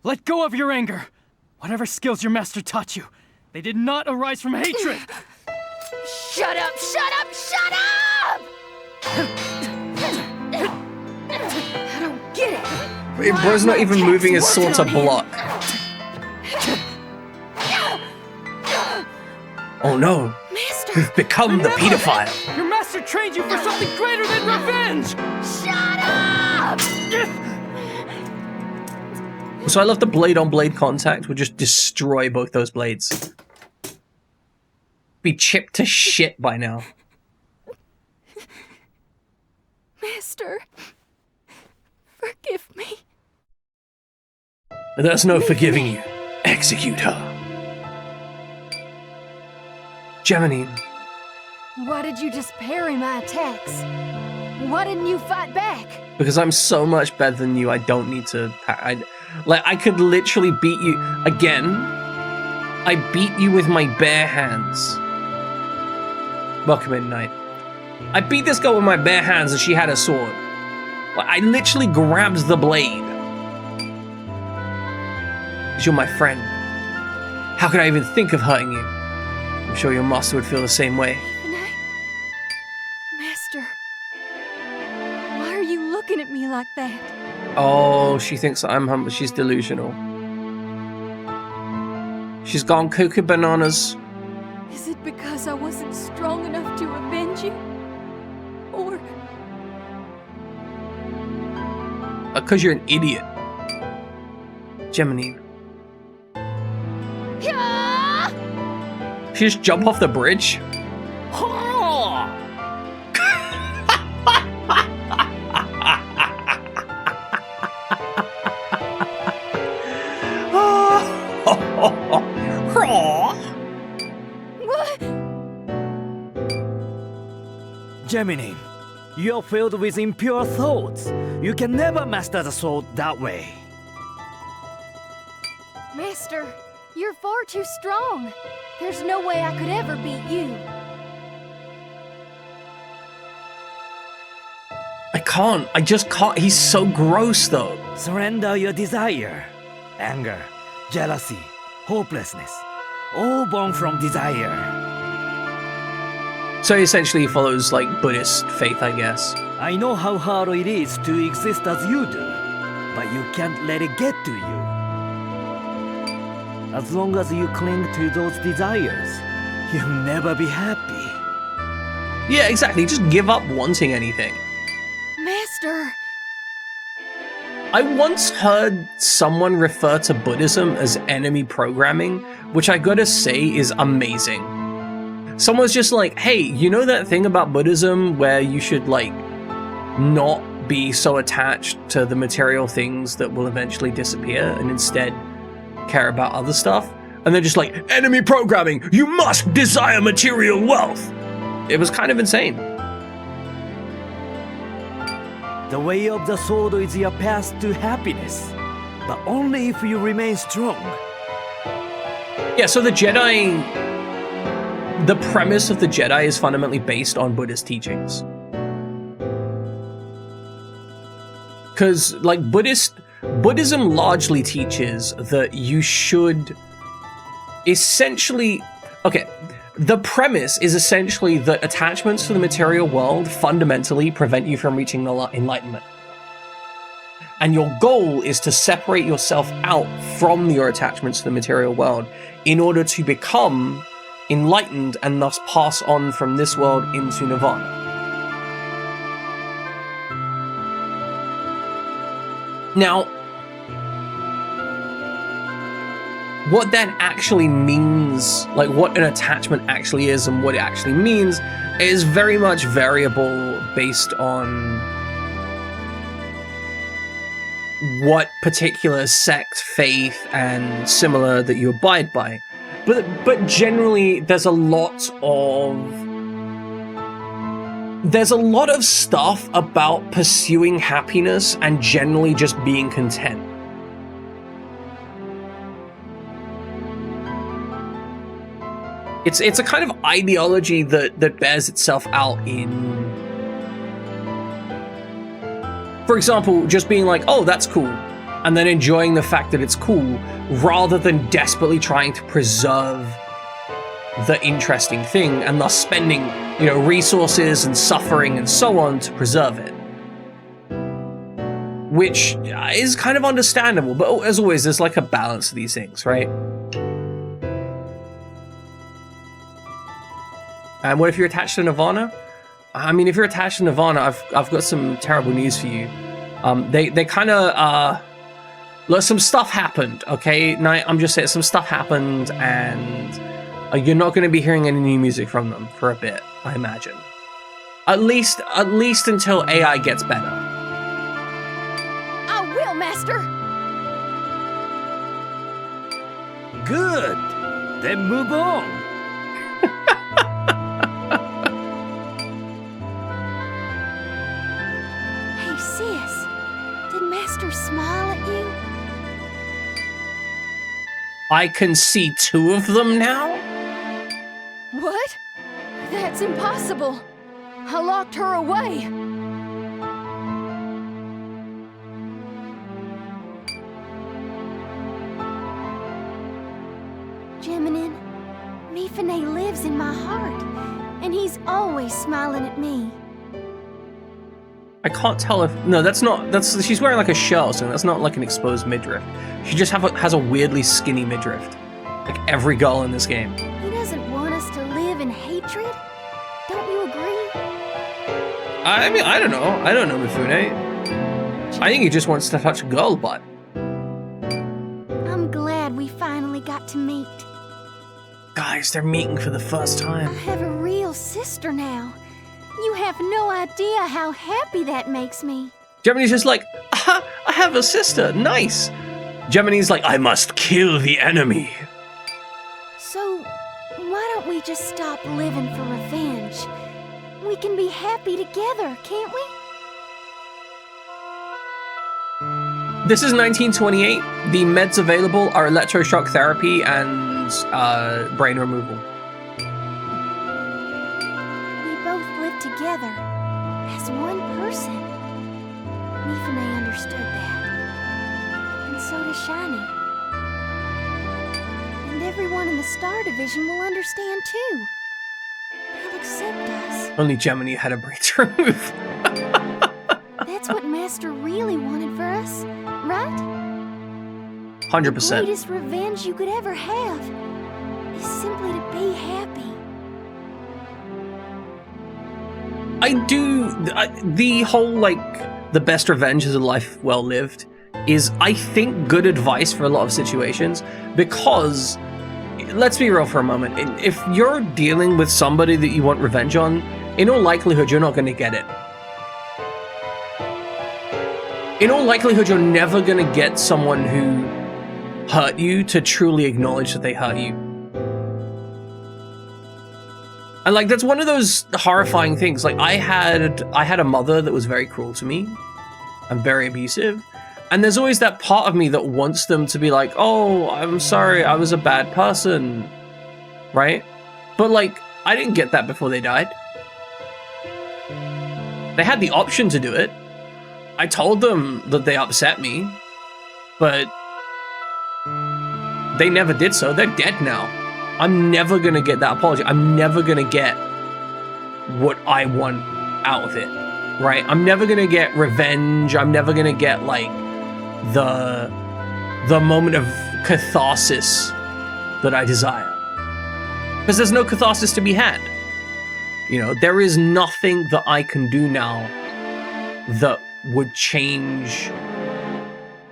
S5: Let go of your anger. Whatever skills your master taught you, they did not arise from hatred.
S2: Shut up! Shut up! Shut up! I don't get it.
S1: Bro's not even moving his sword to block. Oh no.
S2: Master!
S1: We've become the pedophile.
S5: Your master trained you for something greater than revenge!
S2: Shut up!
S1: So I love the blade on blade contact would just destroy both those blades. Be chipped to shit by now.
S2: Master, forgive me.
S1: There's no forgiving you. Execute her. Gemini.
S3: Why did you just parry my attacks? Why didn't you fight back?
S1: Because I'm so much better than you, I don't need to... I could literally beat you... Again, I beat you with my bare hands. Welcome in, Knight. I beat this girl with my bare hands and she had a sword. I literally grabbed the blade. You're my friend. How could I even think of hurting you? I'm sure your master would feel the same way.
S3: Even I... Master... Why are you looking at me like that?
S1: Oh, she thinks I'm humble. She's delusional. She's gone cuckoo bananas.
S3: Is it because I wasn't strong enough to avenge you? Or...
S1: Because you're an idiot. Gemini.
S2: Yeah!
S1: She just jump off the bridge?
S2: What?
S6: Gemini, you're filled with impure thoughts. You can never master the sword that way.
S2: Master, you're far too strong. There's no way I could ever beat you.
S1: I can't. I just can't. He's so gross, though.
S6: Surrender your desire. Anger, jealousy, hopelessness. All born from desire.
S1: So essentially he follows, like, Buddhist faith, I guess.
S6: I know how hard it is to exist as you do, but you can't let it get to you. As long as you cling to those desires, you'll never be happy.
S1: Yeah, exactly. Just give up wanting anything.
S2: Master!
S1: I once heard someone refer to Buddhism as enemy programming, which I gotta say is amazing. Someone's just like, hey, you know that thing about Buddhism where you should, like, not be so attached to the material things that will eventually disappear and instead care about other stuff? And they're just like, enemy programming, you must desire material wealth. It was kind of insane.
S6: The way of the sword is your path to happiness, but only if you remain strong.
S1: Yeah, so the Jedi, the premise of the Jedi is fundamentally based on Buddhist teachings. Because, like, Buddhism largely teaches that you should essentially... Okay, the premise is essentially that attachments to the material world fundamentally prevent you from reaching enlightenment. And your goal is to separate yourself out from your attachments to the material world in order to become enlightened and thus pass on from this world into Nirvana. Now, what that actually means, like what an attachment actually is and what it actually means, is very much variable based on what particular sect, faith, and similar that you abide by. But generally, there's a lot of stuff about pursuing happiness and generally just being content. It's a kind of ideology that bears itself out in, for example, just being like, oh, that's cool, and then enjoying the fact that it's cool, rather than desperately trying to preserve the interesting thing and thus spending, you know, resources and suffering and so on to preserve it. which is kind of understandable. But as always, there's like a balance to these things, right? And what if you're attached to Nirvana? I mean, if you're attached to Nirvana, I've got some terrible news for you. They kind of look, some stuff happened. Okay, I'm just saying some stuff happened, and you're not going to be hearing any new music from them for a bit, I imagine. At least until AI gets better.
S2: I will, Master.
S6: Good. Then move on.
S2: Hey, sis. Did Master smile at you?
S1: I can see 2 of them now?
S3: What? That's impossible. I locked her away.
S2: Geminin, Mifune lives in my heart, and he's always smiling at me.
S1: I can't tell if... No, that's she's wearing like a shell, so that's not like an exposed midriff. She just has a weirdly skinny midriff. Like every girl in this game.
S2: He doesn't want us to live in hatred? Don't you agree?
S1: I mean, I don't know Mifune. I think he just wants to touch a girl butt.
S2: I'm glad we finally got to meet.
S1: Guys, they're meeting for the first
S2: I
S1: time.
S2: have a real sister now. You have no idea how happy that makes me.
S1: Gemini's just like, I have a sister, nice. Gemini's like, I must kill the enemy.
S2: So, why don't we just stop living for revenge? We can be happy together, can't we?
S1: This is 1928. The meds available are electroshock therapy and brain removal.
S2: We both live together as one person. Mifune understood that. And so does Shiny. And everyone in the Star Division will understand too. They'll accept us.
S1: Only Gemini had a brain to remove.
S2: That's what Master really wanted for us, right?
S1: 100%.
S2: The greatest revenge you could ever have is simply to be happy.
S1: The whole, like, the best revenge is a life well lived is, I think, good advice for a lot of situations, because, let's be real for a moment, if you're dealing with somebody that you want revenge on, in all likelihood, you're not going to get it. In all likelihood, you're never going to get someone who hurt you to truly acknowledge that they hurt you. And like, that's one of those horrifying things. Like, I had a mother that was very cruel to me and very abusive. And there's always that part of me that wants them to be like, oh, I'm sorry, I was a bad person, right? But like, I didn't get that before they died. They had the option to do it. I told them that they upset me, but they never did so. They're dead now. I'm never gonna get that apology. I'm never gonna get what I want out of it, right? I'm never gonna get revenge. I'm never gonna get like the moment of catharsis that I desire, because there's no catharsis to be had. You know, there is nothing that I can do now that would change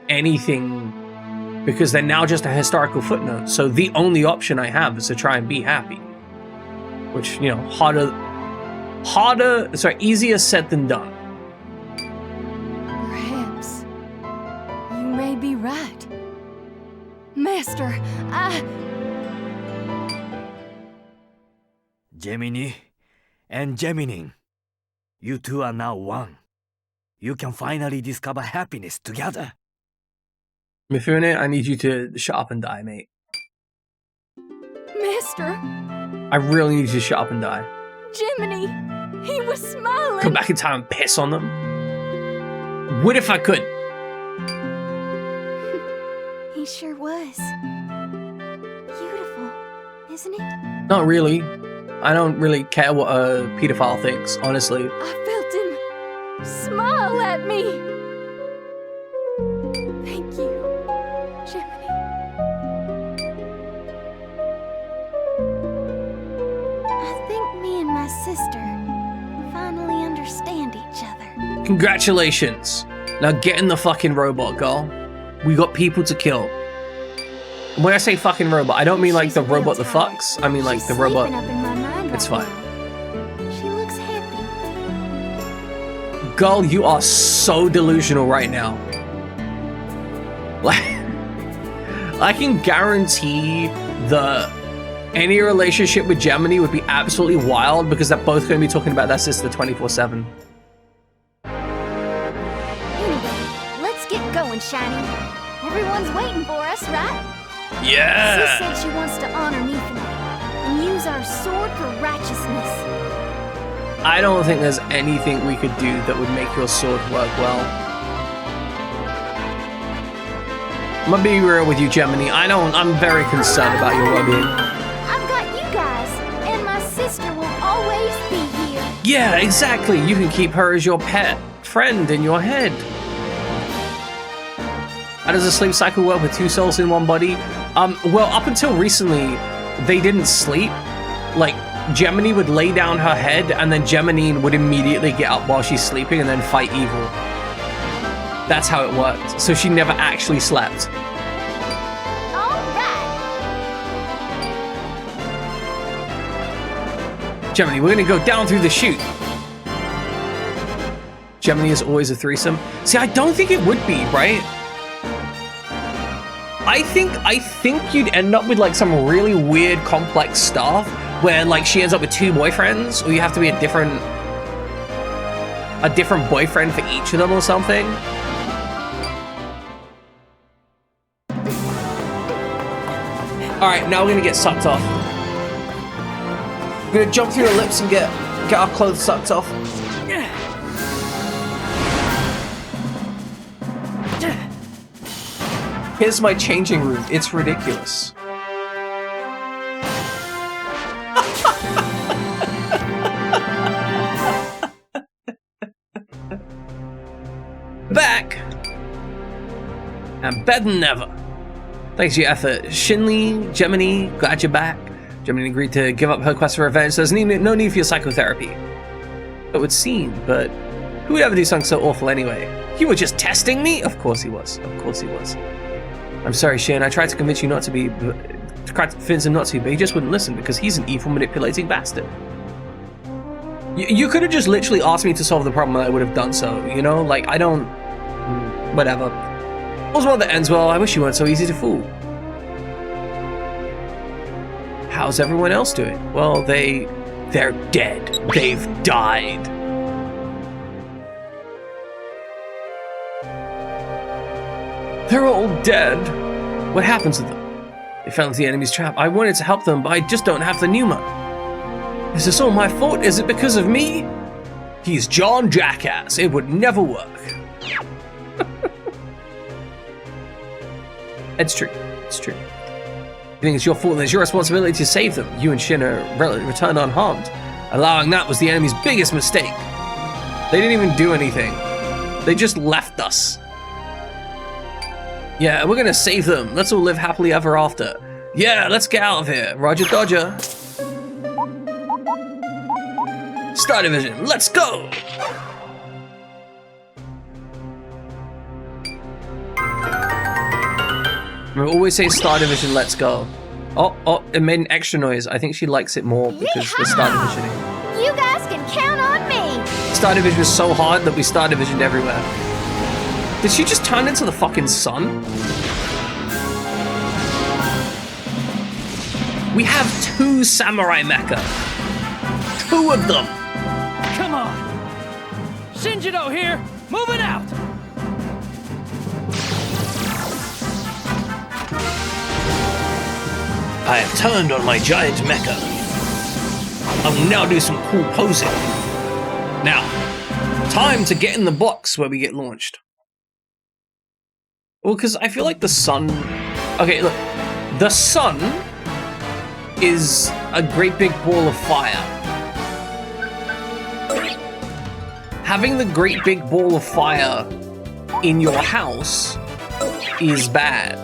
S1: anything, because they're now just a historical footnote. So the only option I have is to try and be happy, which, you know, easier said than done.
S3: Perhaps. You may be right. Master,
S6: Gemini and Geminin, you two are now one. You can finally discover happiness together.
S1: Mifune, I need you to shut up and die, mate.
S3: Master,
S1: I really need you to shut up and die.
S3: Jiminy, he was smiling.
S1: Come back in time and piss on them. What if I could?
S2: He sure was. Beautiful, isn't it?
S1: Not really. I don't really care what a pedophile thinks, honestly.
S3: I felt him smile at me.
S2: Thank you, Jiminy. I think me and my sister finally understand each other.
S1: Congratulations. Now get in the fucking robot, girl. We got people to kill. When I say fucking robot, I don't mean like
S2: She's
S1: the
S2: real
S1: robot the
S2: tired.
S1: fucks. I mean like
S2: She's
S1: the robot.
S2: sleeping up in my mind
S1: It's
S2: right
S1: fine.
S2: now. She looks happy.
S1: Girl, you are so delusional right now. Like, I can guarantee that any relationship with Gemini would be absolutely wild because they're both going to be talking about their sister 24/7.
S2: Anyway, let's get going, Shiny. Everyone's waiting for us, right? Sis
S1: Yeah!
S2: said she wants to honor Mifune and use our sword for righteousness.
S1: I don't think there's anything we could do that would make your sword work well. I'm gonna be real with you, Gemini. I'm very concerned about your well-being.
S2: I've got you guys, and my sister will always be here.
S1: Yeah, exactly. You can keep her as your pet friend in your head. How does a sleep cycle work with two souls in one body? Well, up until recently, they didn't sleep. Like, Gemini would lay down her head, and then Gemini would immediately get up while she's sleeping and then fight evil. That's how it worked. So she never actually slept.
S2: All right.
S1: Gemini, we're gonna go down through the chute. Gemini is always a threesome. See, I don't think it would be, right? I think you'd end up with like some really weird, complex stuff where like she ends up with two boyfriends, or you have to be a different boyfriend for each of them or something. All right, now we're gonna get sucked off. We're gonna jump through the lips and get our clothes sucked off. Here's my changing room. It's ridiculous. Back! And better than ever. Thanks for your effort. Shinli, Gemini, glad you're back. Gemini agreed to give up her quest for revenge, so there's no need for your psychotherapy. It would seem, but who would ever do something so awful anyway? You were just testing me? Of course he was. Of course he was. I'm sorry, Shin. I tried to convince you not to be, tried to convince him not to, but he just wouldn't listen because he's an evil, manipulating bastard. You could have just literally asked me to solve the problem and I would have done so, you know? Like, I don't... Whatever. All's well that ends well. I wish you weren't so easy to fool. How's everyone else doing? Well, they're dead. They've died. They're all dead. What happened to them? They fell into the enemy's trap. I wanted to help them, but I just don't have the pneuma. Is this all my fault? Is it because of me? He's John Jackass. It would never work. It's true. It's true. You think it's your fault and it's your responsibility to save them. You and Shin are returned unharmed. Allowing that was the enemy's biggest mistake. They didn't even do anything. They just left us. Yeah, we're gonna save them. Let's all live happily ever after. Yeah, let's get out of here. Roger Dodger. Star Division, let's go! We always say Star Division, let's go. Oh, it made an extra noise. I think she likes it more because we're Star Divisioning.
S2: You guys can count on me.
S1: Star Division is so hard that we Star Divisioned everywhere. Did she just turn into the fucking sun? We have 2 samurai mecha. 2 of them.
S5: Come on! Shinjiro here! Moving out!
S1: I have turned on my giant mecha. I'll now do some cool posing. Now, time to get in the box where we get launched. Well, because I feel like the sun... Okay, look. The sun is a great big ball of fire. Having the great big ball of fire in your house is bad.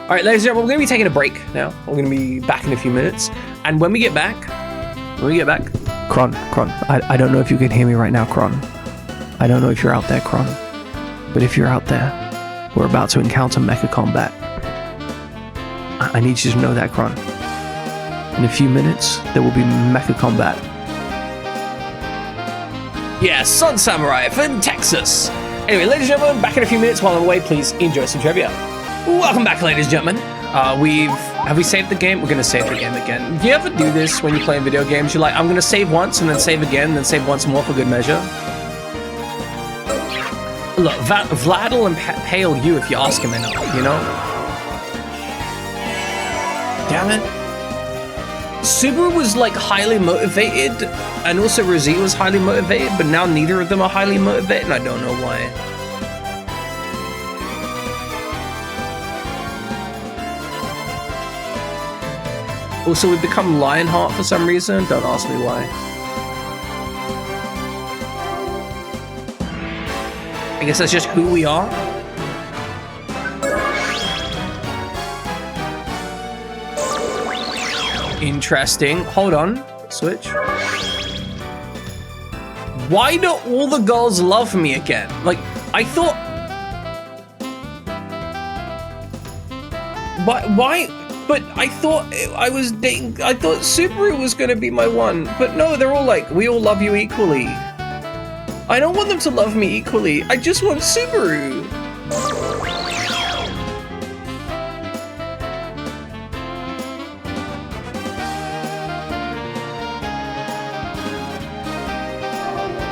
S1: All right, ladies and gentlemen, we're going to be taking a break now. We're going to be back in a few minutes. And when we get back, Kron, I don't know if you can hear me right now, Kron. I don't know if you're out there, Kron. But if you're out there, we're about to encounter mecha combat. I need you to know that, Kron. In a few minutes, there will be mecha combat. Yeah, Sun Samurai from Texas. Anyway, ladies and gentlemen, back in a few minutes. While I'm away, please enjoy some trivia. Welcome back, ladies and gentlemen. Have we saved the game? We're gonna save the game again. Do you ever do this when you're playing video games? You're like, I'm gonna save once and then save again, and then save once more for good measure. Look, Vlad will impale you if you ask him enough, you know? Damn it. Subaru was like highly motivated, and also Rosita was highly motivated, but now neither of them are highly motivated, and I don't know why. Also, we've become Lionheart for some reason. Don't ask me why. I guess that's just who we are. Interesting. Hold on. Switch. Why do all the girls love me again? Like, I thought... Why? But I thought I was dating... I thought Subaru was gonna be my one. But no, they're all like, we all love you equally. I don't want them to love me equally. I just want Subaru.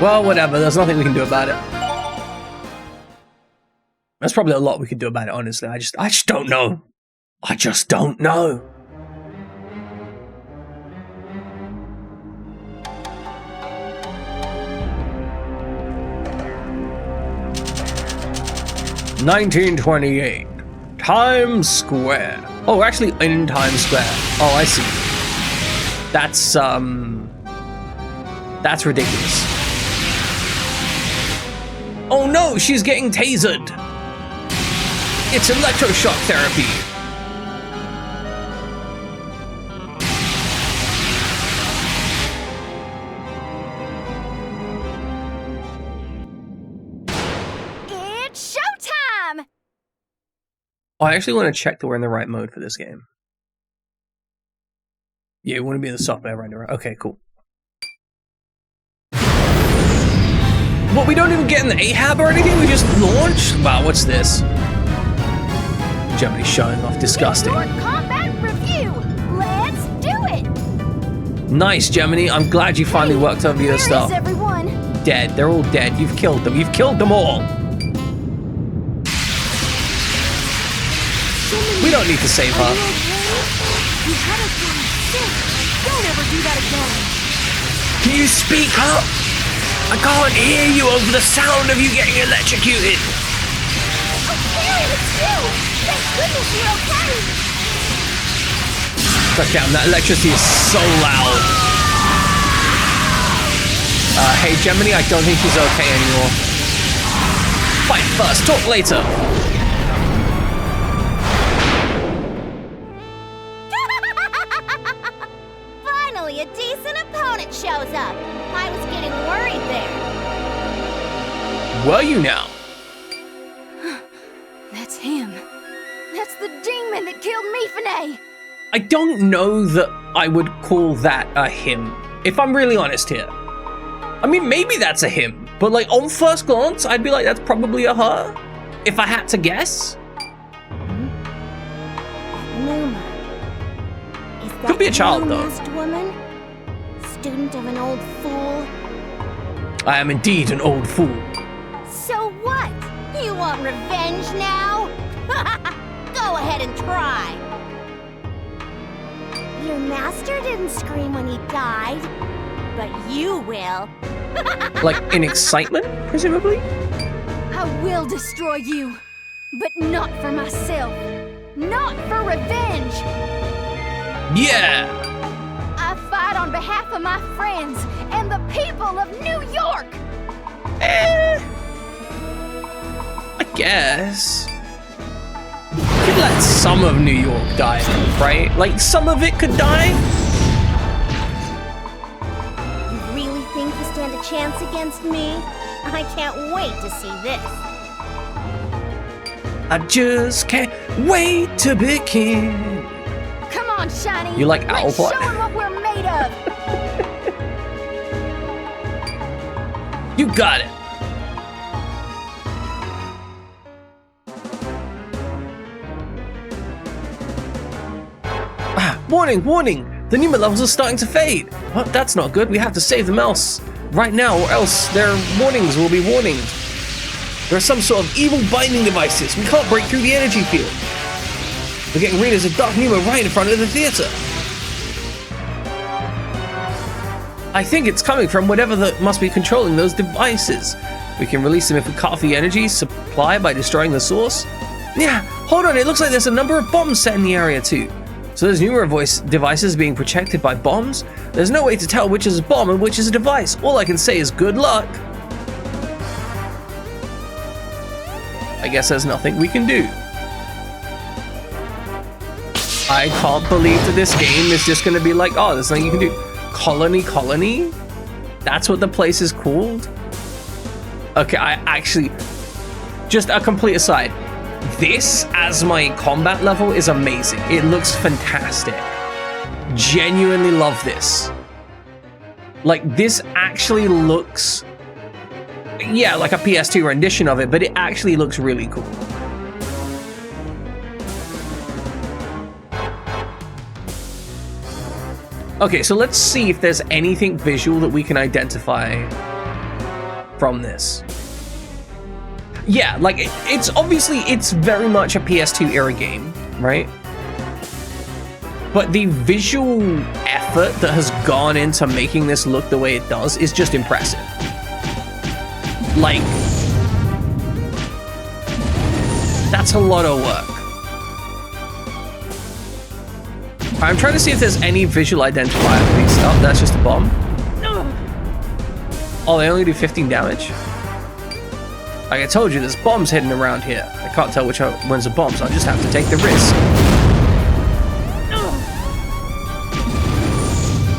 S1: Well, whatever. There's nothing we can do about it. There's probably a lot we could do about it, honestly. I just don't know. I just don't know. "1928, Times Square." Oh, we're actually in Times Square. Oh, I see. That's ridiculous. Oh no, she's getting tasered. It's electroshock therapy.
S2: It's showtime!
S1: Oh, I actually want to check that we're in the right mode for this game. Yeah, we want to be in the software right now. Okay, cool. What, we don't even get in the AHAB or anything? We just launch? Wow, what's this? Germany's showing off. Disgusting.
S2: Short combat review! Let's do it!
S1: Nice, Germany. I'm glad you finally worked over your stuff.
S2: Where is everyone?
S1: Dead. They're all dead. You've killed them. You've killed them all. We don't need to save her.
S3: You had us getting sick. Don't ever do that again.
S1: Can you speak up? I can't hear you over the sound of you getting electrocuted.
S2: Oh, Karen, it's you! Thank goodness you're okay!
S1: God damn, that electricity is so loud. Hey, Gemini, I don't think he's okay anymore. Fight first, talk later.
S2: Finally, a decent opponent shows up. I was getting worried there.
S1: Were you now?
S3: That's him. That's the demon that killed Mifune.
S1: I don't know that I would call that a him, if I'm really honest here. I mean, maybe that's a him, but like on first glance, I'd be like, that's probably a her, if I had to guess.
S2: Numa. Is that
S1: Could be a child, though.
S2: masked woman? Student of an old fool?
S1: I am indeed an old fool.
S2: So what? You want revenge now? Go ahead and try. Your master didn't scream when he died, but you will.
S1: Like in excitement, presumably?
S3: I will destroy you, but not for myself. Not for revenge.
S1: Yeah.
S3: I fight on behalf of my friends and the people of New
S1: I guess. You could let some of New York die, right? Like, some of it could die?
S2: You really think you stand a chance against me? I can't wait to see this.
S1: I just can't wait to begin.
S3: Come on, Shiny.
S1: You like
S3: Let's
S1: Owlbot?
S3: show him what we're made of.
S1: You got it. Warning, warning! The Numa levels are starting to fade. Well, that's not good. We have to save them else right now, or else their warnings will be warnings. There are some sort of evil binding devices. We can't break through the energy field. We're getting readers of Dark Numa right in front of the theater. I think it's coming from whatever that must be controlling those devices. We can release them if we cut off the energy supply by destroying the source. Yeah, hold on, it looks like there's a number of bombs set in the area too. So there's numerous devices being protected by bombs. There's no way to tell which is a bomb and which is a device. All I can say is good luck. I guess there's nothing we can do. I can't believe that this game is just gonna be like, oh, there's nothing you can do. Colony? That's what the place is called? Okay, I actually, just a complete aside. This, as my combat level, is amazing. It looks fantastic. Genuinely love this. Like, this actually looks... yeah, like a PS2 rendition of it, but it actually looks really cool. Okay, so let's see if there's anything visual that we can identify from this. Yeah, like, it's obviously, it's very much a PS2 era game, right? But the visual effort that has gone into making this look the way it does is just impressive. Like, that's a lot of work. I'm trying to see if there's any visual identifier for these stuff. That's just a bomb. Oh, they only do 15 damage? Like I told you, there's bombs hidden around here. I can't tell which ones are bombs. I'll just have to take the risk.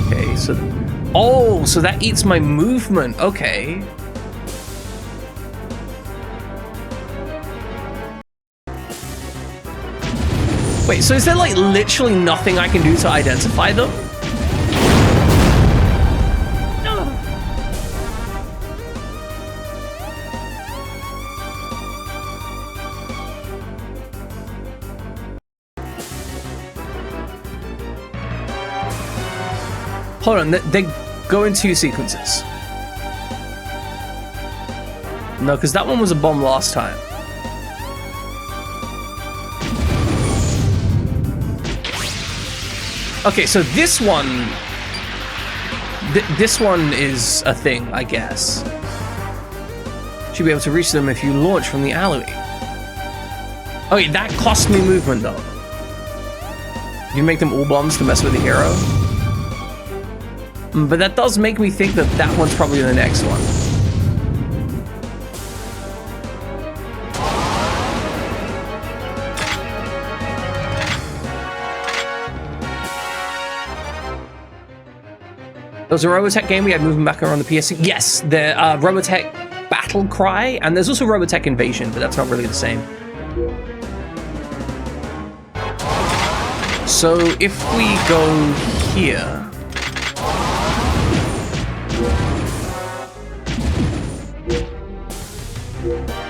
S1: Okay, so... oh, so that eats my movement. Okay. Wait, so is there like literally nothing I can do to identify them? Hold on, they go in two sequences. No, because that one was a bomb last time. Okay, so this one... this one is a thing, I guess. Should be able to reach them if you launch from the alley. Okay, that cost me movement, though. You make them all bombs to mess with the hero? But that does make me think that that one's probably the next one. There was a Robotech game we had moving back around the PS. Yes, the Robotech Battle Cry, and there's also Robotech Invasion, but that's not really the same. So if we go here...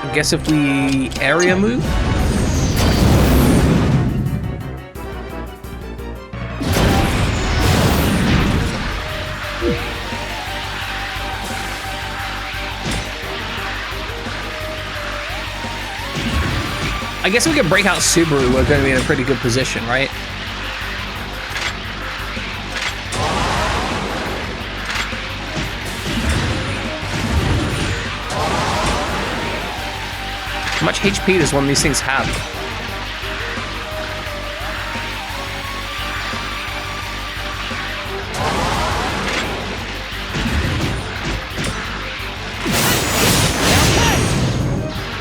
S1: I guess if we area move? I guess we can break out Subaru, we're going to be in a pretty good position, right? How much HP does one of these things have?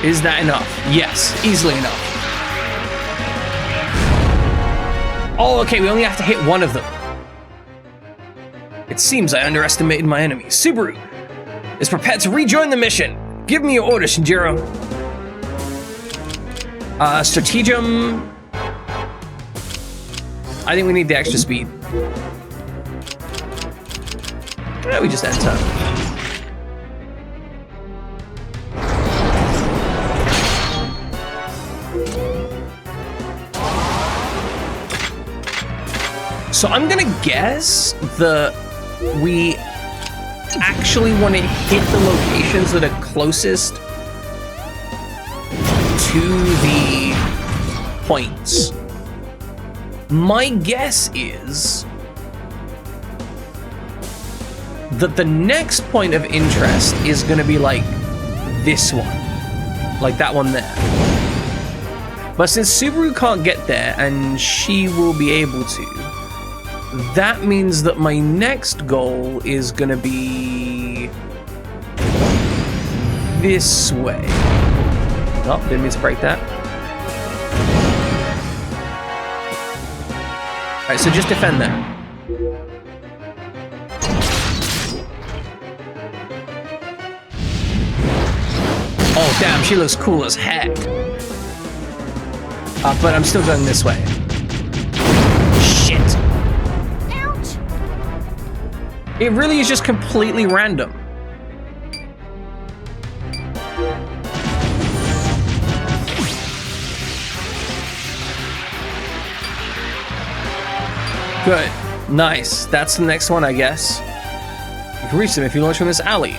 S1: Is that enough? Yes, easily enough. Oh, okay, we only have to hit one of them. It seems I underestimated my enemy. Subaru is prepared to rejoin the mission. Give me your order, Shinjiro. Stratagem. I think we need the extra speed. Yeah, we just enter. So I'm gonna guess that we actually want to hit the locations that are closest to the points. My guess is that the next point of interest is going to be like this one, like that one there. But since Subaru can't get there and she will be able to, that means that my next goal is going to be this way. Oh, didn't mean to break that. All right, so just defend that. Oh, damn, she looks cool as heck. But I'm still going this way. Shit.
S2: Ouch!
S1: It really is just completely random. Good. Nice. That's the next one, I guess. You can reach them if you launch from this alley.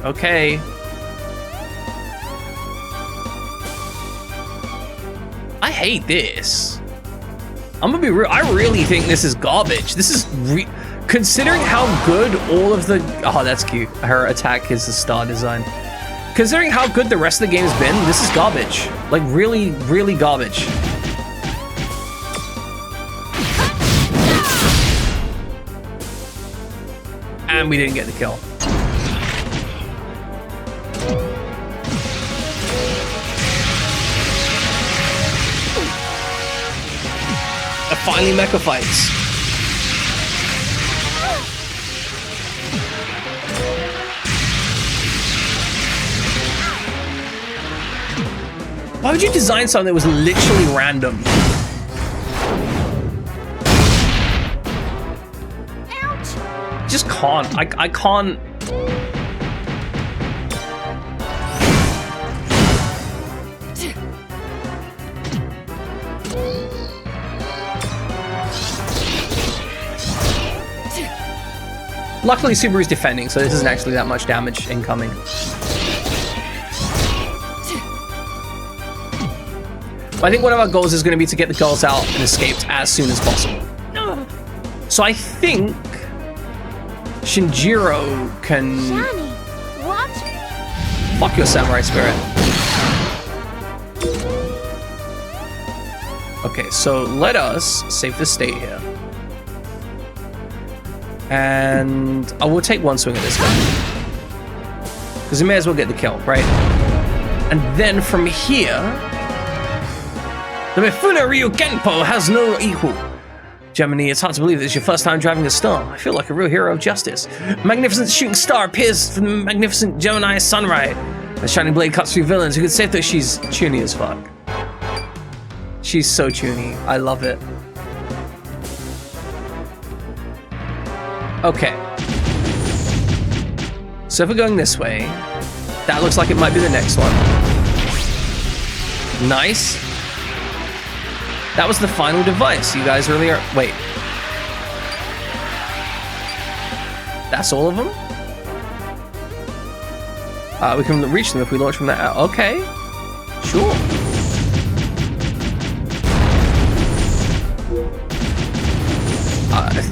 S1: Okay. I hate this. I'm gonna be real. I really think this is garbage. This is considering how good all of the... Oh, that's cute. Her attack is the star design. Considering how good the rest of the game's been, this is garbage. Like, really, really garbage. And we didn't get the kill. Finally mecha fights. Why would you design something that was literally random?
S2: Ouch!
S1: Just can't. I can't. Luckily, Subaru's defending, so this isn't actually that much damage incoming. But I think one of our goals is going to be to get the girls out and escaped as soon as possible. So I think Shinjiro can...
S2: Johnny, what?
S1: Fuck your samurai spirit. Okay, so let us save the state here. And I will take one swing at this guy. Because we may as well get the kill, right? And then from here... The Mifune Ryu Genpo has no equal. Gemini, it's hard to believe this is your first time driving a star. I feel like a real hero of justice. Magnificent shooting star appears from the magnificent Gemini sunrise. The shining blade cuts through villains. You could say that she's chuny as fuck. She's so chuny. I love it. Okay. So if we're going this way, that looks like it might be the next one. Nice. That was the final device. You guys really are... Wait. That's all of them? We can reach them if we launch from that... Okay. Sure.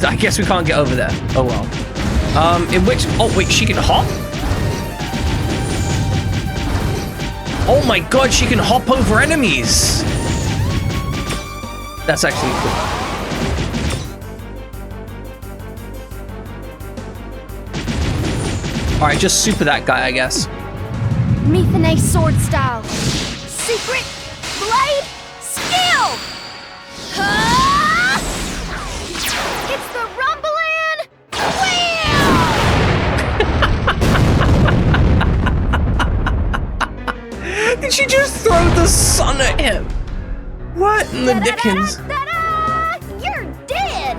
S1: I guess we can't get over there. Oh well. In which... Oh wait, she can hop? Oh my god, she can hop over enemies! That's actually cool. Alright, just super that guy, I guess.
S2: Mifune sword style. Secret blade skill! Huh? It's the Rumbling Wheel!
S1: Did she just throw the sun at him? What in the dickens?
S2: Ta-da! You're dead!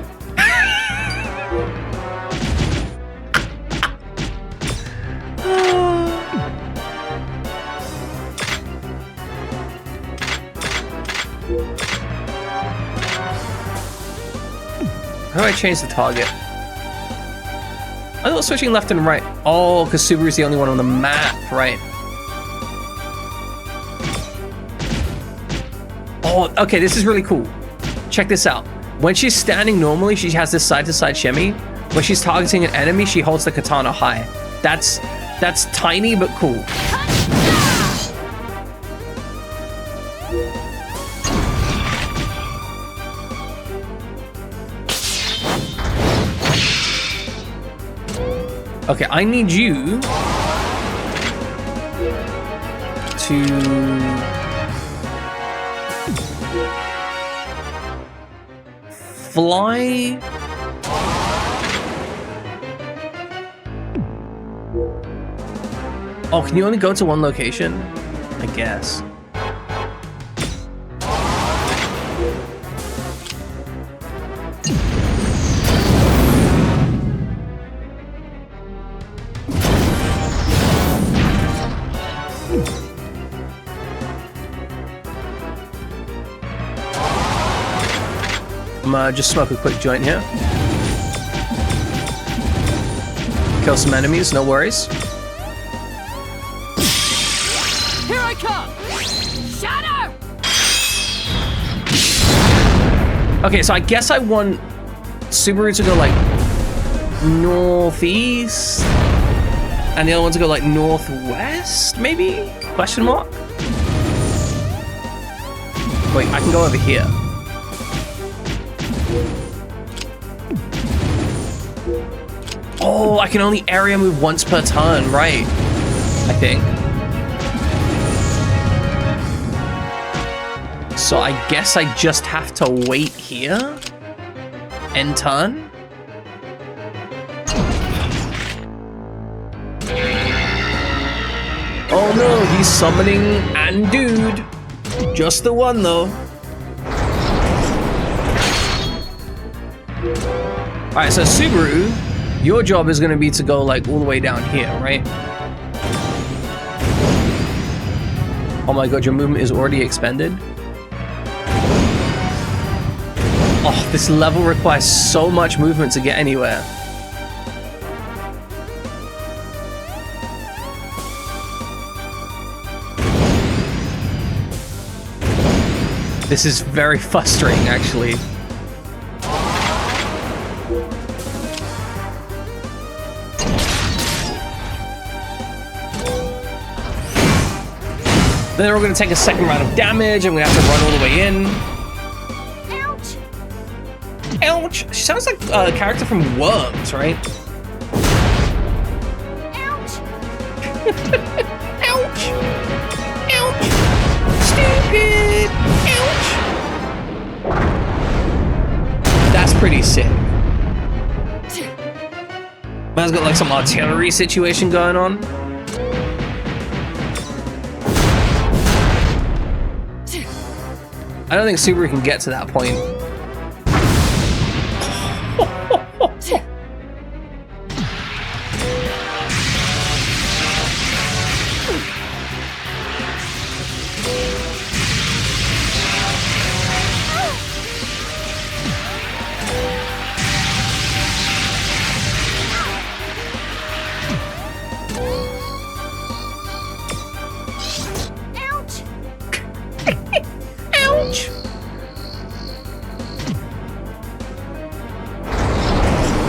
S1: How do I change the target? I thought switching left and right. Oh, because Subaru's the only one on the map, right? Oh, okay, this is really cool. Check this out. When she's standing normally, she has this side-to-side shimmy. When she's targeting an enemy, she holds the katana high. That's tiny but cool. Okay, I need you to fly. Oh, can you only go to one location? I guess. Just smoke a quick joint here. Kill some enemies, no worries.
S3: Here I come! Shatter!
S1: Okay, so I guess I want Subaru to go like northeast, and the other one to go like northwest, maybe? Question mark? Wait, I can go over here. Oh, I can only area move once per turn, right? I think. So I guess I just have to wait here? End turn? Oh no, he's summoning and dude. Just the one though. Alright, so Subaru, your job is going to be to go like all the way down here, right? Oh my god, your movement is already expended. Oh, this level requires so much movement to get anywhere. This is very frustrating, actually. Then we're going to take a second round of damage, and we have to run all the way in.
S2: Ouch!
S1: Ouch! She sounds like a character from Worms, right?
S2: Ouch!
S1: Ouch! Ouch! Stupid! Ouch! That's pretty sick. Man's got like some artillery situation going on. I don't think Subaru can get to that point.
S2: Ouch!
S1: Ouch!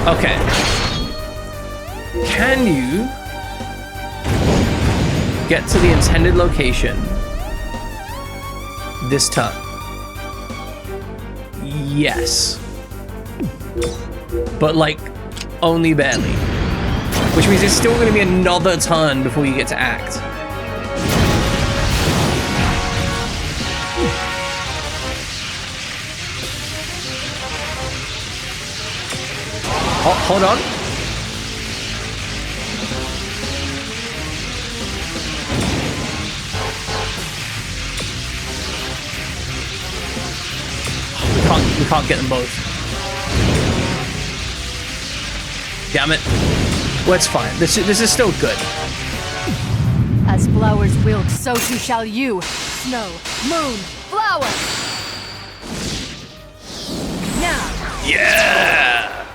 S1: Okay. Can you get to the intended location this turn? Yes. But like, only barely. Which means it's still going to be another turn before you get to act. Oh, hold on. We can't get them both. Damn it. Well, it's fine. This is still good.
S3: As flowers wilt, so too shall you. Snow, moon, flower. Now,
S1: Yeah!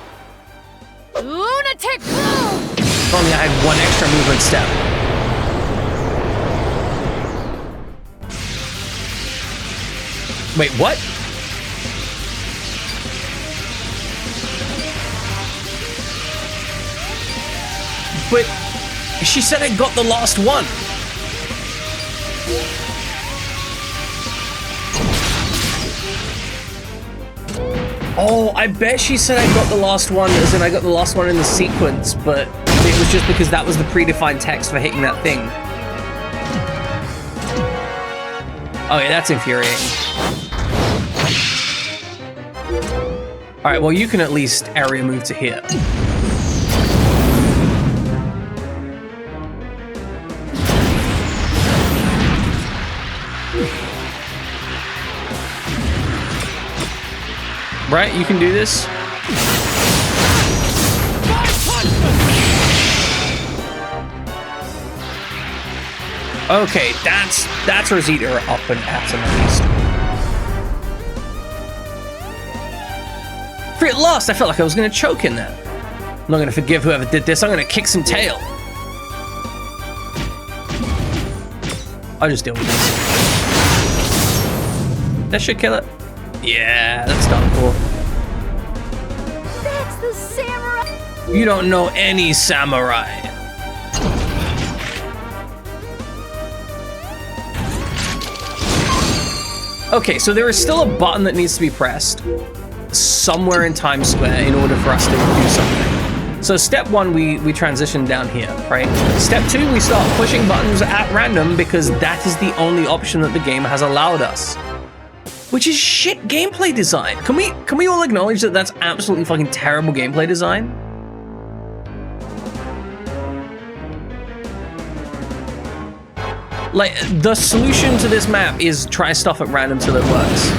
S3: lunatic bloom!
S1: If only I had one extra movement step. Wait, what? But she said I got the last one. Oh, I bet she said I got the last one, as in I got the last one in the sequence, but it was just because that was the predefined text for hitting that thing. Oh yeah, that's infuriating. Alright, well you can at least area move to here. Right, you can do this. Okay, that's Rosita up and at him at least. For at last, I felt like I was gonna choke in there. I'm not gonna forgive whoever did this. I'm gonna kick some tail. I'll just deal with this. That should kill it. Yeah, that's done for.
S2: That's the samurai.
S1: You don't know any samurai. Okay, so there is still a button that needs to be pressed somewhere in Times Square in order for us to do something. So step one, we transition down here, right? Step two, we start pushing buttons at random because that is the only option that the game has allowed us. Which is shit gameplay design. Can we all acknowledge that that's absolutely fucking terrible gameplay design? Like, the solution to this map is try stuff at random till it works.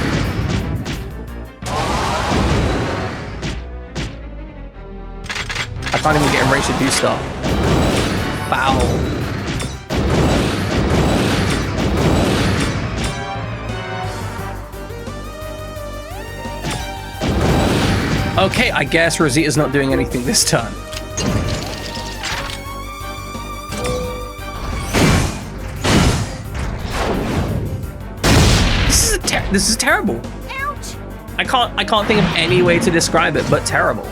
S1: I can't even get Embrace to do stuff. Foul. Okay, I guess Rosita's not doing anything this turn. This is terrible.
S2: Ouch!
S1: I can't think of any way to describe it but terrible.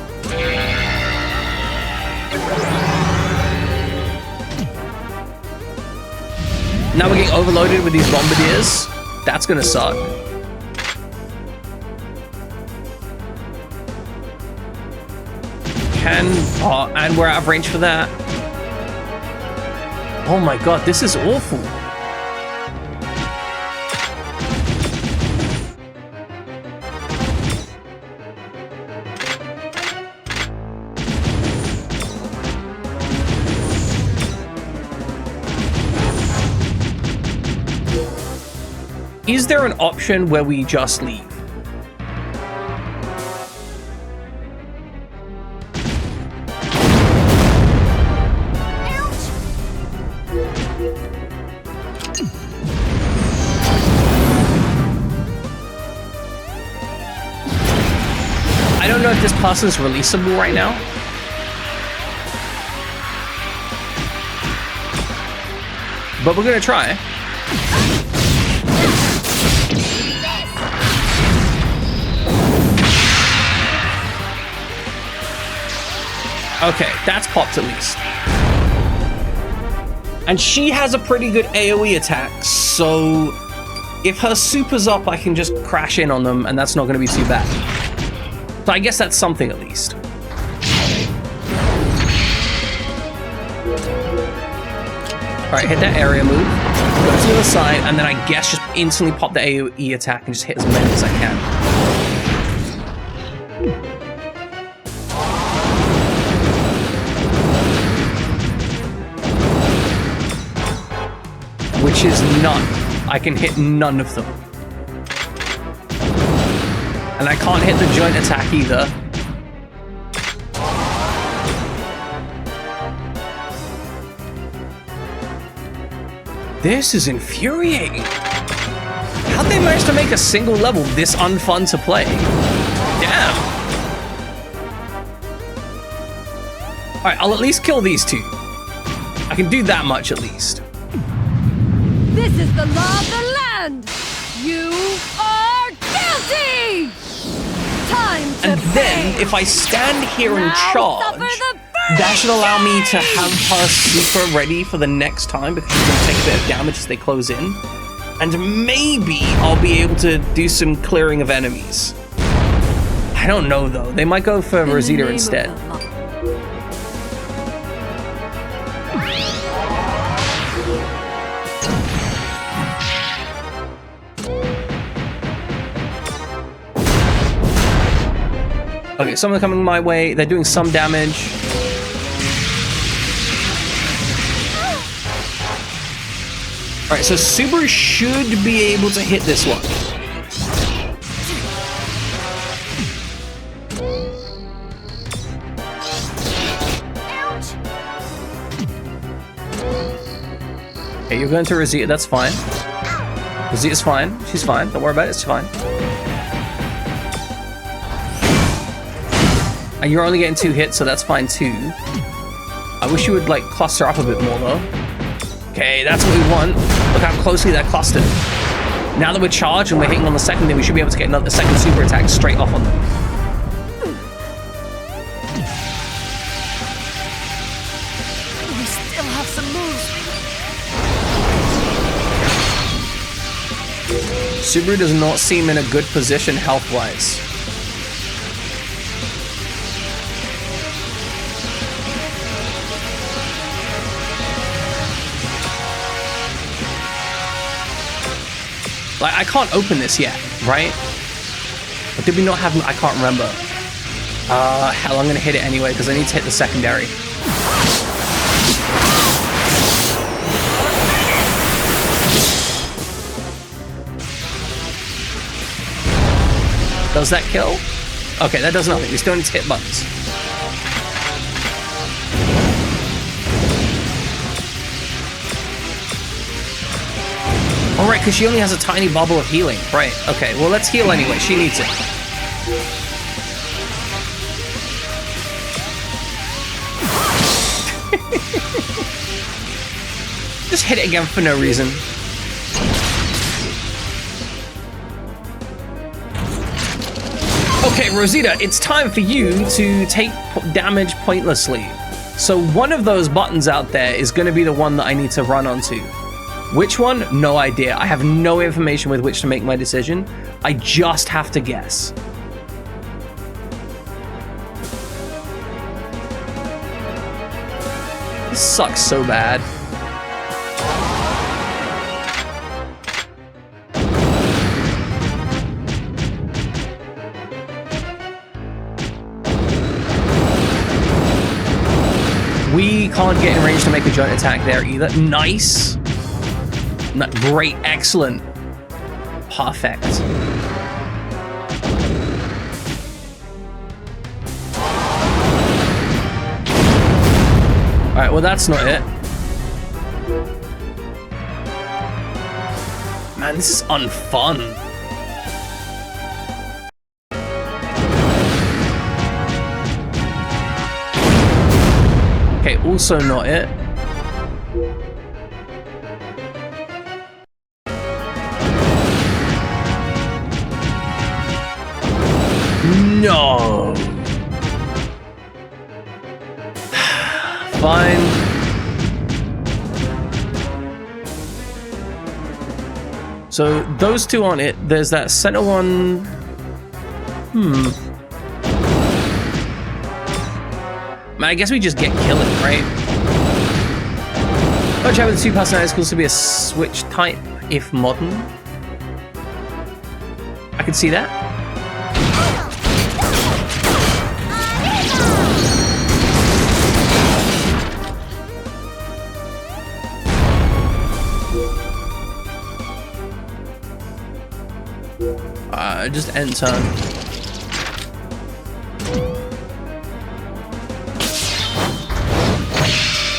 S1: Now we're getting overloaded with these bombardiers. That's gonna suck. And we're out of range for that. Oh my god, this is awful. Is there an option where we just leave? I don't know if this pass is releasable right now. But we're gonna try. Okay, that's popped at least. And she has a pretty good AoE attack, so if her super's up, I can just crash in on them, and that's not going to be too bad. So I guess that's something at least. Alright, hit that area move. Go to the other side, and then I guess just instantly pop the AoE attack and just hit as many as I can. Which is none. I can hit none of them. And I can't hit the joint attack either. This is infuriating. How'd they manage to make a single level this unfun to play? Damn. Alright, I'll at least kill these two. I can do that much at least.
S3: This is the law of the land! You are guilty! Time to
S1: And then, if I stand here and charge, that should allow me to have her super ready for the next time because she's going to take a bit of damage as they close in. And maybe I'll be able to do some clearing of enemies. I don't know though. They might go for Rosita instead. Okay, some are coming my way. They're doing some damage. Alright, so Subaru should be able to hit this one.
S2: Ouch!
S1: Okay, you're going to Rosita, that's fine. Rosita's fine. She's fine. Don't worry about it, it's fine. And you're only getting 2 hits, so that's fine too. I wish you would, like, cluster up a bit more, though. Okay, that's what we want. Look how closely they're clustered. Now that we're charged and we're hitting on the second thing, we should be able to get another second super attack straight off on them.
S2: We still have some moves.
S1: Subaru does not seem in a good position health-wise. Like, I can't open this yet, right? Or did we not have... I can't remember. Hell, I'm gonna hit it anyway, because I need to hit the secondary. Does that kill? Okay, that does nothing. We still need to hit buttons. Oh, right, because she only has a tiny bubble of healing. Right, okay. Well, let's heal anyway. She needs it. Just hit it again for no reason. Okay, Rosita, it's time for you to take damage pointlessly. So one of those buttons out there is going to be the one that I need to run onto. Which one? No idea. I have no information with which to make my decision. I just have to guess. This sucks so bad. We can't get in range to make a joint attack there either. Nice. Great, excellent. Perfect. Alright, well that's not it. Man, this is unfun. Okay, also not it. No. Fine. So those two on it. There's that center one. I guess we just get killing, right? much having two personalities could also be a switch type if modern. I could see that. Just end turn.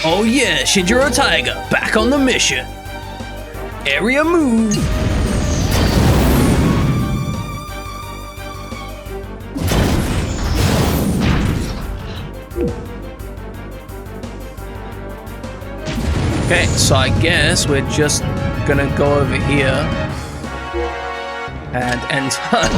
S1: Oh yeah, Shinjiro Tiger, back on the mission. Area move. Okay, so I guess we're just gonna go over here and end turn.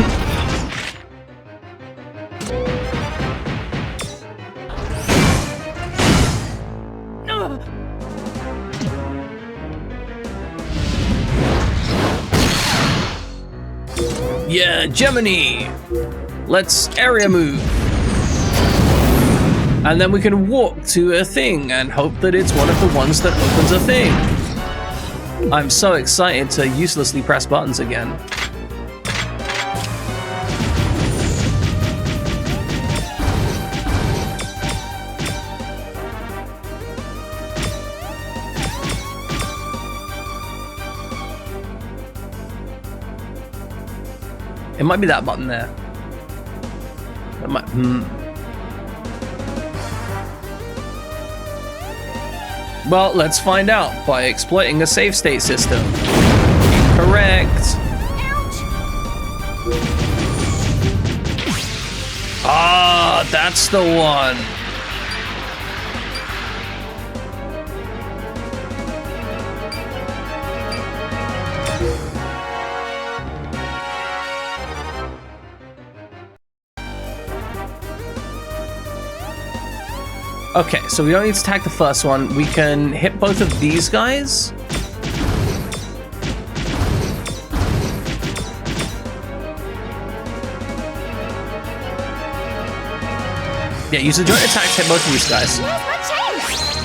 S1: Yeah, Gemini! Let's area move. And then we can walk to a thing and hope that it's one of the ones that opens a thing. I'm so excited to uselessly press buttons again. It might be that button there. It might, Well, let's find out by exploiting a save state system. Correct. Ah, that's the one. Okay, so we don't need to attack the first one. We can hit both of these guys. Yeah, use the joint attacks, hit both of these guys.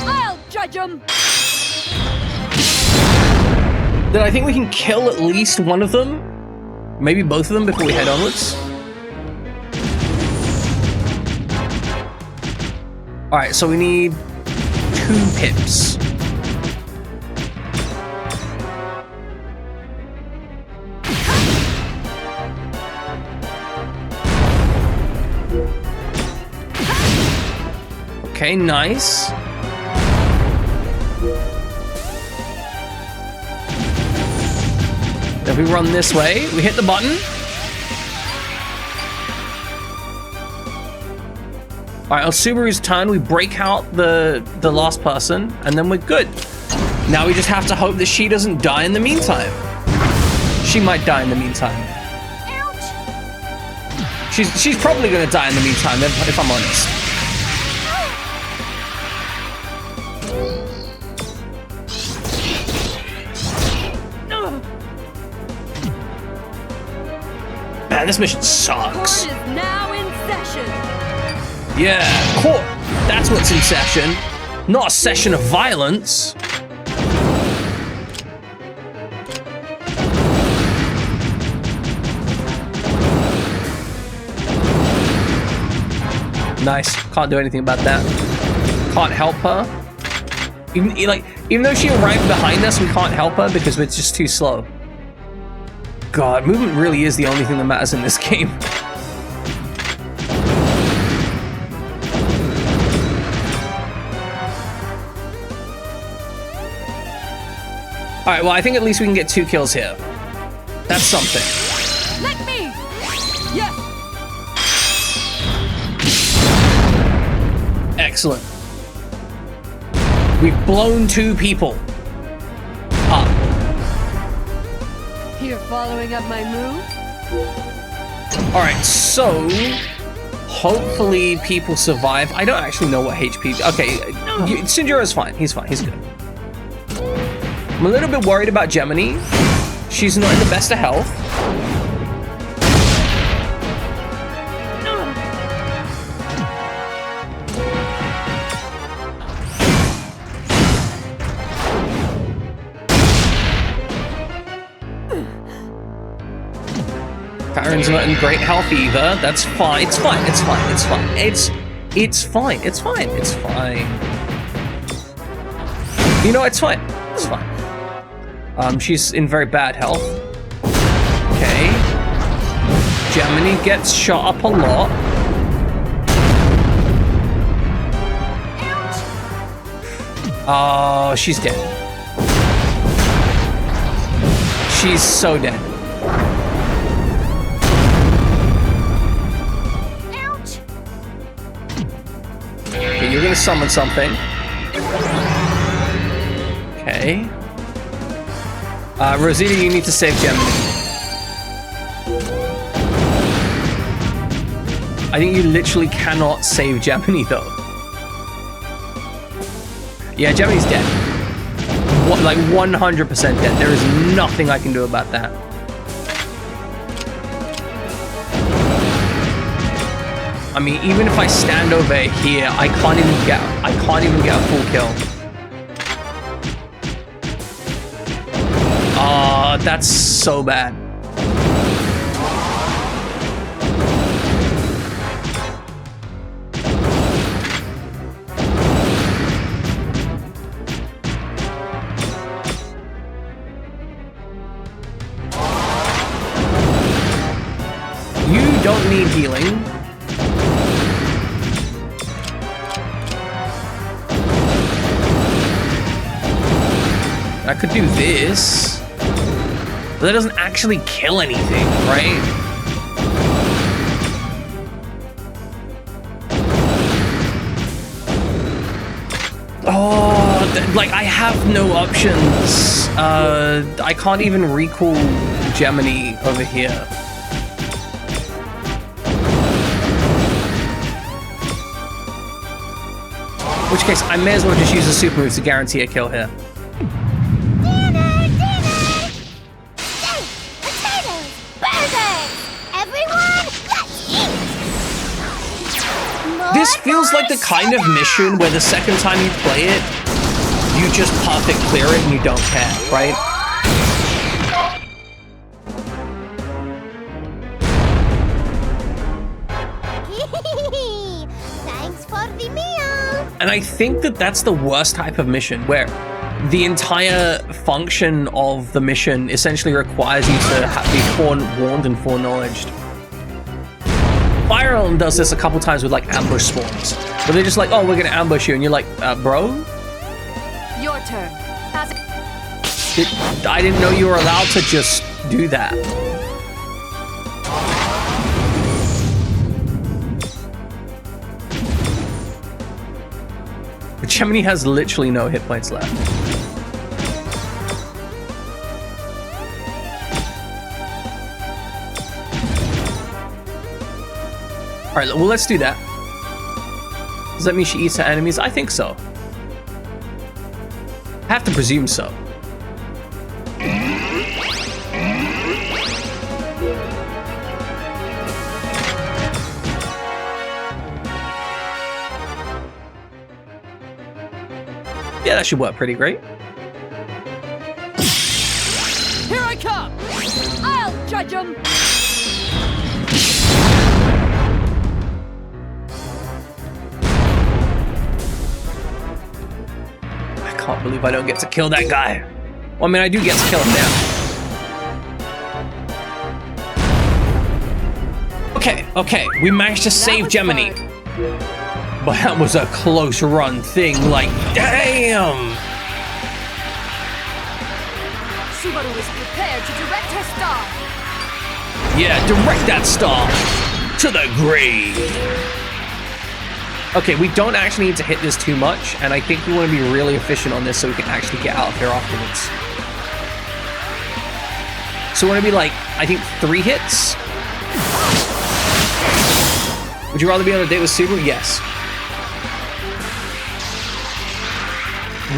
S3: I'll judge them.
S1: Then I think we can kill at least one of them. Maybe both of them before we head onwards. Alright, so we need 2 pips. Okay, nice. Then we run this way, we hit the button. Alright, on Subaru's turn, we break out the last person, and then we're good. Now we just have to hope that she doesn't die in the meantime. She might die in the meantime.
S2: Ouch!
S1: She's probably gonna die in the meantime, if I'm honest. Man, this mission sucks.
S3: Court is now in session.
S1: Yeah, court. That's what's in session. Not a session of violence. Nice. Can't do anything about that. Can't help her. Even though she arrived behind us, we can't help her because we're just too slow. God, movement really is the only thing that matters in this game. Alright, well, I think at least we can get 2 kills here. That's something.
S3: Let me! Yes!
S1: Excellent. We've blown 2 people up.
S3: You're following up my move?
S1: Alright, so hopefully people survive. I don't actually know what HP. Okay, Shinjiro's fine. He's fine. He's good. I'm a little bit worried about Gemini. She's not in the best of health. Byron's not in great health either. That's fine. It's fine. It's fine. It's fine. It's fine. It's fine. It's fine. You know, it's fine. It's fine. She's in very bad health. Okay. Gemini gets shot up a lot. Oh, she's dead. She's so dead.
S2: Ouch!
S1: Okay, you're gonna summon something. Okay. Rosita, you need to save Gemini. I think you literally cannot save Gemini though. Yeah, Gemini's dead. What, like 100% dead. There is nothing I can do about that. I mean, even if I stand over here, I can't even get a full kill. Oh, that's so bad. You don't need healing. I could do this. But that doesn't actually kill anything, right? Oh, like I have no options. I can't even recall Gemini over here. In which case, I may as well just use a super move to guarantee a kill here.
S2: Dinner! Steak! Potatoes! Burgers! Everyone, let's eat!
S1: This feels like the kind of mission where the second time you play it, you just perfect clear it and you don't care, right?
S2: Thanks for the meal!
S1: And I think that that's the worst type of mission, where the entire function of the mission essentially requires you to be forewarned and foreknowledged. Fire Emblem does this a couple times with like ambush spawns, where they're just like, oh, we're gonna ambush you, and you're like, bro?
S3: Your turn. How's it?
S1: I didn't know you were allowed to just do that. But Gemini has literally no hit points left. Alright, well, let's do that. Does that mean she eats her enemies? I think so. I have to presume so. Yeah, that should work pretty great.
S3: Here I come! I'll judge him!
S1: I can't believe I don't get to kill that guy. Well, I mean, I do get to kill him now. Okay, we managed to save Gemini.
S3: Fun.
S1: But that was a close run thing, like, damn!
S3: Subaru is prepared to direct her star.
S1: Yeah, direct that star to the grave. Okay, we don't actually need to hit this too much, and I think we want to be really efficient on this so we can actually get out of here afterwards. So we want to be like, I think 3 hits? Would you rather be on a date with Subaru? Yes.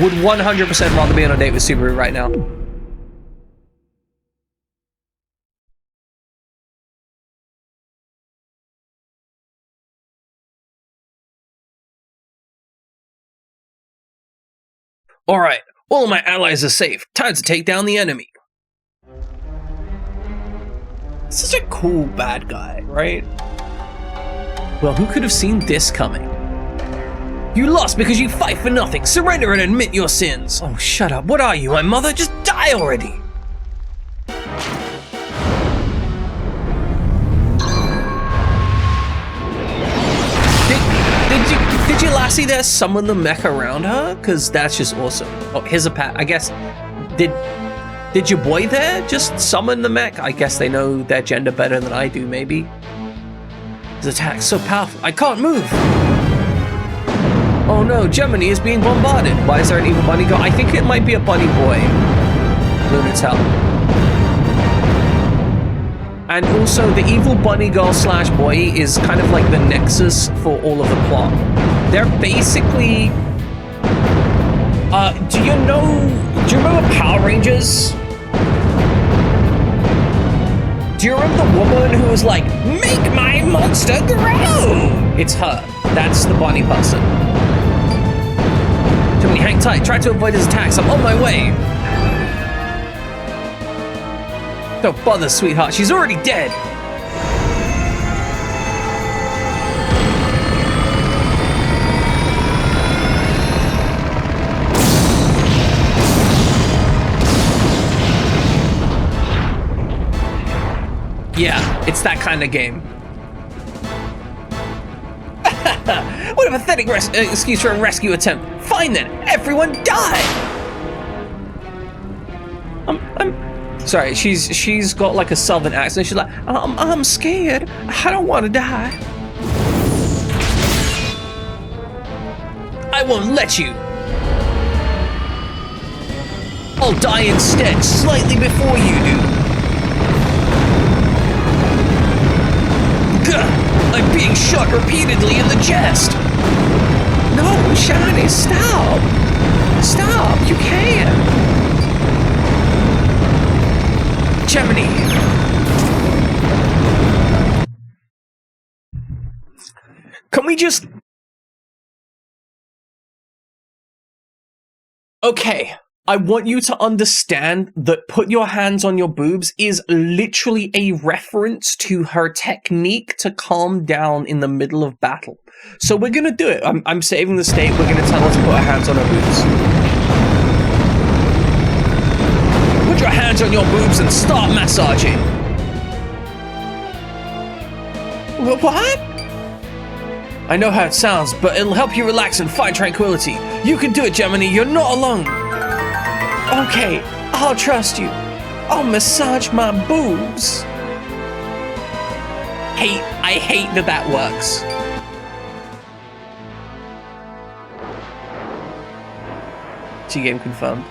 S1: Would 100% rather be on a date with Subaru right now. Alright, all of my allies are safe. Time to take down the enemy. Such a cool bad guy, right? Well, who could have seen this coming? You lost because you fight for nothing. Surrender and admit your sins. Oh, shut up. What are you, my mother? Just die already. Did you lassie there summon the mech around her? Because that's just awesome. Oh, here's a pat. I guess, did your boy there just summon the mech? I guess they know their gender better than I do, maybe. His attack's so powerful. I can't move. Oh no, Gemini is being bombarded. Why is there an evil bunny girl? I think it might be a bunny boy. Lunatel. And also, the evil bunny girl slash boy is kind of like the nexus for all of the plot. They're basically... do you remember Power Rangers? Do you remember the woman who was like, make my monster grow? It's her. That's the bunny person. Jiminy, hang tight. Try to avoid his attacks. I'm on my way. Don't bother, sweetheart. She's already dead. Yeah, it's that kind of game. What a pathetic excuse for a rescue attempt. Fine then, everyone die! I'm sorry, she's got like a southern accent. She's like, I'm scared. I don't want to die. I won't let you. I'll die instead, slightly before you do. I'm being shot repeatedly in the chest. No, Shiny, stop. Stop, you can't. Gemini. Can we just... Okay. I want you to understand that put your hands on your boobs is literally a reference to her technique to calm down in the middle of battle. So we're gonna do it. I'm saving the state. We're gonna tell her to put her hands on her boobs. Put your hands on your boobs and start massaging. What? I know how it sounds, but it'll help you relax and find tranquility. You can do it, Gemini. You're not alone. Okay, I'll trust you. I'll massage my boobs. I hate that works. G-game confirmed.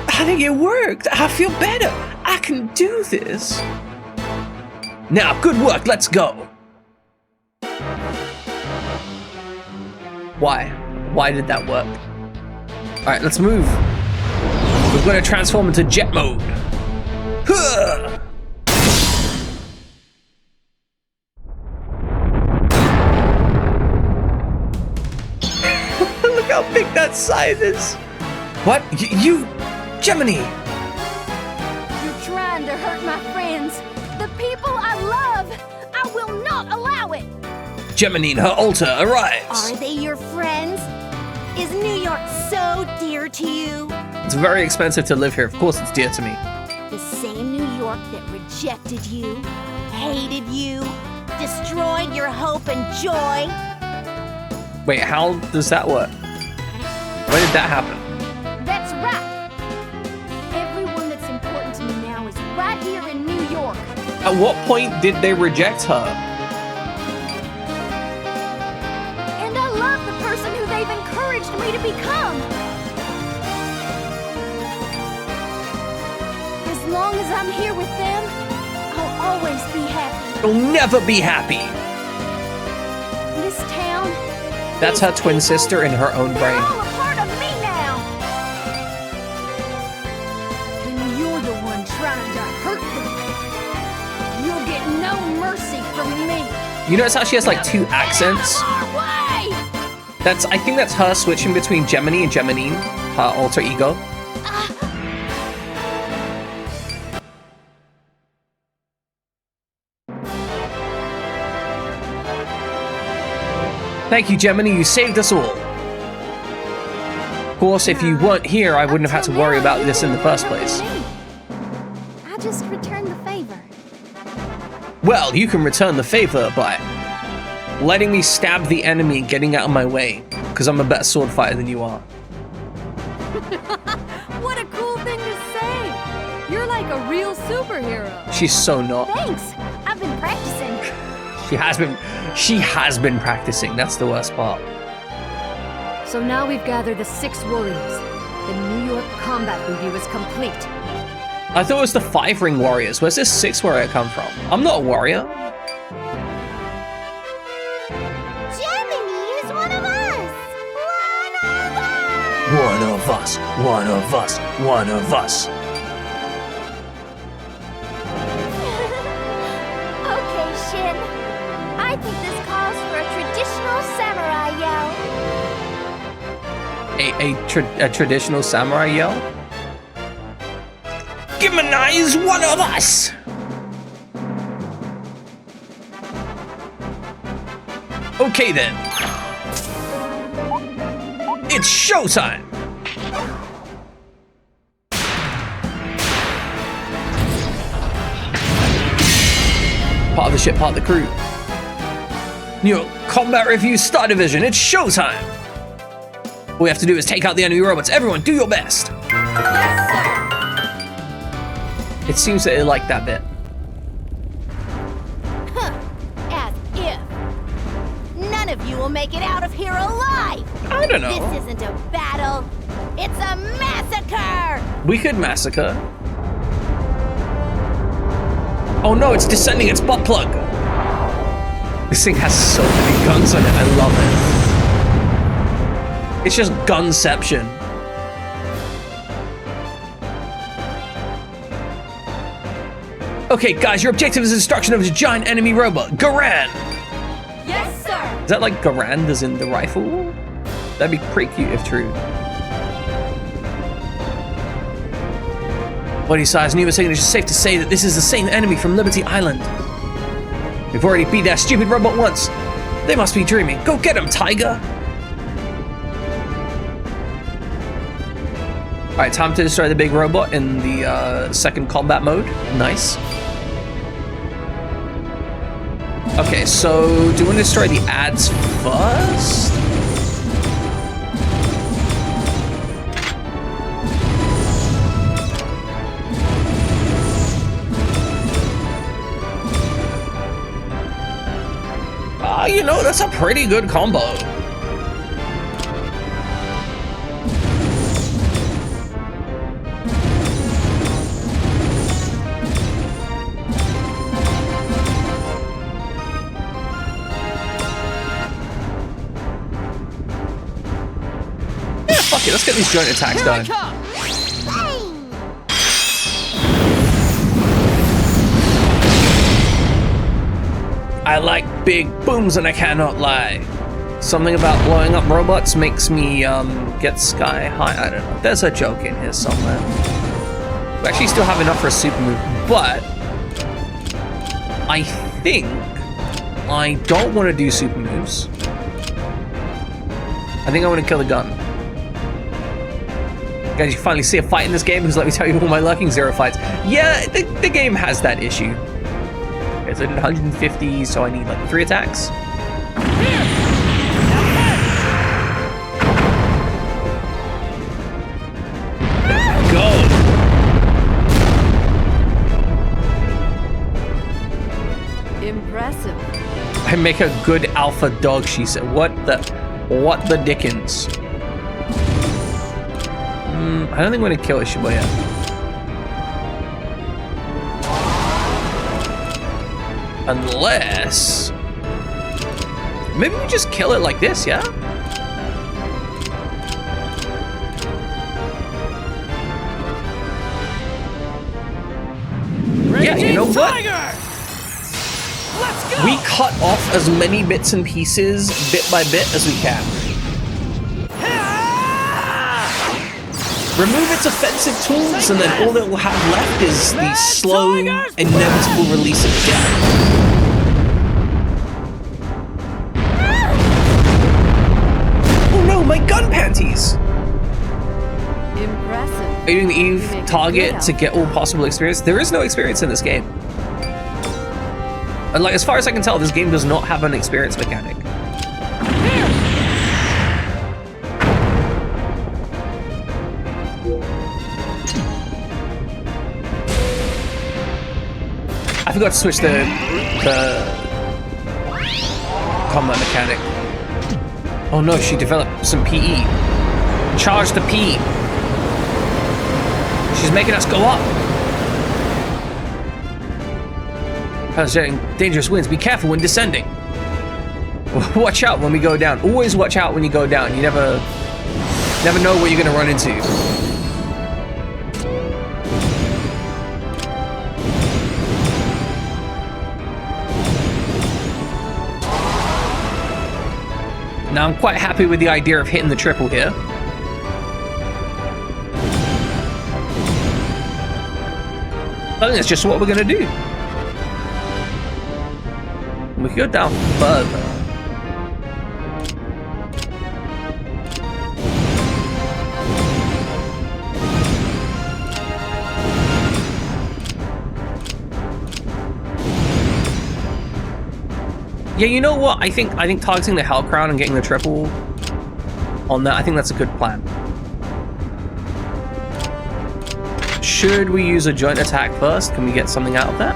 S1: I think it worked. I feel better. I can do this. Now, good work. Let's go. Why? Why did that work? Alright, let's move. We're going to transform into jet mode. Huh! Look how big that sign is. What? You... Gemini!
S3: You're trying to hurt my friends. The people I love. I will not allow it.
S1: Gemini and her altar arrives.
S2: Are they your friends? Is New York so dear to you?
S1: It's very expensive to live here. Of course it's dear to me.
S2: The same New York that rejected you, hated you, destroyed your hope and joy?
S1: Wait, how does that work? When did that happen?
S3: That's right. Everyone that's important to me now is right here in New York.
S1: At what point did they reject her?
S3: They've encouraged me to become. As long as I'm here with them, I'll always be happy.
S1: You'll never be happy.
S3: This town...
S1: That's her twin sister in her own brain.
S3: They're all a part of me now. And you're the one trying to hurt them. You'll get no mercy from me.
S1: You notice how she has like two accents? I think that's her switching between Gemini and Gemini, her alter ego. Thank you, Gemini. You saved us all. Of course, if you weren't here, I wouldn't have had to worry about this in the first place.
S2: I just returned the favor.
S1: Well, you can return the favor by letting me stab the enemy and getting out of my way, because I'm a better sword fighter than you are.
S3: What a cool thing to say! You're like a real superhero.
S1: She's so not.
S2: Thanks. I've been practicing.
S1: She has been practicing. That's the worst part.
S3: So now we've gathered the 6 warriors. The New York combat review is complete.
S1: I thought it was the 5-ring warriors. Where's this 6 warrior come from? I'm not a warrior.
S2: Gemini is one of us.
S1: One of us. One of us. One of us.
S2: Okay, Shin. I think this calls for a traditional samurai yell.
S1: A traditional samurai yell? Gemini is one of us! Okay then. It's showtime! Part of the ship, part of the crew. New York Combat Review Star Division, it's showtime! All we have to do is take out the enemy robots. Everyone, do your best!
S2: Yes, sir.
S1: It seems that they like that bit.
S2: As if. None of you will make it out of here alive.
S1: I don't know.
S2: This isn't a battle. It's a massacre.
S1: We could massacre. Oh no, it's descending its butt plug. This thing has so many guns on it. I love it. It's just gunception. Okay, guys, your objective is the destruction of a giant enemy robot, Garand.
S3: Yes, sir!
S1: Is that like Garand as in the rifle? That'd be pretty cute if true. Body size, Neva saying it's safe to say that this is the same enemy from Liberty Island. We've already beat that stupid robot once. They must be dreaming. Go get him, Tiger! Alright, time to destroy the big robot in the second combat mode. Nice. Okay, so do you want to destroy the ads first? You know, that's a pretty good combo. Yeah, fuck it, let's get these joint attacks done. I like big booms and I cannot lie. Something about blowing up robots makes me get sky high. I don't know. There's a joke in here somewhere. We actually still have enough for a super move, but I think I don't want to do super moves. I think I want to kill the gun. Guys, you finally see a fight in this game because let me tell you, all my lurking 0 fights. Yeah, the game has that issue. It's at 150, so I need like 3 attacks. Go!
S3: Impressive.
S1: I make a good alpha dog, she said. What the dickens? I don't think I'm gonna kill a Shibuya. Unless... maybe we just kill it like this, yeah? Yeah, you know what?
S5: Let's go!
S1: We cut off as many bits and pieces, bit by bit, as we can. Remove its offensive tools, and then all it will have left is the slow, inevitable release of death. my gun panties.
S3: Impressive.
S1: Are you doing the
S3: You
S1: Eve
S3: make a
S1: target
S3: good
S1: to get all possible experience? There is no experience in this game. And like, as far as I can tell, this game does not have an experience mechanic. I forgot to switch the combat mechanic. Oh no, she developed some PE. Charge the P. She's making us go up. Setting dangerous winds. Be careful when descending. Watch out when we go down. Always watch out when you go down. You never know what you're gonna run into. Now I'm quite happy with the idea of hitting the triple here. I think that's just what we're gonna do. We can go down further. Yeah, you know what? I think targeting the Hell Crown and getting the triple on that, I think that's a good plan. Should we use a joint attack first? Can we get something out of that?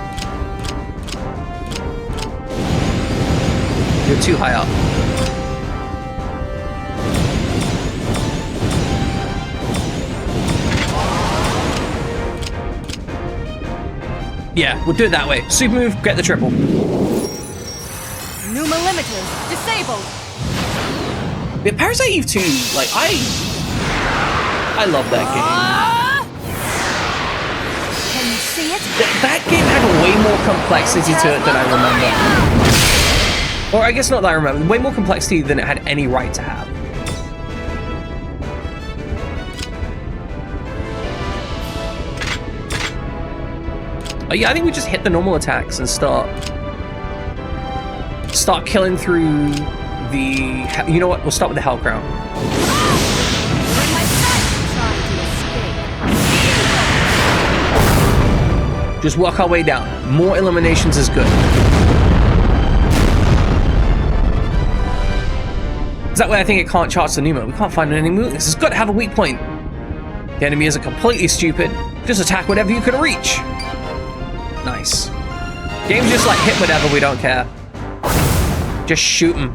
S1: You're too high up. Yeah, we'll do it that way. Super move, get the triple.
S3: Numa limiters disabled.
S1: Yeah, Parasite Eve 2, like, I love that game.
S3: Can you see it?
S1: That game had way more complexity to it than I remember. Or I guess not that I remember. Way more complexity than it had any right to have. Yeah, I think we just hit the normal attacks and start killing through the... You know what? We'll start with the Hell Crown. Just work our way down. More eliminations is good. Is that way I think it can't charge the Numa? We can't find any move. This has got to have a weak point. The enemy isn't completely stupid. Just attack whatever you can reach. Nice. Game's just like hit whatever, we don't care. Just shoot him.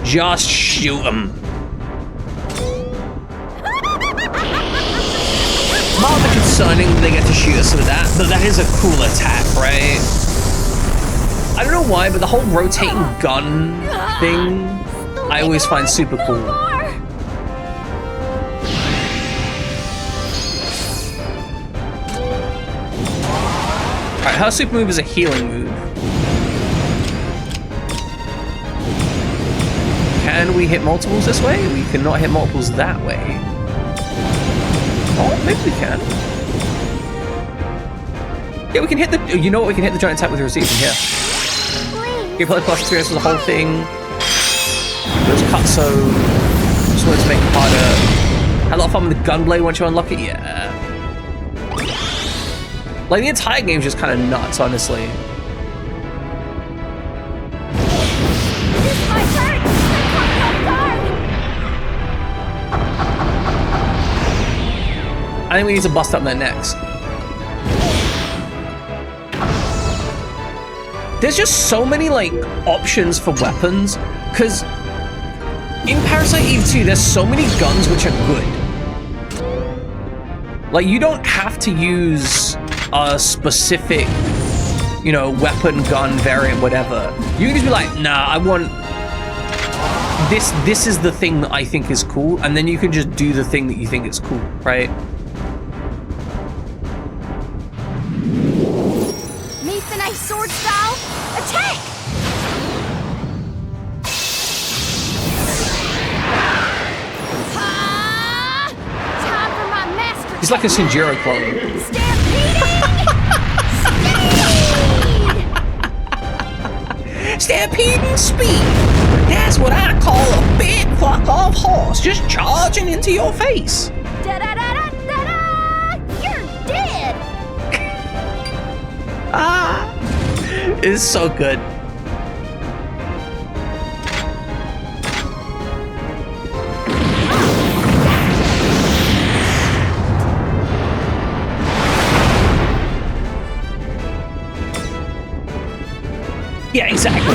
S1: Just shoot him. Rather concerning that they get to shoot us with that, but that is a cool attack, right? I don't know why, but the whole rotating gun thing, I always find super cool. Alright, her super move is a healing move. Can we hit multiples this way? We cannot hit multiples that way. Oh, maybe we can. Yeah, we can hit the... You know what? We can hit the giant attack with the receiver from here. Gameplay plus experience was the whole thing. It was cut so... Just wanted to make it harder. Had a lot of fun with the gunblade once you unlock it, yeah. Like, the entire game's just kind of nuts, honestly.
S2: It's my turn!
S1: I think we need to bust up their necks. There's just so many, like, options for weapons, because in Parasite Eve 2, there's so many guns which are good. Like, you don't have to use a specific, you know, weapon, gun, variant, whatever. You can just be like, nah, I want... This is the thing that I think is cool, and then you can just do the thing that you think is cool, right?
S2: Nice sword style attack! Time for my master.
S1: He's like a Shinjiro clone.
S2: Stampede!
S1: at stampeding speed. That's what I call a big fuck-off horse just charging into your face.
S2: Da-da-da-da-da-da! You're dead!
S1: Ah, it's so good. Yeah, exactly.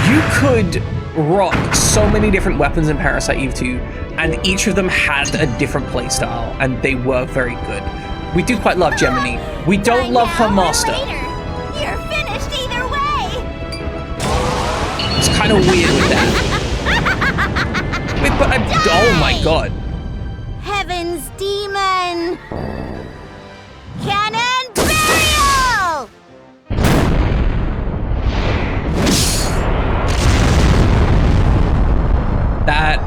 S1: You could rock so many different weapons in Parasite Eve 2, and each of them had a different playstyle, and they were very good. We do quite love Gemini. We don't love her master.
S2: You're finished either way!
S1: It's kind of weird with that. Wait, but oh my god.
S2: Heaven's demon! Cannon burial!
S1: That,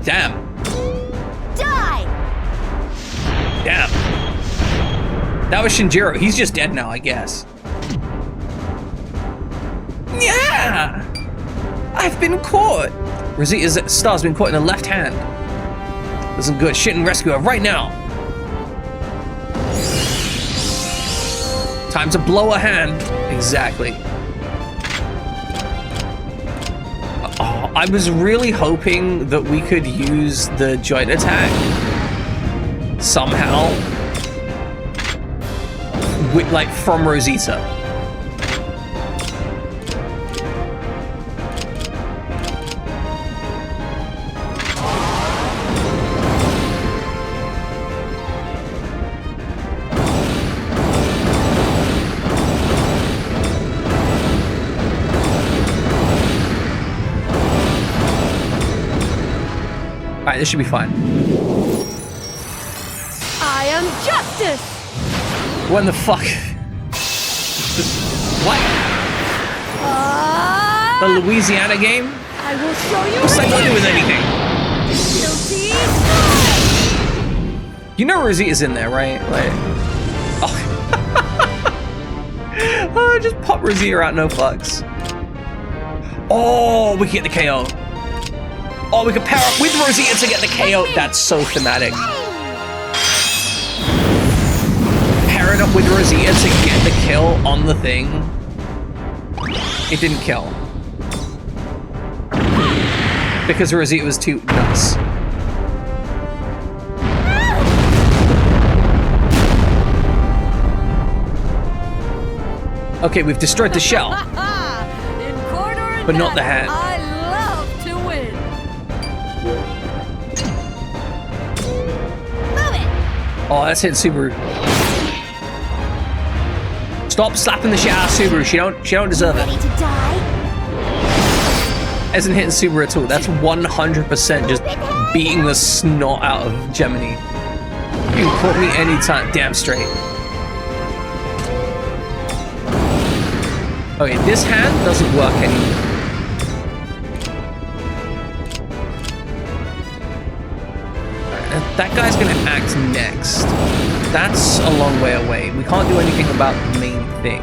S1: damn.
S2: Die!
S1: Damn. That was Shinjiro. He's just dead now, I guess. Yeah! I've been caught! Rosita's star's been caught in the left hand. Listen good, shit and rescue her right now. Time to blow a hand. Exactly. Oh, I was really hoping that we could use the joint attack somehow. With, like, from Rosita. Alright, this should be fine.
S3: I am justice!
S1: What in the fuck? What? The Louisiana game?
S3: I will show you.
S1: What's that got to do with anything?
S3: Guilty.
S1: You know Rosita's in there, right? Like, oh. Oh, just pop Rosita out, no fucks. Oh, we can get the KO. Oh, we can pair up with Rosita to get the KO. That's so thematic. Pairing up with Rosita to get the kill on the thing. It didn't kill. Because Rosita was too nuts. Okay, we've destroyed the shell. But not the hand.
S3: I love to win.
S2: Move it!
S1: Oh, that's hit Subaru. Stop slapping the shit out of Subaru. She don't deserve
S2: Ready
S1: it.
S2: to die?
S1: Isn't hitting Subaru at all. That's 100% just beating the snot out of Gemini. You can call me anytime. Damn straight. Okay, this hand doesn't work anymore. That guy's gonna act next. That's a long way away. We can't do anything about the main thing.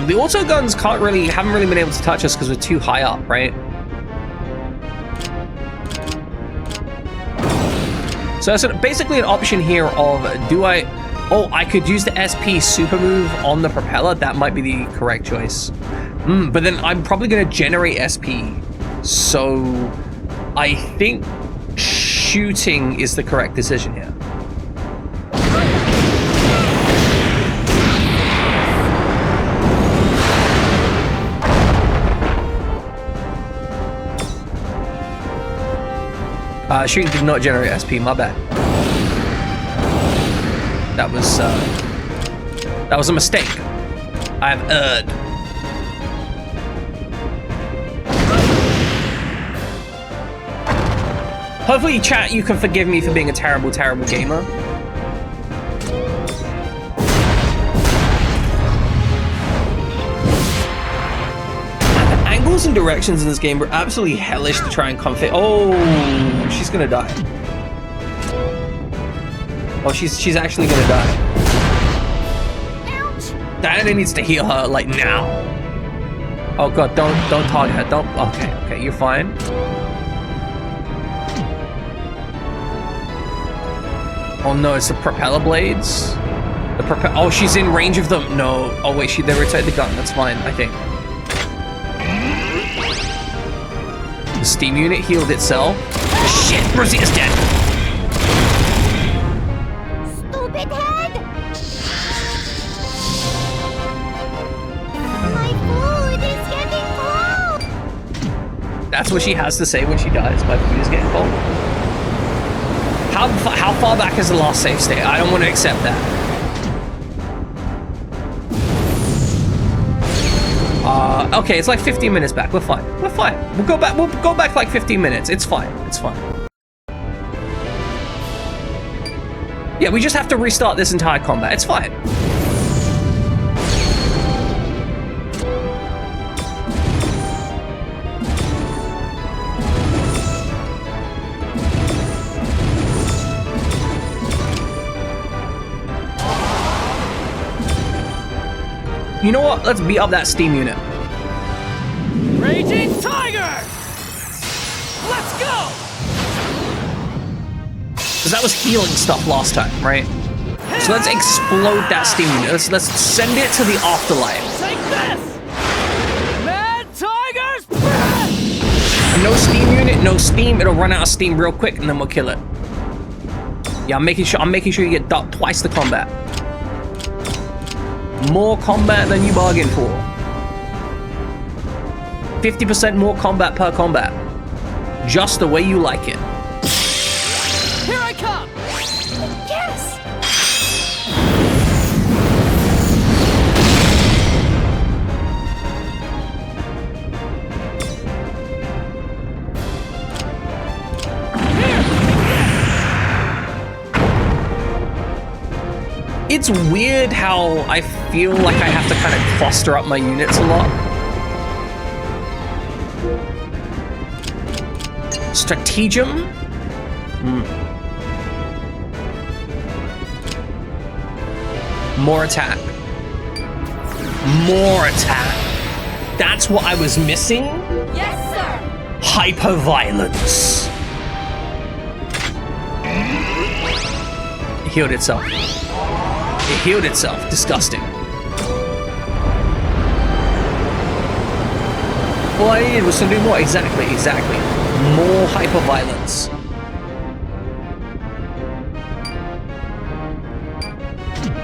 S1: The auto guns haven't really been able to touch us because we're too high up, right? So it's basically an option here of, I could use the SP super move on the propeller. That might be the correct choice. But then I'm probably going to generate SP. So I think shooting is the correct decision here. Shooting did not generate SP, my bad. That was a mistake. I have erred. Hopefully, chat, you can forgive me for being a terrible, terrible gamer. and directions in this game are absolutely hellish to try and config. Oh, she's gonna die. Oh, she's actually gonna die.
S2: Ouch!
S1: Diana needs to heal her like now. Oh god, don't target her. Don't. Okay, you're fine. Oh no, it's the propeller blades. Oh, she's in range of them. No. Oh wait, they rotate the gun. That's fine, I think. The steam unit healed itself. Shit, Rosita's dead.
S2: Stupid head! My food is getting cold!
S1: That's what she has to say when she dies. My food is getting cold. How far back is the last save state? I don't want to accept that. Okay, it's like 15 minutes back. We're fine. We're fine. We'll go back like 15 minutes. It's fine. It's fine. Yeah, we just have to restart this entire combat. It's fine. You know what? Let's beat up that steam unit.
S5: Raging Tiger! Let's go!
S1: Because that was healing stuff last time, right? So let's explode that steam unit. Let's send it to the afterlife.
S5: Take this! Mad Tiger's breath!
S1: No steam unit, no steam. It'll run out of steam real quick, and then we'll kill it. Yeah, I'm making sure you get twice the combat. More combat than you bargained for. 50% more combat per combat. Just the way you like it.
S5: Here I come!
S2: Yes!
S1: It's weird how I feel like I have to kind of cluster up my units a lot. Stratagem? More attack. More attack. That's what I was missing?
S3: Yes, sir!
S1: Hyper-violence. It healed itself. It healed itself. Disgusting. All I needed was to do more. Exactly. More hyper-violence.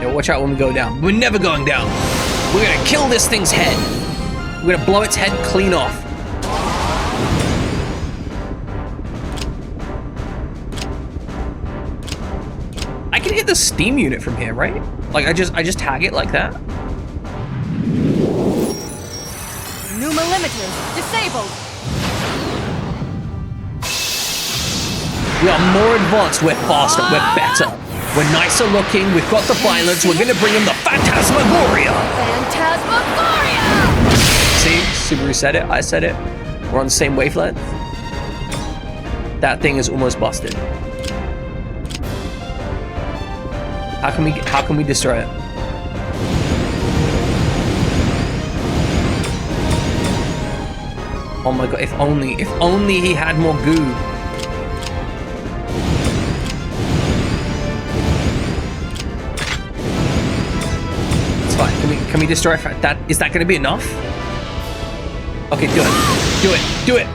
S1: Yo, watch out when we go down. We're never going down. We're gonna kill this thing's head. We're gonna blow its head clean off. I can hit the steam unit from here, right? Like I just tag it like that.
S3: Pneuma limiters disabled.
S1: We are more advanced, we're faster, we're better. We're nicer looking, we've got the violence, we're gonna bring in the Phantasmagoria!
S3: Phantasmagoria!
S1: See, Subaru said it, I said it. We're on the same wavelength. That thing is almost busted. How can we destroy it? Oh my god, if only he had more goo. It's fine. Can we destroy that? Is that gonna be enough? Okay, do it. Do it. Do it.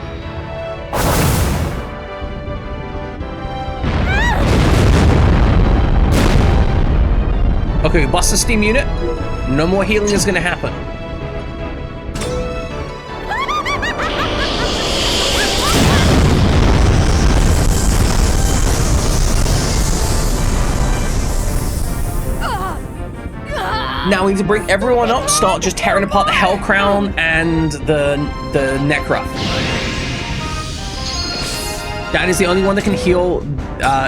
S1: Okay, we bust the steam unit. No more healing is gonna happen. Now we need to bring everyone up, start just tearing apart the Hell Crown and the Necra. That is the only one that can heal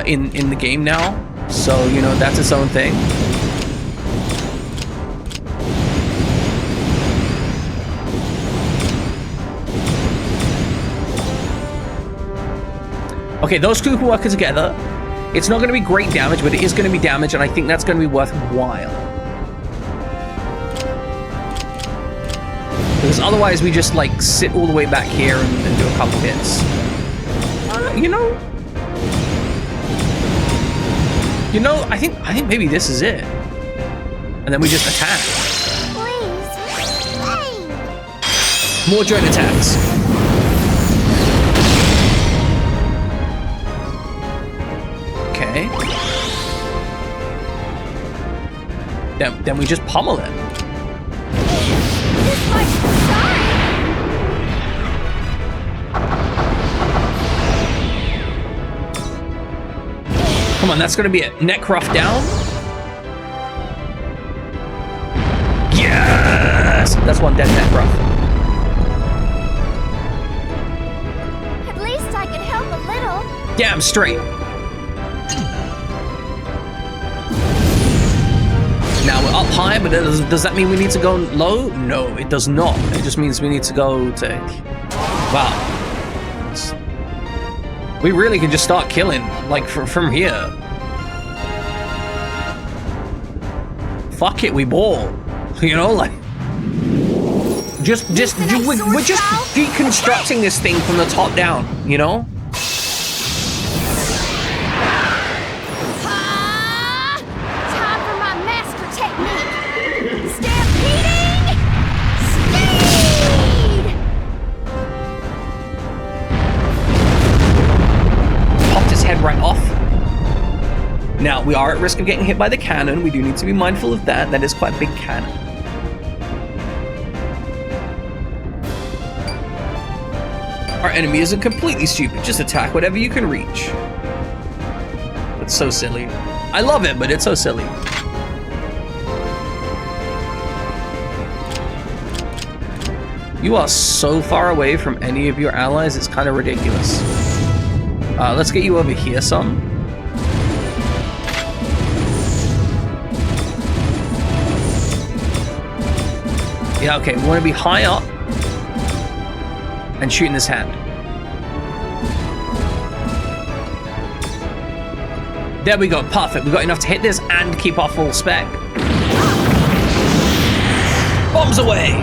S1: in the game now. So, you know, that's its own thing. Okay, those two can work together. It's not going to be great damage, but it is going to be damage, and I think that's going to be worthwhile. Because otherwise we just like sit all the way back here and do a couple hits. You know, I think maybe this is it. And then we just attack.
S2: Please, explain.
S1: More joint attacks. Okay. Then we just pummel it.
S2: This must be fine.
S1: Come on, that's gonna be it. Necroth down. Yes! That's one dead Necroth.
S2: At least I can help a little.
S1: Damn straight. Now we're up high, but does that mean we need to go low? No, it does not. It just means we need to go to... Wow. We really can just start killing, like, from here. Fuck it, we ball. You know, like... we're just deconstructing this thing from the top down, you know? Right off. Now, we are at risk of getting hit by the cannon. We do need to be mindful of that. That is quite a big cannon. Our enemy isn't completely stupid. Just attack whatever you can reach. That's so silly. I love it, but it's so silly. You are so far away from any of your allies, it's kind of ridiculous. Let's get you over here some. Yeah, okay, we want to be high up and shoot in this hand. There we go, perfect. We got enough to hit this and keep our full spec. Bombs away!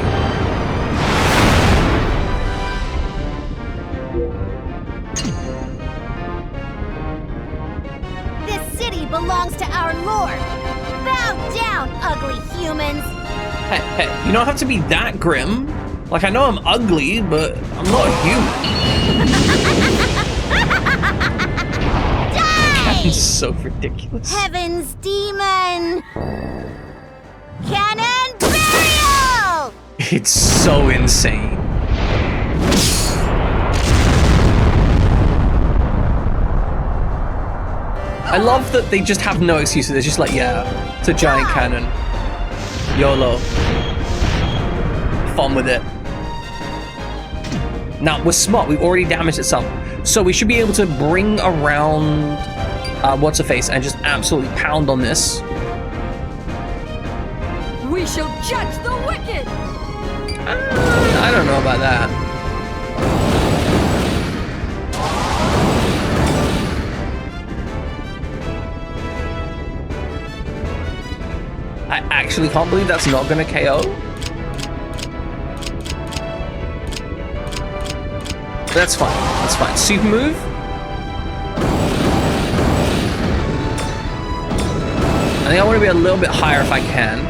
S2: Belongs to our lord. Bow down, ugly humans.
S1: Hey, you don't have to be that grim. Like, I know I'm ugly, but I'm not a human.
S2: Die!
S1: It's so ridiculous.
S2: Heaven's demon. Cannon burial!
S1: It's so insane. I love that they just have no excuses. They're just like, yeah, it's a giant cannon. YOLO. Fun with it. Now, we're smart. We've already damaged it some. So we should be able to bring around What's-Her-Face and just absolutely pound on this.
S3: We shall judge the wicked!
S1: I don't know about that. I actually can't believe that's not gonna KO. But that's fine. That's fine. Super move. I think I want to be a little bit higher if I can.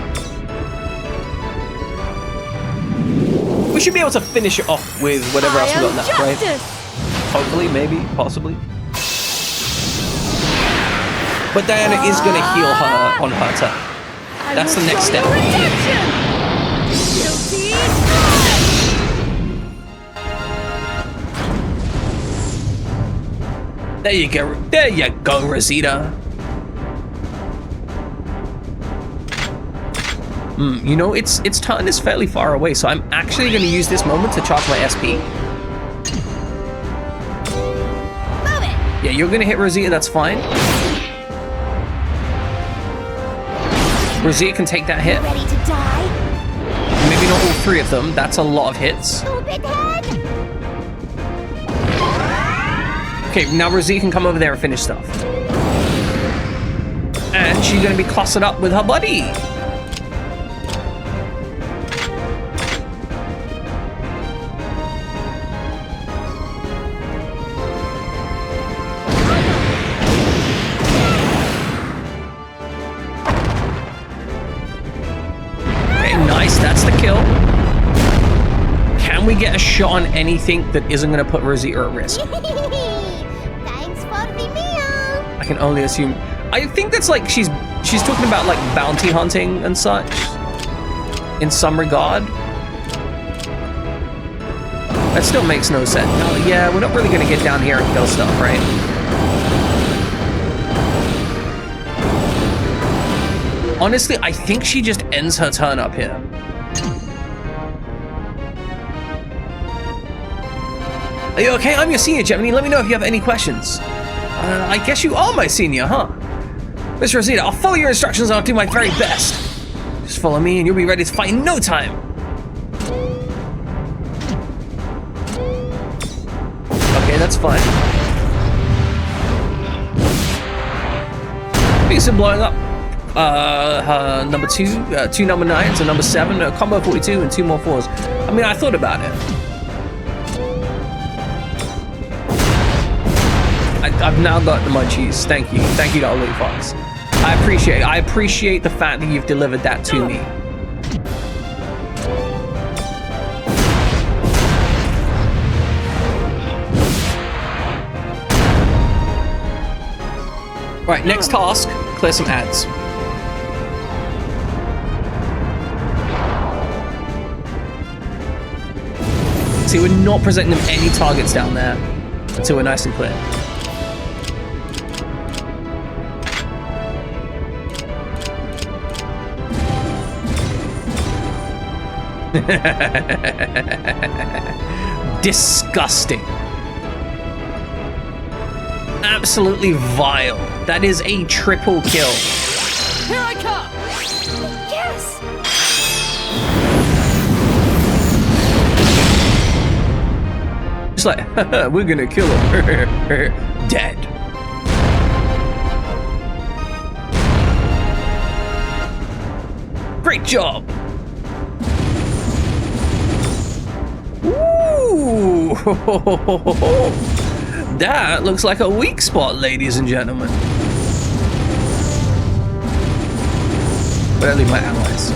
S1: We should be able to finish it off with whatever else we got left, right? Hopefully, maybe, possibly. But Diana is gonna heal her on her turn. That's the next step. There you go. There you go, Rosita. You know, its turn is fairly far away, so I'm actually going to use this moment to charge my SP.
S2: Move it.
S1: Yeah, you're going to hit Rosita. That's fine. Rosita can take that hit.
S2: Ready to die?
S1: Maybe not all three of them. That's a lot of hits.
S2: Stupid head.
S1: Okay, now Rosita can come over there and finish stuff. And she's gonna be clustered up with her buddy. Okay, nice, that's the kill. Can we get a shot on anything that isn't gonna put Rosita at risk?
S2: Thanks for the meal.
S1: I can only assume. I think that's like she's talking about like bounty hunting and such in some regard. That still makes no sense. No, yeah, we're not really gonna get down here and kill stuff, right? Honestly, I think she just ends her turn up here. Are you okay? I'm your senior, Gemini. Let me know if you have any questions. I guess you are my senior, huh? Miss Rosita, I'll follow your instructions and I'll do my very best. Just follow me and you'll be ready to fight in no time. Okay, that's fine. Things are blowing up. Number 2, 2 number 9s, and number 7, a combo 42, and 2 more 4s. I mean, I thought about it. I've now got the munchies. Thank you. Thank you to Ollie Fox. I appreciate the fact that you've delivered that to me. Right, next task, clear some ads. See, we're not presenting them any targets down there until we're nice and clear. Disgusting. Absolutely vile. That is a triple kill.
S3: Here I come!
S2: Yes!
S1: Just like, we're gonna kill him. Dead. Great job. Ooh. That looks like a weak spot, ladies and gentlemen. But I leave my allies.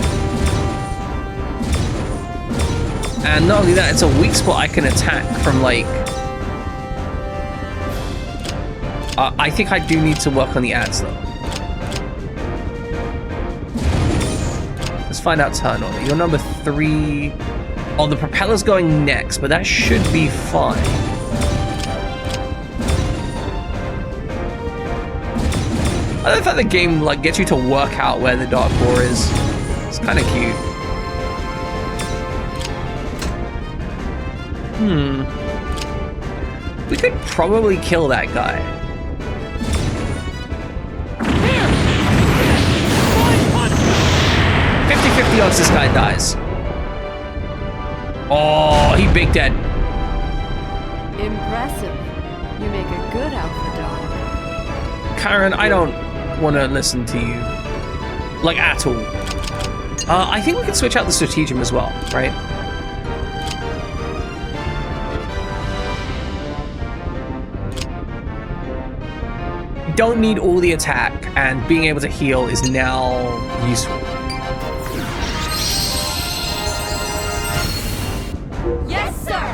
S1: And not only that, it's a weak spot I can attack from, like... I think I do need to work on the ads, though. Let's find out turn order. You're number 3. Oh, the propeller's going next, but that should be fine. I love that the game like gets you to work out where the Dark Boar is. It's kind of cute. We could probably kill that guy. 50-50 odds this guy dies. Oh, he big dead.
S3: Impressive. You make a good alpha dog.
S1: Karen, I don't want to listen to you. Like, at all. I think we could switch out the stratagem as well, right? Don't need all the attack, and being able to heal is now useful.
S3: Yes, sir!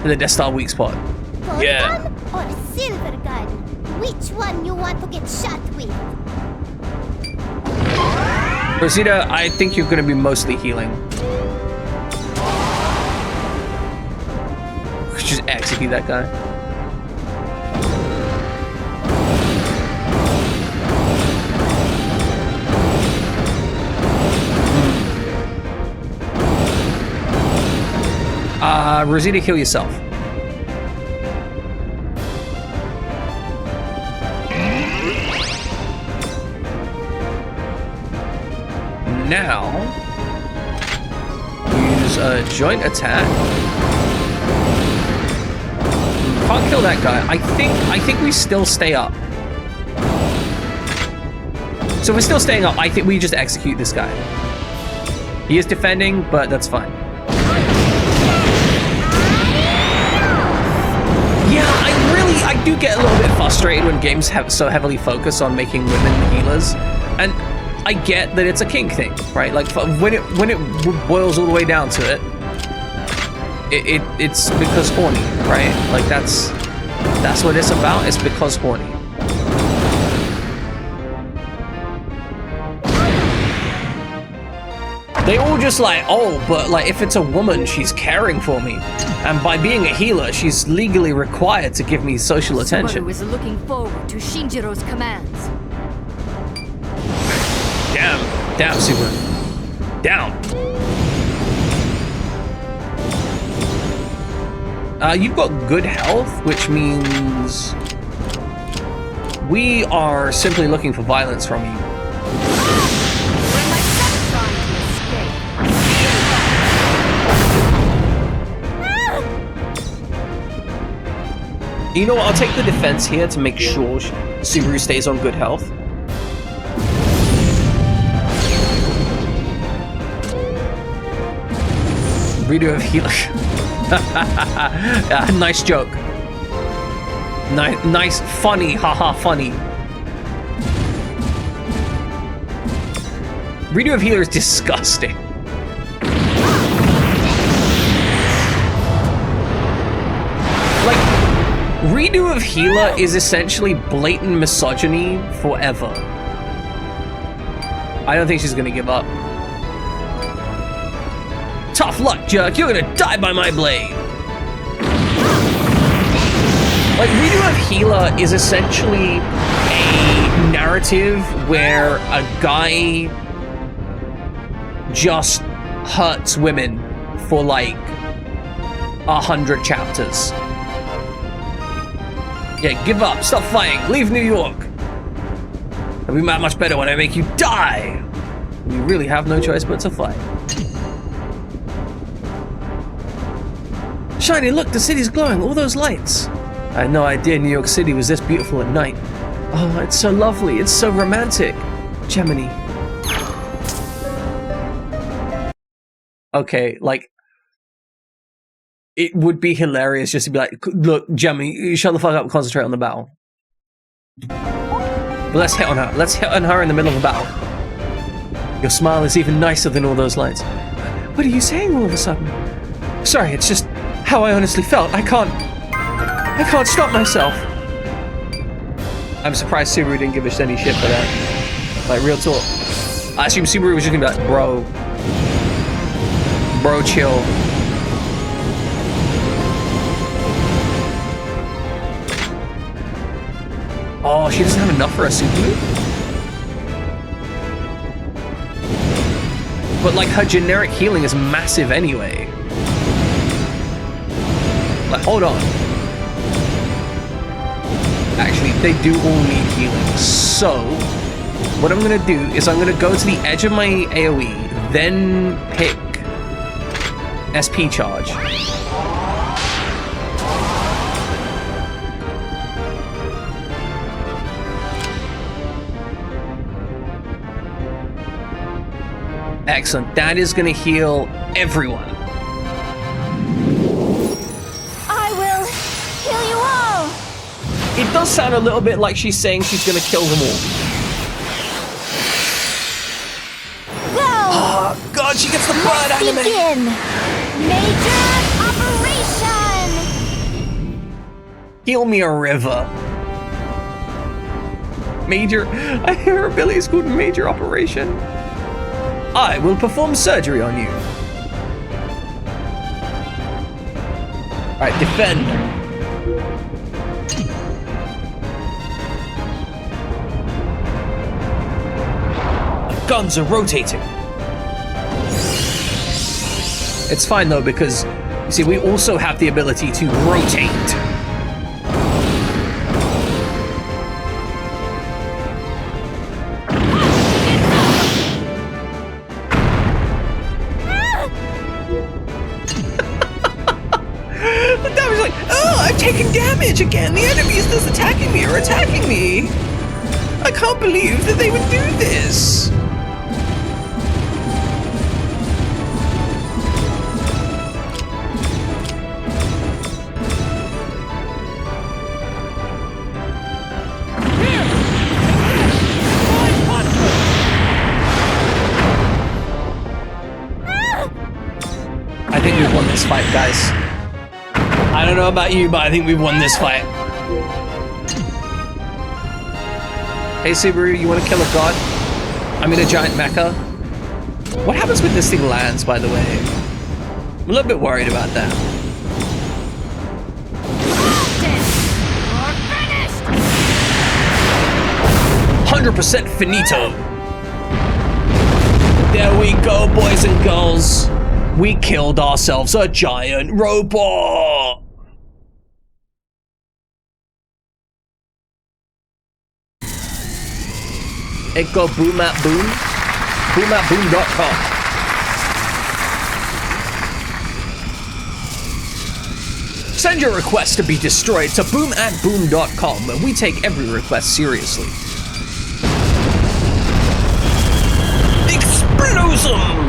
S1: The Death Star weak spot.
S2: Gold
S1: Yeah.
S2: gun or silver gun? Which one you want to get shot with?
S1: Rosita, I think you're going to be mostly healing. Just execute that guy. Rosita, kill yourself. Now, use a joint attack. can't kill that guy. I think we still stay up. So we're still staying up. I think we just execute this guy. He is defending, but that's fine. Yeah, I do get a little bit frustrated when games have so heavily focus on making women healers, and I get that it's a kink thing, right? Like when it boils all the way down to it, it's because horny, right? Like that's what it's about. It's because horny. They all just like, oh, but like if it's a woman, she's caring for me. And by being a healer, she's legally required to give me social attention.
S3: Subaru is looking forward to Shinjiro's commands.
S1: Down, Subaru. Down. You've got good health, which means we are simply looking for violence from you. You know what, I'll take the defense here to make sure Subaru stays on good health. Redo of healer. Nice joke. Nice, funny, haha, funny. Redo of healer is disgusting. Redo of healer is essentially blatant misogyny forever. I don't think she's gonna give up. Tough luck, jerk. You're gonna die by my blade. Like, redo of healer is essentially a narrative where a guy just hurts women for like 100 chapters. Yeah, give up, stop fighting, leave New York. It'll be much better when I make you die. You really have no choice but to fight. Shiny, look, the city's glowing, all those lights. I had no idea New York City was this beautiful at night. Oh, it's so lovely, it's so romantic. Gemini. Okay, like, it would be hilarious just to be like, look, Gemini, you shut the fuck up and concentrate on the battle. But let's hit on her. Let's hit on her in the middle of a battle. Your smile is even nicer than all those lights. What are you saying all of a sudden? Sorry, it's just how I honestly felt. I can't stop myself. I'm surprised Subaru didn't give us any shit for that. Like, real talk. I assume Subaru was just gonna be like, bro, chill. Oh, she doesn't have enough for a super move? But like her generic healing is massive anyway. Like, hold on. Actually, they do all need healing. So, what I'm gonna do is I'm gonna go to the edge of my AoE, then pick SP charge. Excellent. That is going to heal everyone.
S2: I will kill you all.
S1: It does sound a little bit like she's saying she's going to kill them all.
S2: Go.
S1: Oh, God, she gets the blood anime.
S2: Begin. Major operation.
S1: Heal me a river. Major. I hear her ability is called Major Operation. I will perform surgery on you. Alright, defend. The guns are rotating. It's fine though, because you see, we also have the ability to rotate. like, oh, I've taken damage again. The enemy's just attacking me or attacking me. I can't believe that they would do this. I think we've won this fight, guys. I don't know about you, but I think we've won this fight. Hey Subaru, you want to kill a god? I mean a giant mecha? What happens when this thing lands, by the way? I'm a little bit worried about that. 100% finito. There we go, boys and girls. We killed ourselves a giant robot. It go boom at boom. Boom at boom.com. Send your request to be destroyed to boomatboom.com, and we take every request seriously. Explosum!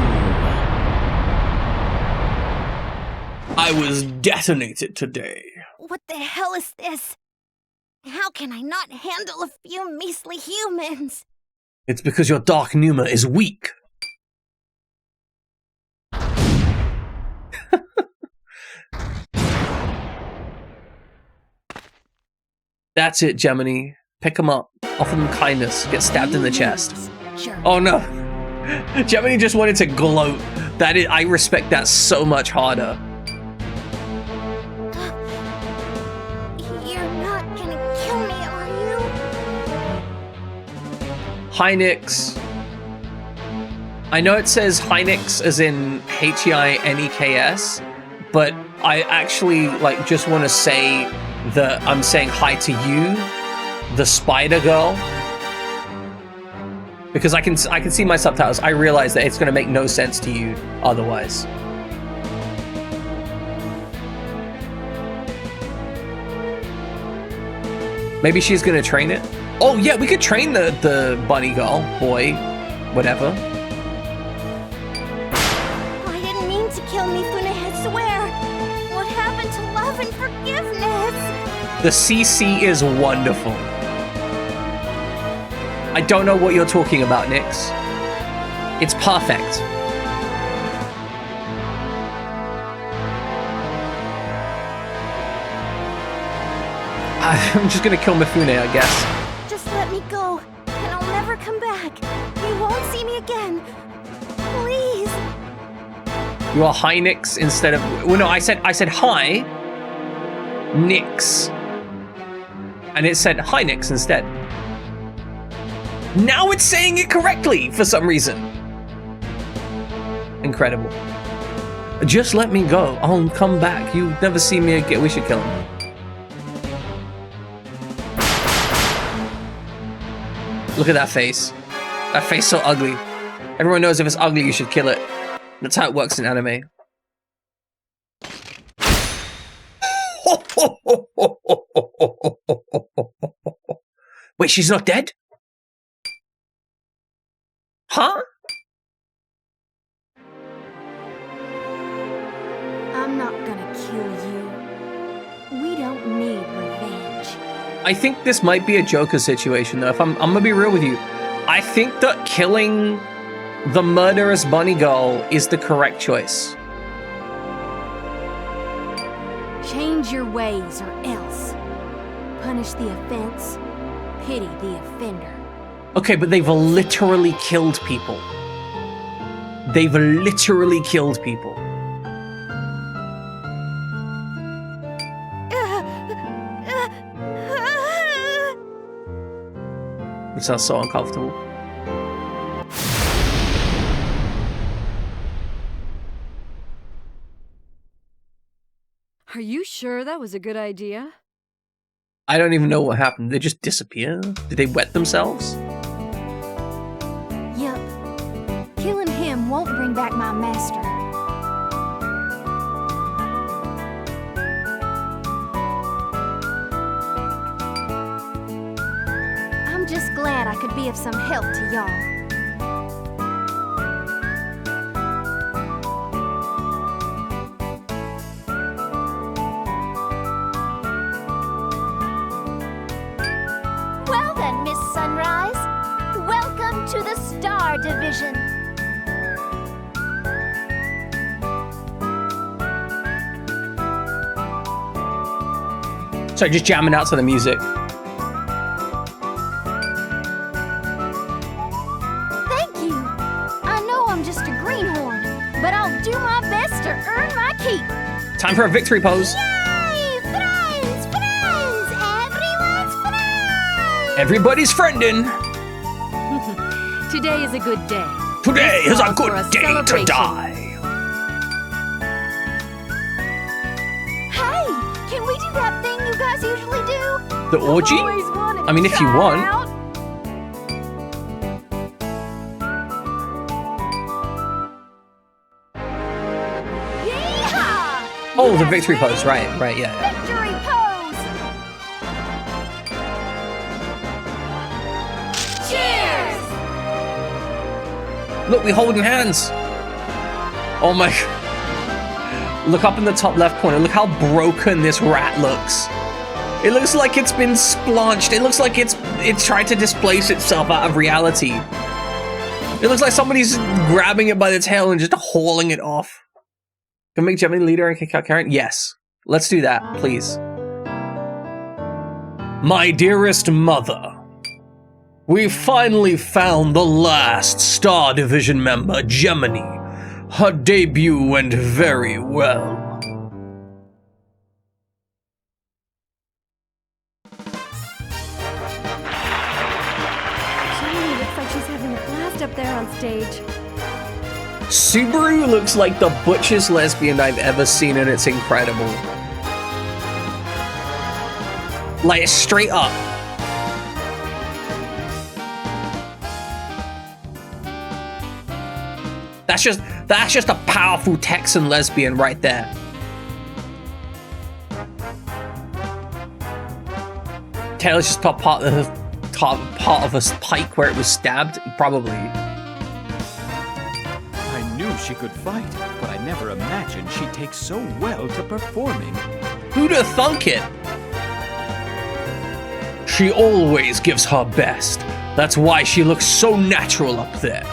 S1: I was detonated today.
S2: What the hell is this? How can I not handle a few measly humans?
S1: It's because your Dark Numa is weak. That's it, Gemini. Pick him up. Offer them kindness. Get stabbed in the chest.
S2: Sure.
S1: Oh no. Gemini just wanted to gloat. I respect that so much harder.
S2: You're not gonna kill me, are you?
S1: Hynix. I know it says Hynix as in H-E-I-N-E-K-S, but I actually just want to say that I'm saying hi to you, the Spider Girl, because I can see my subtitles. I realize that it's going to make no sense to you otherwise. Maybe she's going to train it. Oh yeah, we could train the bunny girl, boy, whatever.
S2: I didn't mean to kill Mifune, I swear. What happened to love and forgiveness?
S1: The CC is wonderful. I don't know what you're talking about, Nyx. It's perfect. I'm just gonna kill Mifune, I guess.
S2: Just let me go, and I'll never come back. You won't see me again. Please.
S1: You are Hynix instead of... Well, no, I said hi, Nyx. And it said Hynix instead. Now it's saying it correctly for some reason. Incredible. Just let me go. I'll come back. You never see me again. We should kill him. Look at that face. That face so ugly. Everyone knows if it's ugly, you should kill it. That's how it works in anime. Wait, she's not dead? Huh?
S2: I'm not gonna kill you. We don't need revenge.
S1: I think this might be a Joker situation, though. If I'm gonna be real with you. I think that killing the murderous bunny girl is the correct choice.
S3: Change your ways or else. Punish the offense, pity the offender.
S1: Okay, but they've literally killed people. They've literally killed people. It sounds so uncomfortable.
S3: Are you sure that was a good idea?
S1: I don't even know what happened. They just disappear? Did they wet themselves?
S2: Yup. Killing him won't bring back my master. I could be of some help to y'all. Well then, Miss Sunrise, welcome to the Star Division.
S1: So just jamming out to the music.
S2: Thank you. I know I'm just a greenhorn, but I'll do my best to earn my keep.
S1: Time for a victory pose.
S2: Yay! Friends! Friends! Everyone's friends!
S1: Everybody's friending.
S3: Today is a good day.
S1: Today
S3: This
S1: is a
S3: calls for
S1: good day to
S3: celebration.
S1: die.
S2: Hey! Can we do that thing you guys usually do?
S1: The orgy?
S2: Always wanted to
S1: I mean, if you
S2: try
S1: want.
S2: out. Yeehaw!
S1: Oh,
S2: You
S1: the
S2: guys
S1: victory
S2: ready?
S1: pose. Right, yeah.
S2: Victory pose! Cheers!
S1: Look, we're holding hands. Oh my. Look up in the top left corner. Look how broken this rat looks. It looks like it's been splanched. It looks like it's tried to displace itself out of reality. It looks like somebody's grabbing it by the tail and just hauling it off. Can we make Gemini leader and kick out Karen? Yes. Let's do that, please. My dearest mother, we finally found the last Star Division member, Gemini. Her debut went very well.
S3: Gemini looks like she's having a blast up there on stage.
S1: Subaru looks like the butchest lesbian I've ever seen, and it's incredible. Like, straight up. That's just a powerful Texan lesbian right there. Taylor's just top part of a pike where it was stabbed, probably.
S4: I knew she could fight, but I never imagined she'd take so well to performing.
S1: Who'd have thunk it? She always gives her best. That's why she looks so natural up there.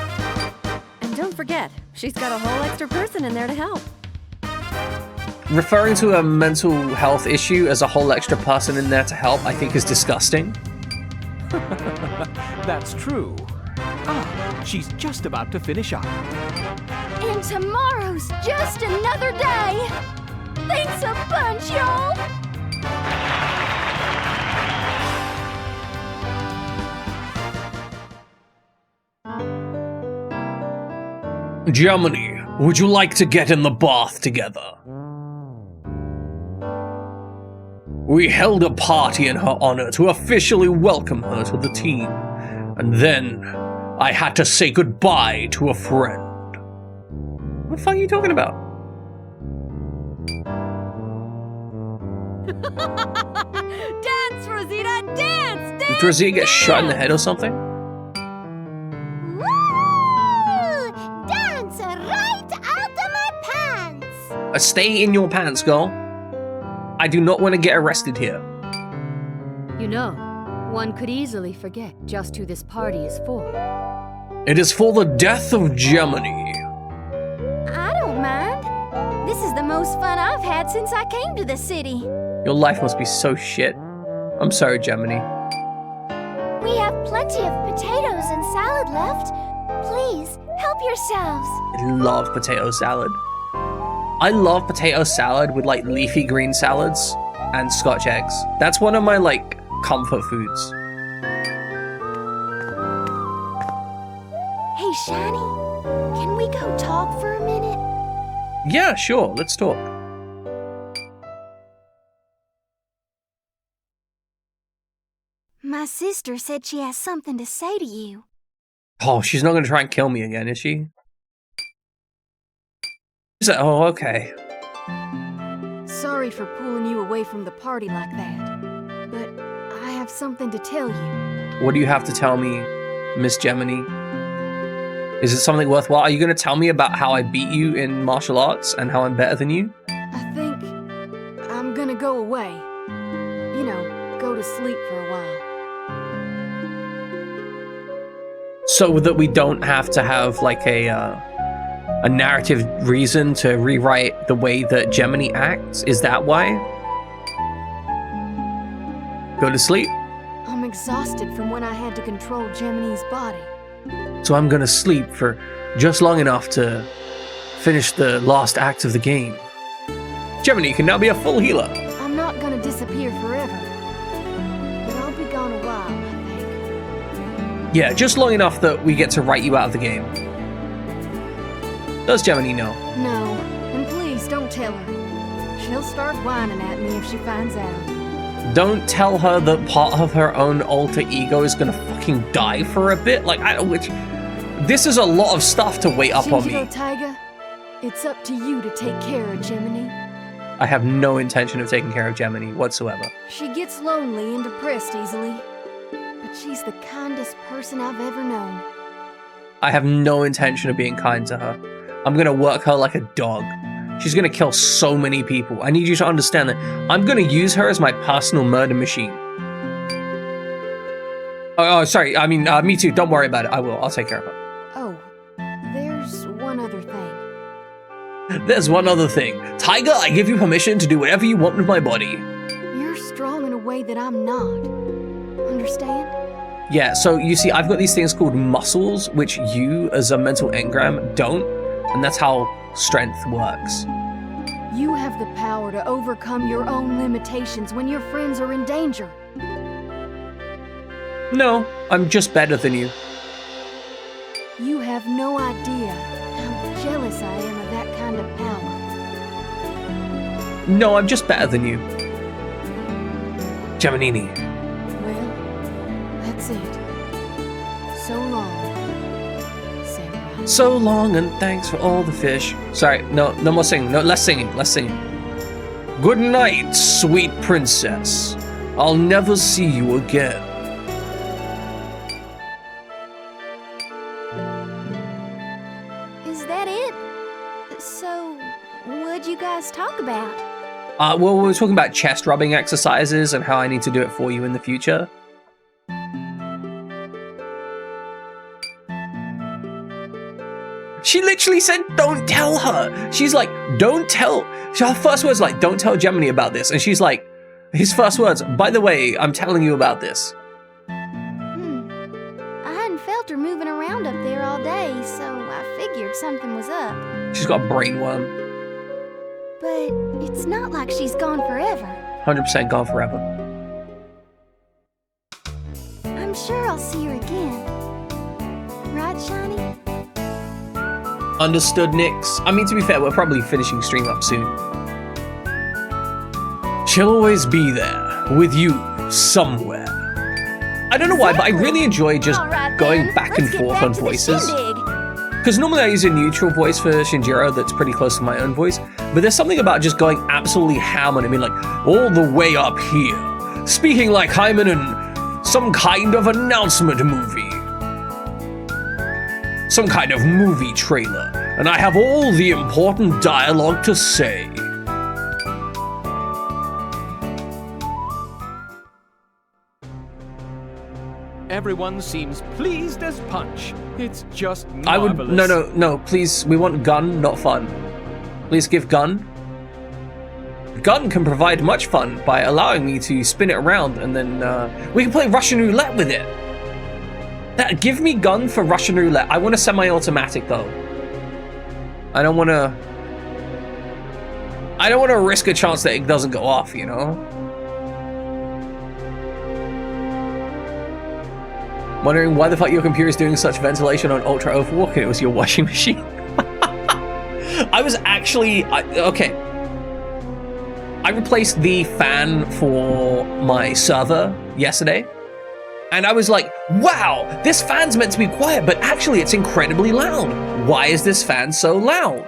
S3: And don't forget, she's got a whole extra person in there to help.
S1: Referring to a mental health issue as a whole extra person in there to help, I think is disgusting.
S4: That's true. Ah, she's just about to finish up.
S2: And tomorrow's just another day. Thanks a bunch, y'all.
S1: Gemini, would you like to get in the bath together? We held a party in her honor to officially welcome her to the team. And then I had to say goodbye to a friend. What the fuck are you talking about?
S3: Dance, Rosita, dance!
S1: Did Rosita get shot in the head or something?
S2: Woo! Dance right out of my pants.
S1: Stay in your pants, girl. I do not want to get arrested here.
S3: You know, one could easily forget just who this party is for.
S1: It is for the death of Gemini.
S2: I don't mind. This is the most fun I've had since I came to the city.
S1: Your life must be so shit. I'm sorry, Gemini.
S2: We have plenty of potatoes and salad left. Please, help yourselves.
S1: I love potato salad. I love potato salad with like leafy green salads and Scotch eggs. That's one of my like comfort foods.
S2: Hey, Shiny, can we go talk for a minute?
S1: Yeah, sure, let's talk.
S2: My sister said she has something to say to you.
S1: Oh, she's not gonna try and kill me again, is she? Is that, oh, okay.
S3: Sorry for pulling you away from the party like that. But I have something to tell you.
S1: What do you have to tell me, Miss Gemini? Is it something worthwhile? Are you going to tell me about how I beat you in martial arts and how I'm better than you?
S3: I think I'm gonna go away. You know, go to sleep for a while.
S1: So that we don't have to have like a narrative reason to rewrite the way that Gemini acts? Is that why? Go to sleep.
S3: I'm exhausted from when I had to control Gemini's body.
S1: So I'm gonna sleep for just long enough to finish the last act of the game. Gemini can now be a full healer.
S3: I'm not gonna disappear forever. But I'll be gone a while, I think.
S1: Yeah, just long enough that we get to write you out of the game. Does Gemini know?
S3: No, and please don't tell her. She'll start whining at me if she finds out.
S1: Don't tell her that part of her own alter ego is gonna fucking die for a bit. Like, this is a lot of stuff to wait up on
S3: Shinjiro
S1: me.
S3: Taiga, it's up to you to take care of Gemini.
S1: I have no intention of taking care of Gemini whatsoever.
S3: She gets lonely and depressed easily, but she's the kindest person I've ever known.
S1: I have no intention of being kind to her. I'm gonna work her like a dog. She's gonna kill so many people. I need you to understand that I'm gonna use her as my personal murder machine. Oh, sorry. I mean, me too. Don't worry about it. I will. I'll take care of her.
S3: Oh, there's one other thing.
S1: There's one other thing. Taiga, I give you permission to do whatever you want with my body.
S3: You're strong in a way that I'm not. Understand?
S1: Yeah, so you see, I've got these things called muscles, which you, as a mental engram, don't. And that's how strength works.
S3: You have the power to overcome your own limitations when your friends are in danger.
S1: No, I'm just better than you.
S3: You have no idea how jealous I am of that kind of power.
S1: No, I'm just better than you. Geminini.
S3: Well, that's it. So long, Samurai.
S1: So long and thanks for all the fish. Sorry, no more singing. No, less singing. Good night, sweet princess. I'll never see you again.
S2: Is that it? So, what'd you guys talk about?
S1: Well, we were talking about chest rubbing exercises and how I need to do it for you in the future. She literally said, don't tell her. She's like, don't tell. Her first words like, don't tell Gemini about this. And she's like, his first words, by the way, I'm telling you about this.
S2: I hadn't felt her moving around up there all day, so I figured something was up.
S1: She's got a brainworm.
S2: But it's not like she's gone forever.
S1: 100% gone forever.
S2: I'm sure I'll see her again. Right, Shiny?
S1: Understood, Nyx. I mean, to be fair, we're probably finishing stream up soon. She'll always be there, with you, somewhere. I don't know why, but I really enjoy just
S2: All right,
S1: going
S2: then.
S1: back and
S2: Let's get
S1: forth
S2: back
S1: on
S2: to the
S1: voices.
S2: shindig.
S1: Because normally I use a neutral voice for Shinjiro that's pretty close to my own voice, but there's something about just going absolutely ham on him, like, all the way up here, speaking like I'm in some kind of announcement movie. Some kind of movie trailer, and I have all the important dialogue to say.
S4: Everyone seems pleased as punch. It's just
S1: I would
S4: marvelous.
S1: no, please, we want gun, not fun. Please give gun. Gun can provide much fun by allowing me to spin it around, and then we can play Russian roulette with it. Give me gun for Russian roulette. I want a semi-automatic though. I don't want to risk a chance that it doesn't go off, you know? Wondering why the fuck your computer is doing such ventilation on Ultra Overwalk and it was your washing machine? I was actually... okay. I replaced the fan for my server yesterday. And I was like, wow, this fan's meant to be quiet, but actually it's incredibly loud. Why is this fan so loud?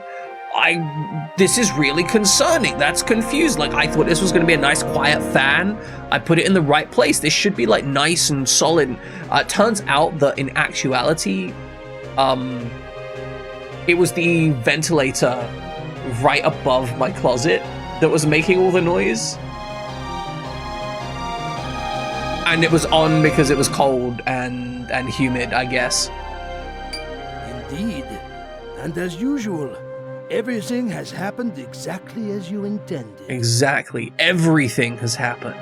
S1: this is really concerning. That's confused. Like, I thought this was going to be a nice quiet fan. I put it in the right place. This should be like nice and solid. Turns out that in actuality, it was the ventilator right above my closet that was making all the noise. And it was on because it was cold and humid, I guess.
S7: Indeed. And as usual, everything has happened exactly as you intended.
S1: Exactly. Everything has happened.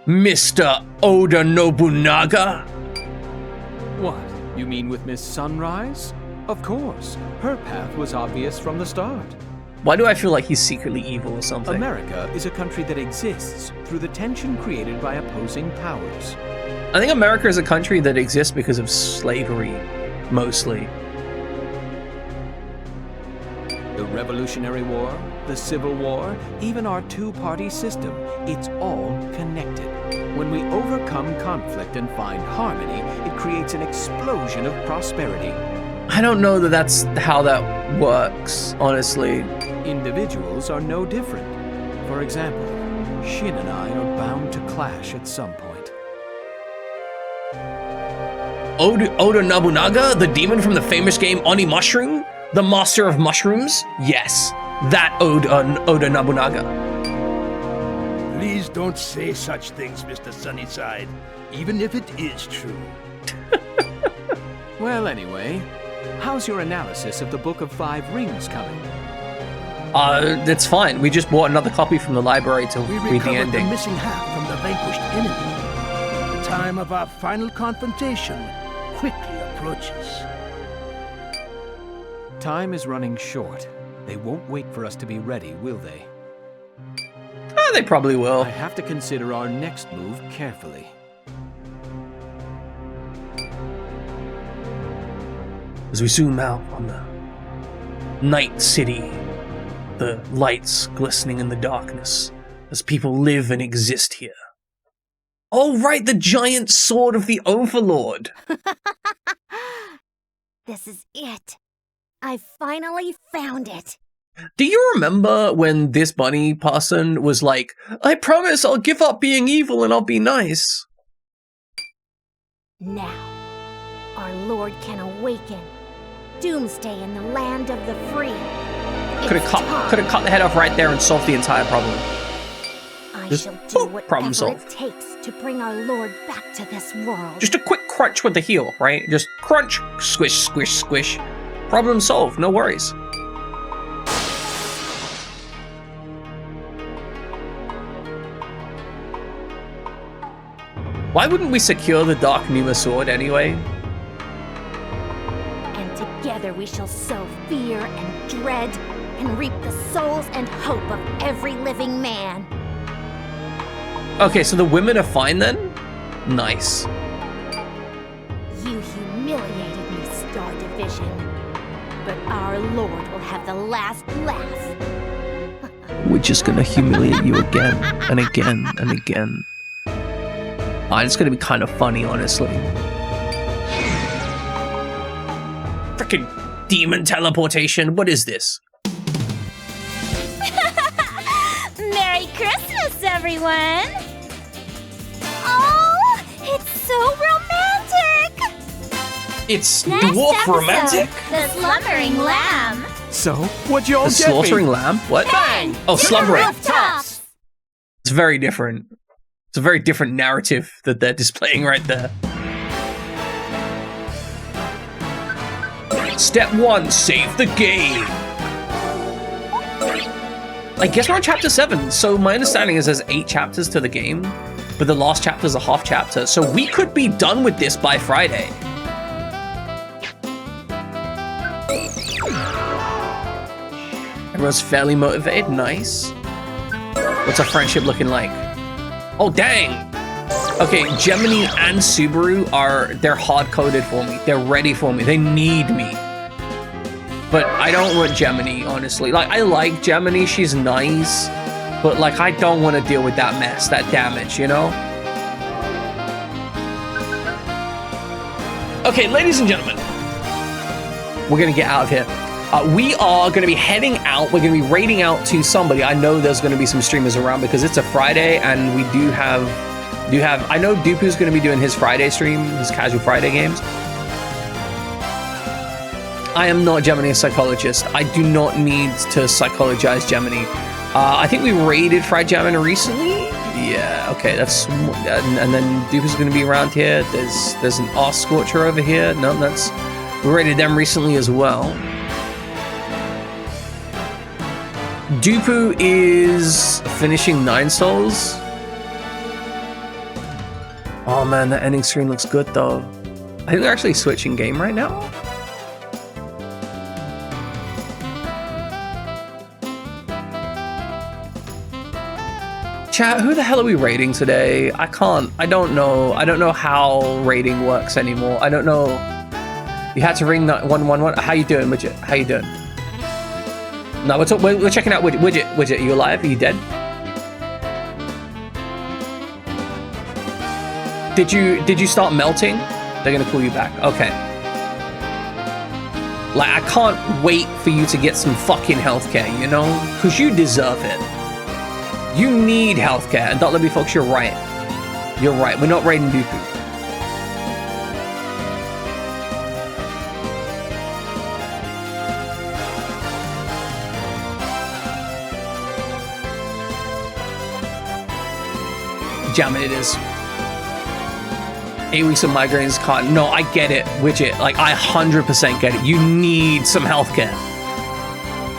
S1: Mr. Oda Nobunaga?
S4: What? You mean with Miss Sunrise? Of course. Her path was obvious from the start.
S1: Why do I feel like he's secretly evil or something?
S4: America is a country that exists through the tension created by opposing powers.
S1: I think America is a country that exists because of slavery, mostly.
S4: The Revolutionary War, the Civil War, even our two-party system, it's all connected. When we overcome conflict and find harmony, it creates an explosion of prosperity.
S1: I don't know that that's how that works, honestly.
S4: Individuals are no different. For example, Shin and I are bound to clash at some point.
S1: Oda Nobunaga, the demon from the famous game Oni Mushroom? The master of mushrooms? Yes, that Oda Nobunaga.
S7: Please don't say such things, Mr. Sunnyside, even if it is true.
S4: Well, anyway, how's your analysis of the Book of Five Rings coming?
S1: That's fine. We just bought another copy from the library to
S7: We
S1: read the
S7: recovered the
S1: ending.
S7: missing half from the vanquished enemy. The time of our final confrontation quickly approaches.
S4: Time is running short. They won't wait for us to be ready, will they?
S1: They probably will.
S4: I have to consider our next move carefully.
S1: As we zoom out on the night city, the lights glistening in the darkness, as people live and exist here. Oh, right, the giant sword of the Overlord.
S2: This is it. I finally found it.
S1: Do you remember when this bunny person was like, I promise I'll give up being evil and I'll be nice?
S2: Now, our Lord can awaken. Doomsday in the land of the free.
S1: Could have cut the head off right there and solved the entire problem.
S2: I
S1: Just
S2: shall do
S1: problem
S2: whatever it
S1: solved.
S2: takes to bring our Lord back to this world.
S1: Just a quick crunch with the heel, right? Just crunch, squish, squish, squish. Problem solved, no worries. Why wouldn't we secure the Dark Numa sword anyway?
S2: And together we shall sow fear and dread and reap the souls and hope of every living man.
S1: Okay, so the women are fine then? Nice.
S2: You humiliated me, Star Division. But our Lord will have the last laugh.
S1: We're just gonna humiliate you again and again and again. It's gonna be kind of funny, honestly. Frickin' demon teleportation, what is this?
S2: Merry Christmas, everyone! Oh, it's so romantic!
S1: It's dwarf romantic?
S2: The Slumbering Lamb.
S4: So, what'd you all
S1: The
S4: get me?
S1: slaughtering lamb? What?
S4: Bang!
S1: Oh,
S2: To the
S1: slumbering.
S2: rooftops!
S1: It's very different. It's a very different narrative that they're displaying right there. Step 1, save the game. I guess we're on chapter 7, so my understanding is there's 8 chapters to the game, but the last chapter's a half chapter, so we could be done with this by Friday. Everyone's fairly motivated, nice. What's our friendship looking like? Oh, dang! Okay, Gemini and Subaru they're hard-coded for me. They're ready for me. They need me. But I don't want Gemini, honestly. Like, I like Gemini, she's nice. But, like, I don't want to deal with that mess, that damage, you know? Okay, ladies and gentlemen. We're gonna get out of here. We are going to be heading out. We're going to be raiding out to somebody. I know there's going to be some streamers around because it's a Friday, and we do have. I know Dupu's going to be doing his Friday stream, his casual Friday games. I am not Gemini a psychologist. I do not need to psychologize Gemini. I think we raided Fried Gemini recently. Yeah, okay, that's and then Dupu's going to be around here. There's an Arse Scorcher over here. No, we raided them recently as well. Dupu is finishing 9 souls. Oh man, that ending screen looks good though. I think they're actually switching game right now. Chat, who the hell are we raiding today? I don't know. I don't know how raiding works anymore. I don't know. You had to ring 111. How you doing, Widget? How you doing? No, we're checking out Widget. Widget, are you alive? Are you dead? Did you start melting? They're gonna call you back. Okay. Like, I can't wait for you to get some fucking healthcare, you know? Because you deserve it. You need healthcare. And Don't Let Me Fox, you're right. You're right. We're not raiding Dupu. Jamming it is. 8 weeks of migraines can't. No, I get it, Widget. Like, I 100% get it. You need some healthcare.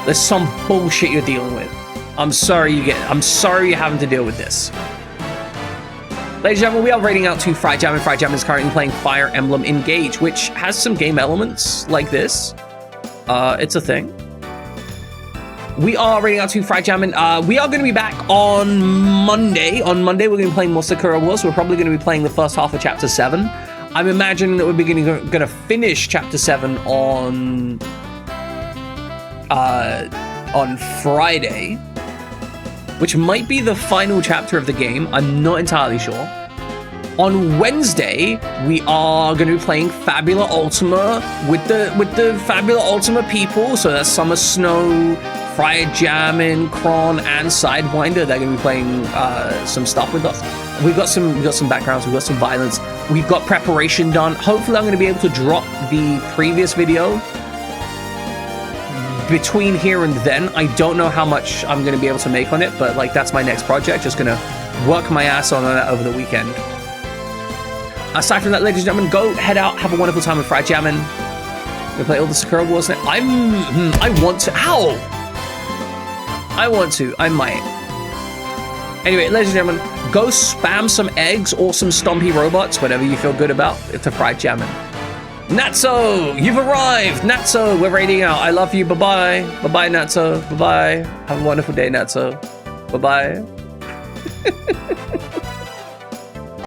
S1: There's some bullshit you're dealing with. I'm sorry you get it. I'm sorry you're having to deal with this. Ladies and gentlemen, we are raiding out to Fried Jam, and Fried Jam is currently playing Fire Emblem Engage, which has some game elements like this. It's a thing. We are raiding out to Fried Jam, and we are going to be back on Monday. On Monday, we're going to be playing more Sakura Wars. We're probably going to be playing the first half of Chapter 7. I'm imagining that we're going to finish Chapter 7 on Friday, which might be the final chapter of the game. I'm not entirely sure. On Wednesday, we are going to be playing Fabula Ultima with the Fabula Ultima people. So that's Summer Snow, Fried Jammin', Kron, and Sidewinder. They're going to be playing some stuff with us. We've got some backgrounds. We've got some violence. We've got preparation done. Hopefully, I'm going to be able to drop the previous video between here and then. I don't know how much I'm going to be able to make on it, but like, that's my next project. Just going to work my ass on that over the weekend. Aside from that, ladies and gentlemen, go head out, have a wonderful time with Fried Jammin'. Gonna play all the Sakura Wars now. I want to. Ow! I want to. I might. Anyway, ladies and gentlemen, go spam some eggs or some stompy robots, whatever you feel good about, to Fried Jammin'. Natso, you've arrived. Natso, we're raiding out. I love you. Bye-bye. Bye-bye, Natso. Bye-bye. Have a wonderful day, Natso. Bye-bye.